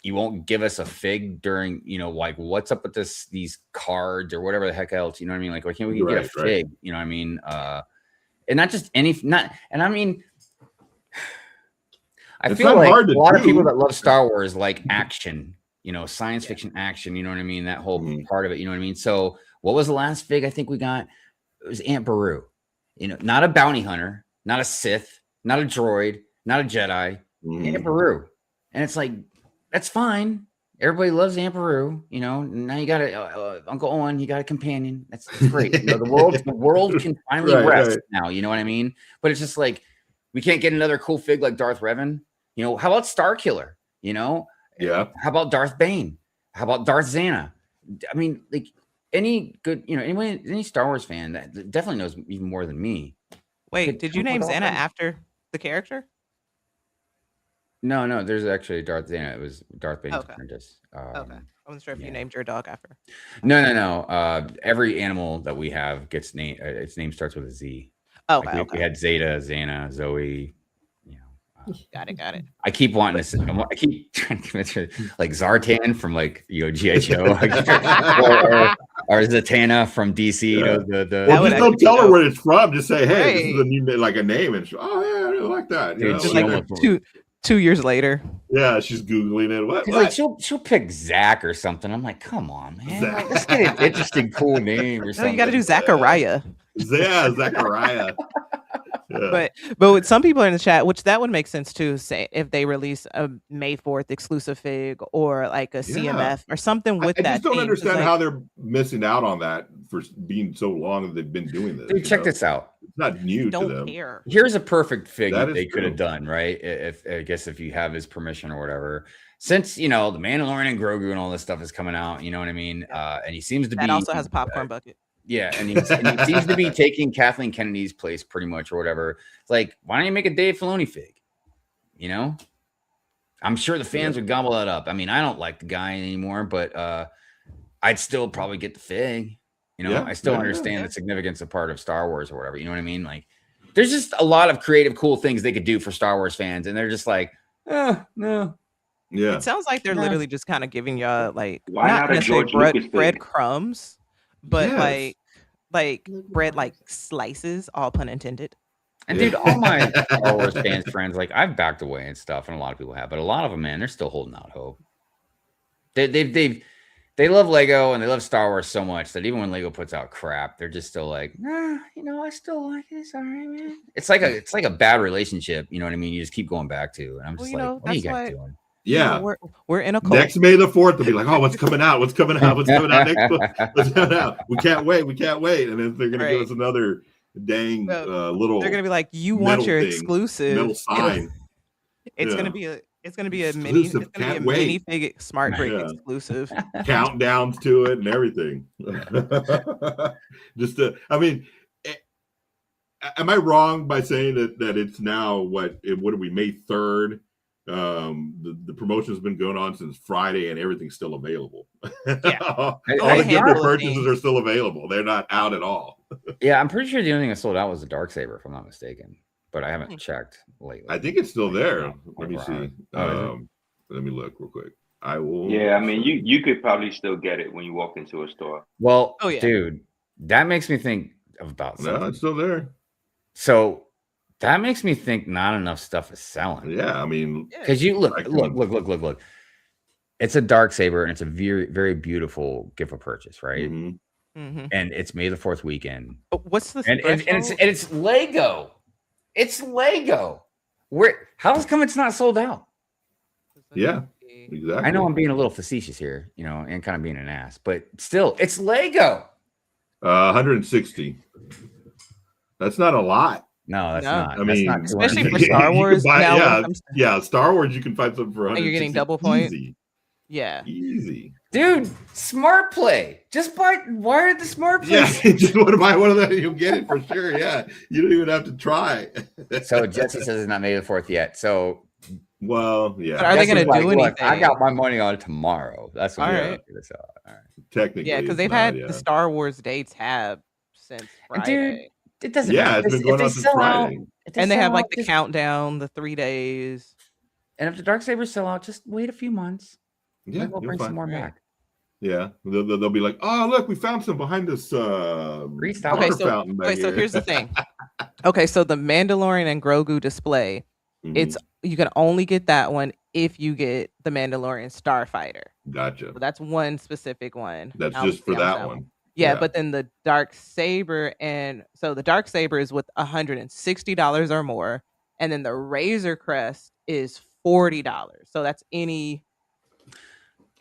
you won't give us a fig during, like what's up with these cards or whatever the heck else, you know what I mean? Like, why can't we get a fig, you know what I mean? And not just I feel like a lot of people that love Star Wars like action, science fiction action, you know what I mean? That whole part of it, you know what I mean? So what was the last fig I think we got? It was Aunt Beru. Not a bounty hunter, not a Sith, not a droid, not a Jedi, Aunt Beru. And it's like, that's fine. Everybody loves Aunt Beru. Now you got Uncle Owen, you got a companion. That's great. The world can finally rest now. You know what I mean? But it's just like, we can't get another cool fig like Darth Revan. How about Starkiller? Yeah. How about Darth Bane? How about Darth Xana? I mean, like, any good, any Star Wars fan that definitely knows even more than me. Wait, did you name Xana after the character? No, there's actually Darth Xana. It was Darth Bane's apprentice. Okay. I wasn't sure if you named your dog after. No. Every animal that we have gets named. Its name starts with a Z. Okay. We had Zeta, Xana, Zoe. Got it. I keep wanting to. I keep trying to convince her, like Zartan from like G.I. Joe, or Zatanna from DC. Well, just don't tell her where it's from. Just say, hey, this is a new, like a name, and oh yeah, I really like that. Just like 2 years later. Yeah, she's googling it. What? Like she'll pick Zach or something. I'm like, come on, man. Like, let's get an interesting, cool name or something. No, you got to do Zachariah. Yeah, Zachariah. Yeah. But with some people in the chat, which that would make sense too, say if they release a May 4th exclusive fig or like a CMF or something with that. I just don't understand how they're missing out on that for being so long that they've been doing this. Dude, check this out. It's not new to them. Don't care. Here's a perfect fig that they could have done, right? If you have his permission or whatever. Since the Mandalorian and Grogu and all this stuff is coming out, you know what I mean? And he seems to be also has a popcorn bucket. Yeah, and he seems to be taking Kathleen Kennedy's place pretty much or whatever. It's like, why don't you make a Dave Filoni fig? I'm sure the fans would gobble that up. I mean, I don't like the guy anymore, but I'd still probably get the fig. I still understand the significance of part of Star Wars or whatever. You know what I mean? Like, there's just a lot of creative, cool things they could do for Star Wars fans, and they're just like, no. Yeah. It sounds like they're literally just kind of giving y'all like Why not a George Lucas breadcrumbs, but like bread like slices, all pun intended. And dude, all my Star Wars fans friends, like I've backed away and stuff, and a lot of people have, but a lot of them, man, they're still holding out hope. They love Lego and they love Star Wars so much that even when Lego puts out crap, they're just still like, I still like it. It's all right, man. It's like a bad relationship, you know what I mean? You just keep going back to, and I'm just what are you guys doing? Yeah, we're in a cult. Next May the 4th, they'll be like, oh, what's coming out? What's coming out? What's coming out next? What's coming out? We can't wait. And then they're gonna give us another dang little. They're gonna be like, you want your exclusive metal sign? It's gonna be a mini fig smart break exclusive. Countdowns to it and everything. Am I wrong by saying that it's now what are we, May 3rd? The promotion's been going on since Friday and everything's still available. Yeah. All the different purchases are still available. They're not out at all. Yeah, I'm pretty sure the only thing that sold out was the Darksaber, if I'm not mistaken. But I haven't checked lately. I think it's still there. Let me see. Let me look real quick. I will. Yeah, I mean, you could probably still get it when you walk into a store. Well, dude, that makes me think about something. No, it's still there. So That makes me think not enough stuff is selling. Yeah, I mean, because you look. It's a Darksaber, and it's a very, very beautiful gift of purchase, right? Mm-hmm. And it's May the 4th weekend. But what's the and it's Lego. It's Lego. How's come it's not sold out? Yeah, exactly. I know I'm being a little facetious here, and kind of being an ass, but still, it's Lego. 160. That's not a lot. No, that's not. I mean, especially for Star Wars. Star Wars, you can find something for 160. You're getting double points. Easy. Yeah. Easy. Dude, Smart Play. Just wire the Smart Play. Yeah, just want to buy one of them, you'll get it for sure. Yeah, you don't even have to try. So Jesse says it's not May the 4th yet. So, well, yeah. But are they going to do anything? Look, I got my money on it tomorrow. That's what all right. Right. All right. Technically, yeah, because they've had the Star Wars Day tab since Friday. Dude, it doesn't matter. It's been going on since Friday. And they have like the countdown, the 3 days. And if the Darksabers sell out, just wait a few months. Yeah, we'll bring some more back. Yeah, they'll be like, oh, look, we found some behind this fountain back so here's the thing. Okay, so the Mandalorian and Grogu display, you can only get that one if you get the Mandalorian Starfighter. Gotcha. So that's one specific one. That's just for that one. Yeah, but then the Darksaber, and so the Darksaber is with $160 or more, and then the Razor Crest is $40. So that's anything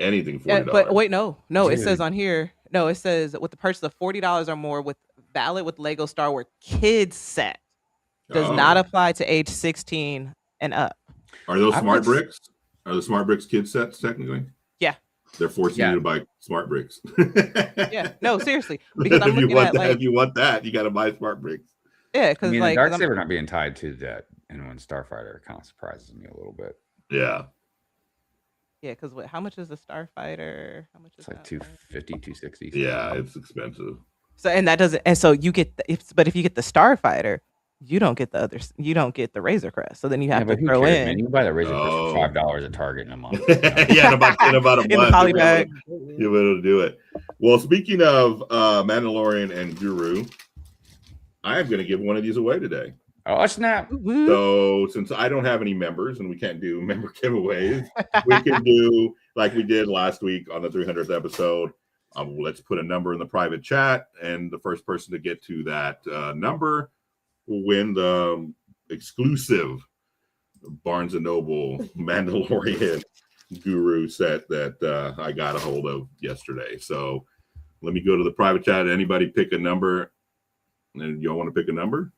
$40. But wait, no, it says on here. No, it says with the purchase of $40 or more with valid with Lego Star Wars Kids set does not apply to age 16 and up. Are those smart bricks? Are the smart bricks kid sets technically? Yeah. They're forcing you to buy smart bricks. Yeah. No, seriously. Because I'm looking at if you want that, you got to buy smart bricks. Yeah, because the Darksaber not being tied to that and when Starfighter kind of surprises me a little bit. Yeah. Yeah, because how much is the Starfighter? How much is it's like 250, 260. Yeah, it's expensive. So so you get but if you get the Starfighter, you don't get you don't get the Razor Crest. So then you have to throw in. Man, you can buy the Razor Crest for $5 at Target in a month. Yeah, in about a month. In the poly bag. You'll be able to do it. Well, speaking of Mandalorian and Guru, I am going to give one of these away today. Oh, snap. So since I don't have any members and we can't do member giveaways, we can do like we did last week on the 300th episode. Let's put a number in the private chat, and the first person to get to that number will win the exclusive Barnes & Noble Mandalorian Guru set that I got a hold of yesterday. So let me go to the private chat. Anybody pick a number? And y'all want to pick a number?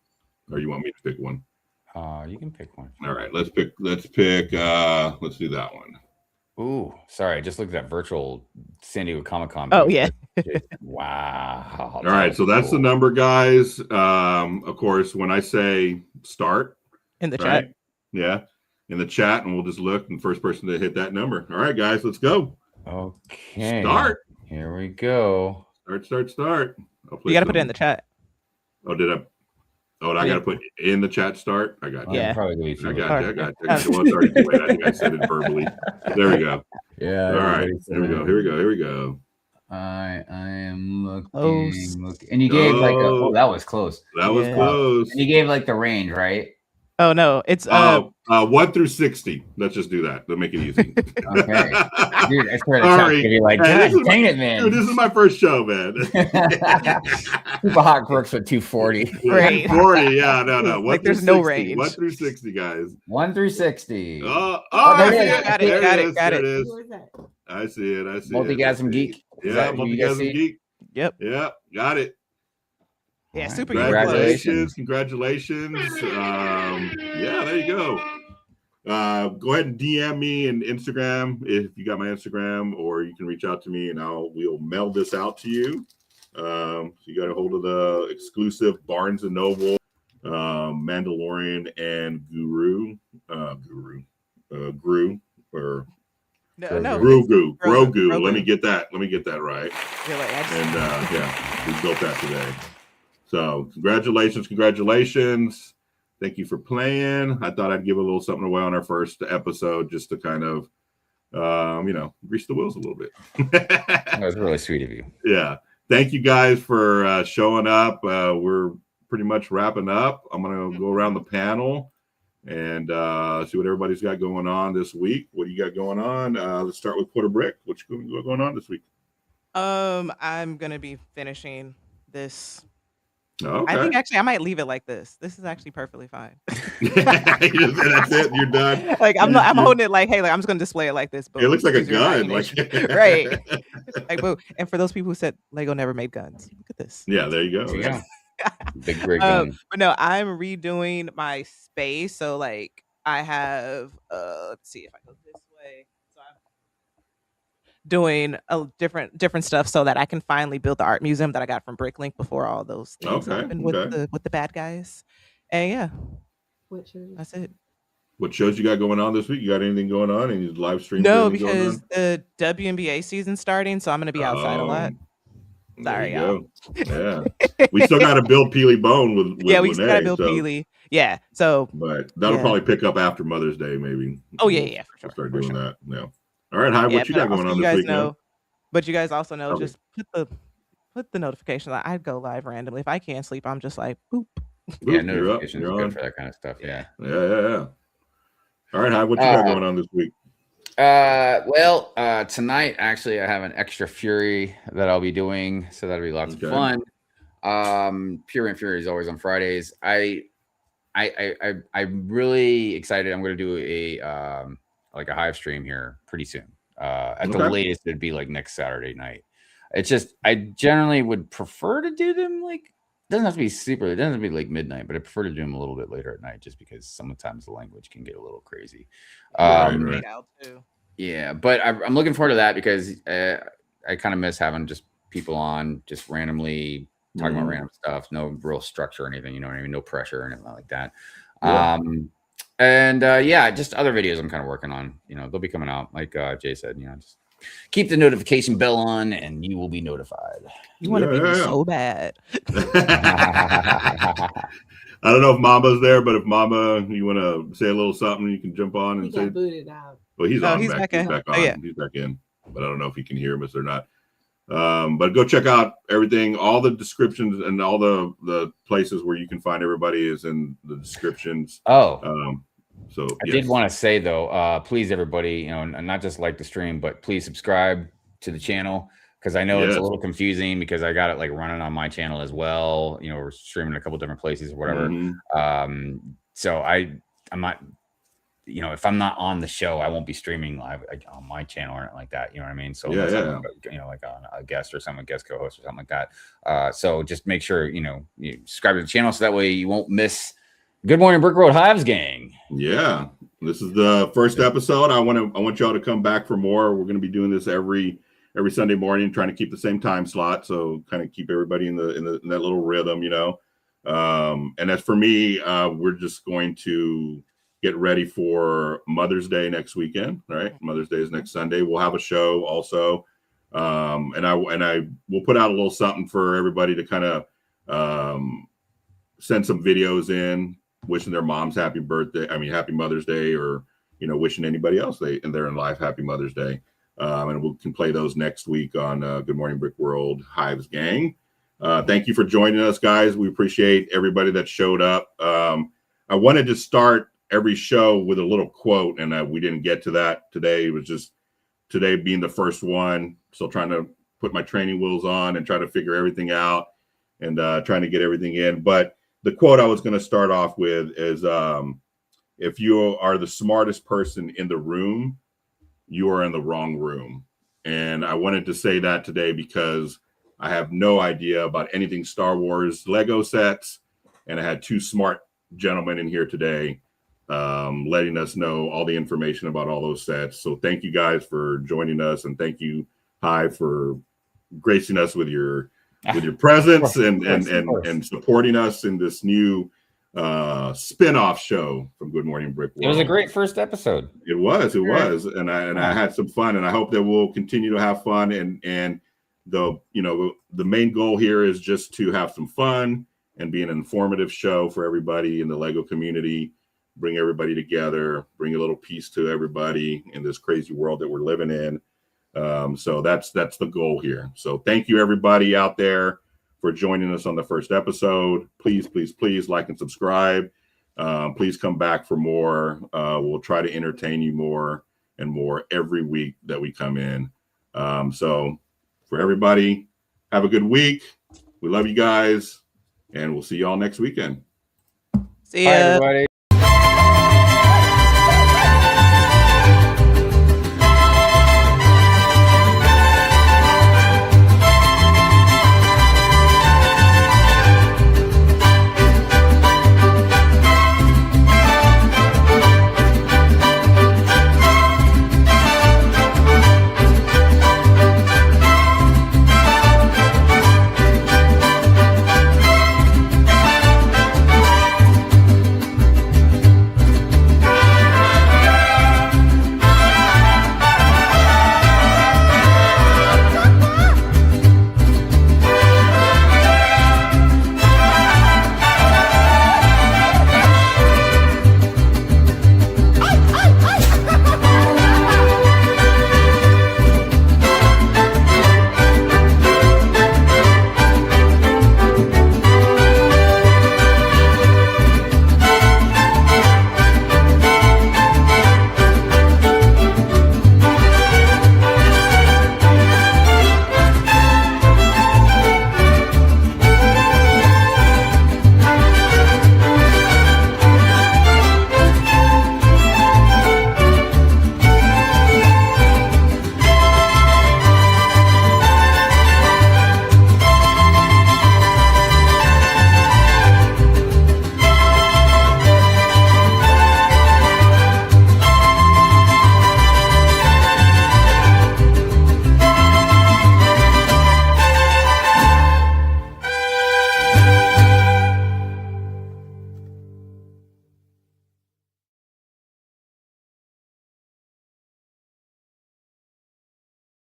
Or you want me to pick one? You can pick one. All right, let's do that one. Ooh, sorry, I just looked at that virtual San Diego Comic-Con. Oh, yeah. Wow. All right, so that's the number, guys. Of course, when I say start in the chat. Yeah, in the chat, and we'll just look, and first person to hit that number. All right, guys, let's go. Okay. Start. Here we go. Start. You got to put it in the chat. Oh, did I? Oh, I got to put in the chat start. I got you. Yeah. Probably I got you. Well, sorry, wait, I think I said it verbally. There we go. Yeah. All right. Here we go. I am looking. And you gave that was close. That was close. And you gave like the range, right? Oh no, it's 1 through 60. Let's just do that. Let's make it easy. Okay. Dude, I swear Sorry. Be like, dang it, man. Dude, this is my first show, man. Super hot works with 240. Right. 40, yeah, no. Like there's no range. 1 through 60, guys. 1 through 60. Got it. I see it. Multigasm Geek. Yeah, Multigasm Geek. Yep. Yeah, got it. Yeah, super. Congratulations. Yeah, there you go. Go ahead and DM me and Instagram if you got my Instagram, or you can reach out to me and we'll mail this out to you. So you got a hold of the exclusive Barnes & Noble Mandalorian and Grogu. Let me get that right. And we built that today. So congratulations. Thank you for playing. I thought I'd give a little something away on our first episode just to kind of, grease the wheels a little bit. That was really sweet of you. Yeah. Thank you guys for showing up. We're pretty much wrapping up. I'm gonna go around the panel and see what everybody's got going on this week. What do you got going on? Let's start with IBrick. What's going on this week? I'm gonna be finishing this. Okay. I think actually I might leave it like this. This is actually perfectly fine. That's it. You're done. Like I'm holding it like, hey, like I'm just gonna display it like this. It looks like a gun, like right. Like, boom. And for those people who said Lego never made guns, look at this. Yeah, there you go. Yeah. Big great gun. But no, I'm redoing my space. So like I have let's see if I go this way. So I'm doing a different stuff so that I can finally build the art museum that I got from Bricklink before all those things happened with the bad guys. And yeah, that's it. What shows you got going on this week? You got anything going on? Any live streams? No, because the WNBA season's starting, so I'm gonna be outside a lot. Sorry, y'all. Yeah, we still got to build Peely Bone with yeah, we Lene, still got to build Peely. Yeah, so but that'll probably pick up after Mother's Day, maybe. Oh yeah, for sure. Start doing that. Yeah. All right, Hive, what you got going on this week? But you guys also know, just put the notification that I go live randomly. If I can't sleep, I'm just like boop. Yeah, notifications are good for that kind of stuff. Yeah. All right, Hive, what you got going on this week? Well, tonight actually I have an extra Fury that I'll be doing, so that'll be lots of fun. Pure and Fury is always on Fridays. I'm really excited. I'm going to do a like a Hive stream here pretty soon. At the latest, it'd be like next Saturday night. It's just I generally would prefer to do them like it doesn't have to be super. It doesn't have to be like midnight, but I prefer to do them a little bit later at night, just because sometimes the language can get a little crazy. Yeah, but I'm looking forward to that because I kind of miss having just people on just randomly talking about random stuff, no real structure or anything, you know what I mean? No pressure or anything like that. Yeah. Just other videos I'm kind of working on, you know, they'll be coming out. Like Jay said, you know, just keep the notification bell on and you will be notified. You want to be so bad. I don't know if Mama's there, but if Mama, you want to say a little something, you can jump on and say. Booted out. Well, he's on. He's back in. He's back in, but I don't know if he can hear us or not. But go check out everything. All the descriptions and all the places where you can find everybody is in the descriptions. So I did want to say though, please everybody, you know, and not just like the stream, but please subscribe to the channel because I know it's a little confusing because I got it like running on my channel as well. You know, we're streaming a couple different places or whatever. So I'm not. You know, if I'm not on the show, I won't be streaming live on my channel or anything like that. You know what I mean? So, you know, like on a guest or something, guest co-host or something like that. So just make sure, you know, you subscribe to the channel so that way you won't miss Good Morning Brick Road Hive's gang. Yeah. This is the first episode. I want y'all to come back for more. We're going to be doing this every Sunday morning, trying to keep the same time slot. So kind of keep everybody in that little rhythm, you know? And as for me, we're just going to get ready for Mother's Day next weekend, right? Mother's Day is next Sunday. We'll have a show also. And I will put out a little something for everybody to kind of send some videos in, wishing their moms happy Mother's Day, or, you know, wishing anybody else they're in life happy Mother's Day. And we can play those next week on Good Morning Brick World Hive's gang. Thank you for joining us, guys. We appreciate everybody that showed up. I wanted to start every show with a little quote, and we didn't get to that today. It was just today being the first one, still trying to put my training wheels on and try to figure everything out and trying to get everything in. But the quote I was going to start off with is, if you are the smartest person in the room, you are in the wrong room. And I wanted to say that today because I have no idea about anything Star Wars Lego sets, and I had two smart gentlemen in here today letting us know all the information about all those sets. So thank you guys for joining us, and thank you, Hive, for gracing us with your presence and supporting us in this new spin-off show from Good Morning Brick World. It was a great first episode. It was, and I had some fun, and I hope that we'll continue to have fun. And the main goal here is just to have some fun and be an informative show for everybody in the Lego community. Bring everybody together, bring a little peace to everybody in this crazy world that we're living in. So that's the goal here. So thank you everybody out there for joining us on the first episode. Please, please, please like and subscribe. Please come back for more. We'll try to entertain you more and more every week that we come in. So for everybody, have a good week. We love you guys, and we'll see y'all next weekend. See Bye, ya. everybody.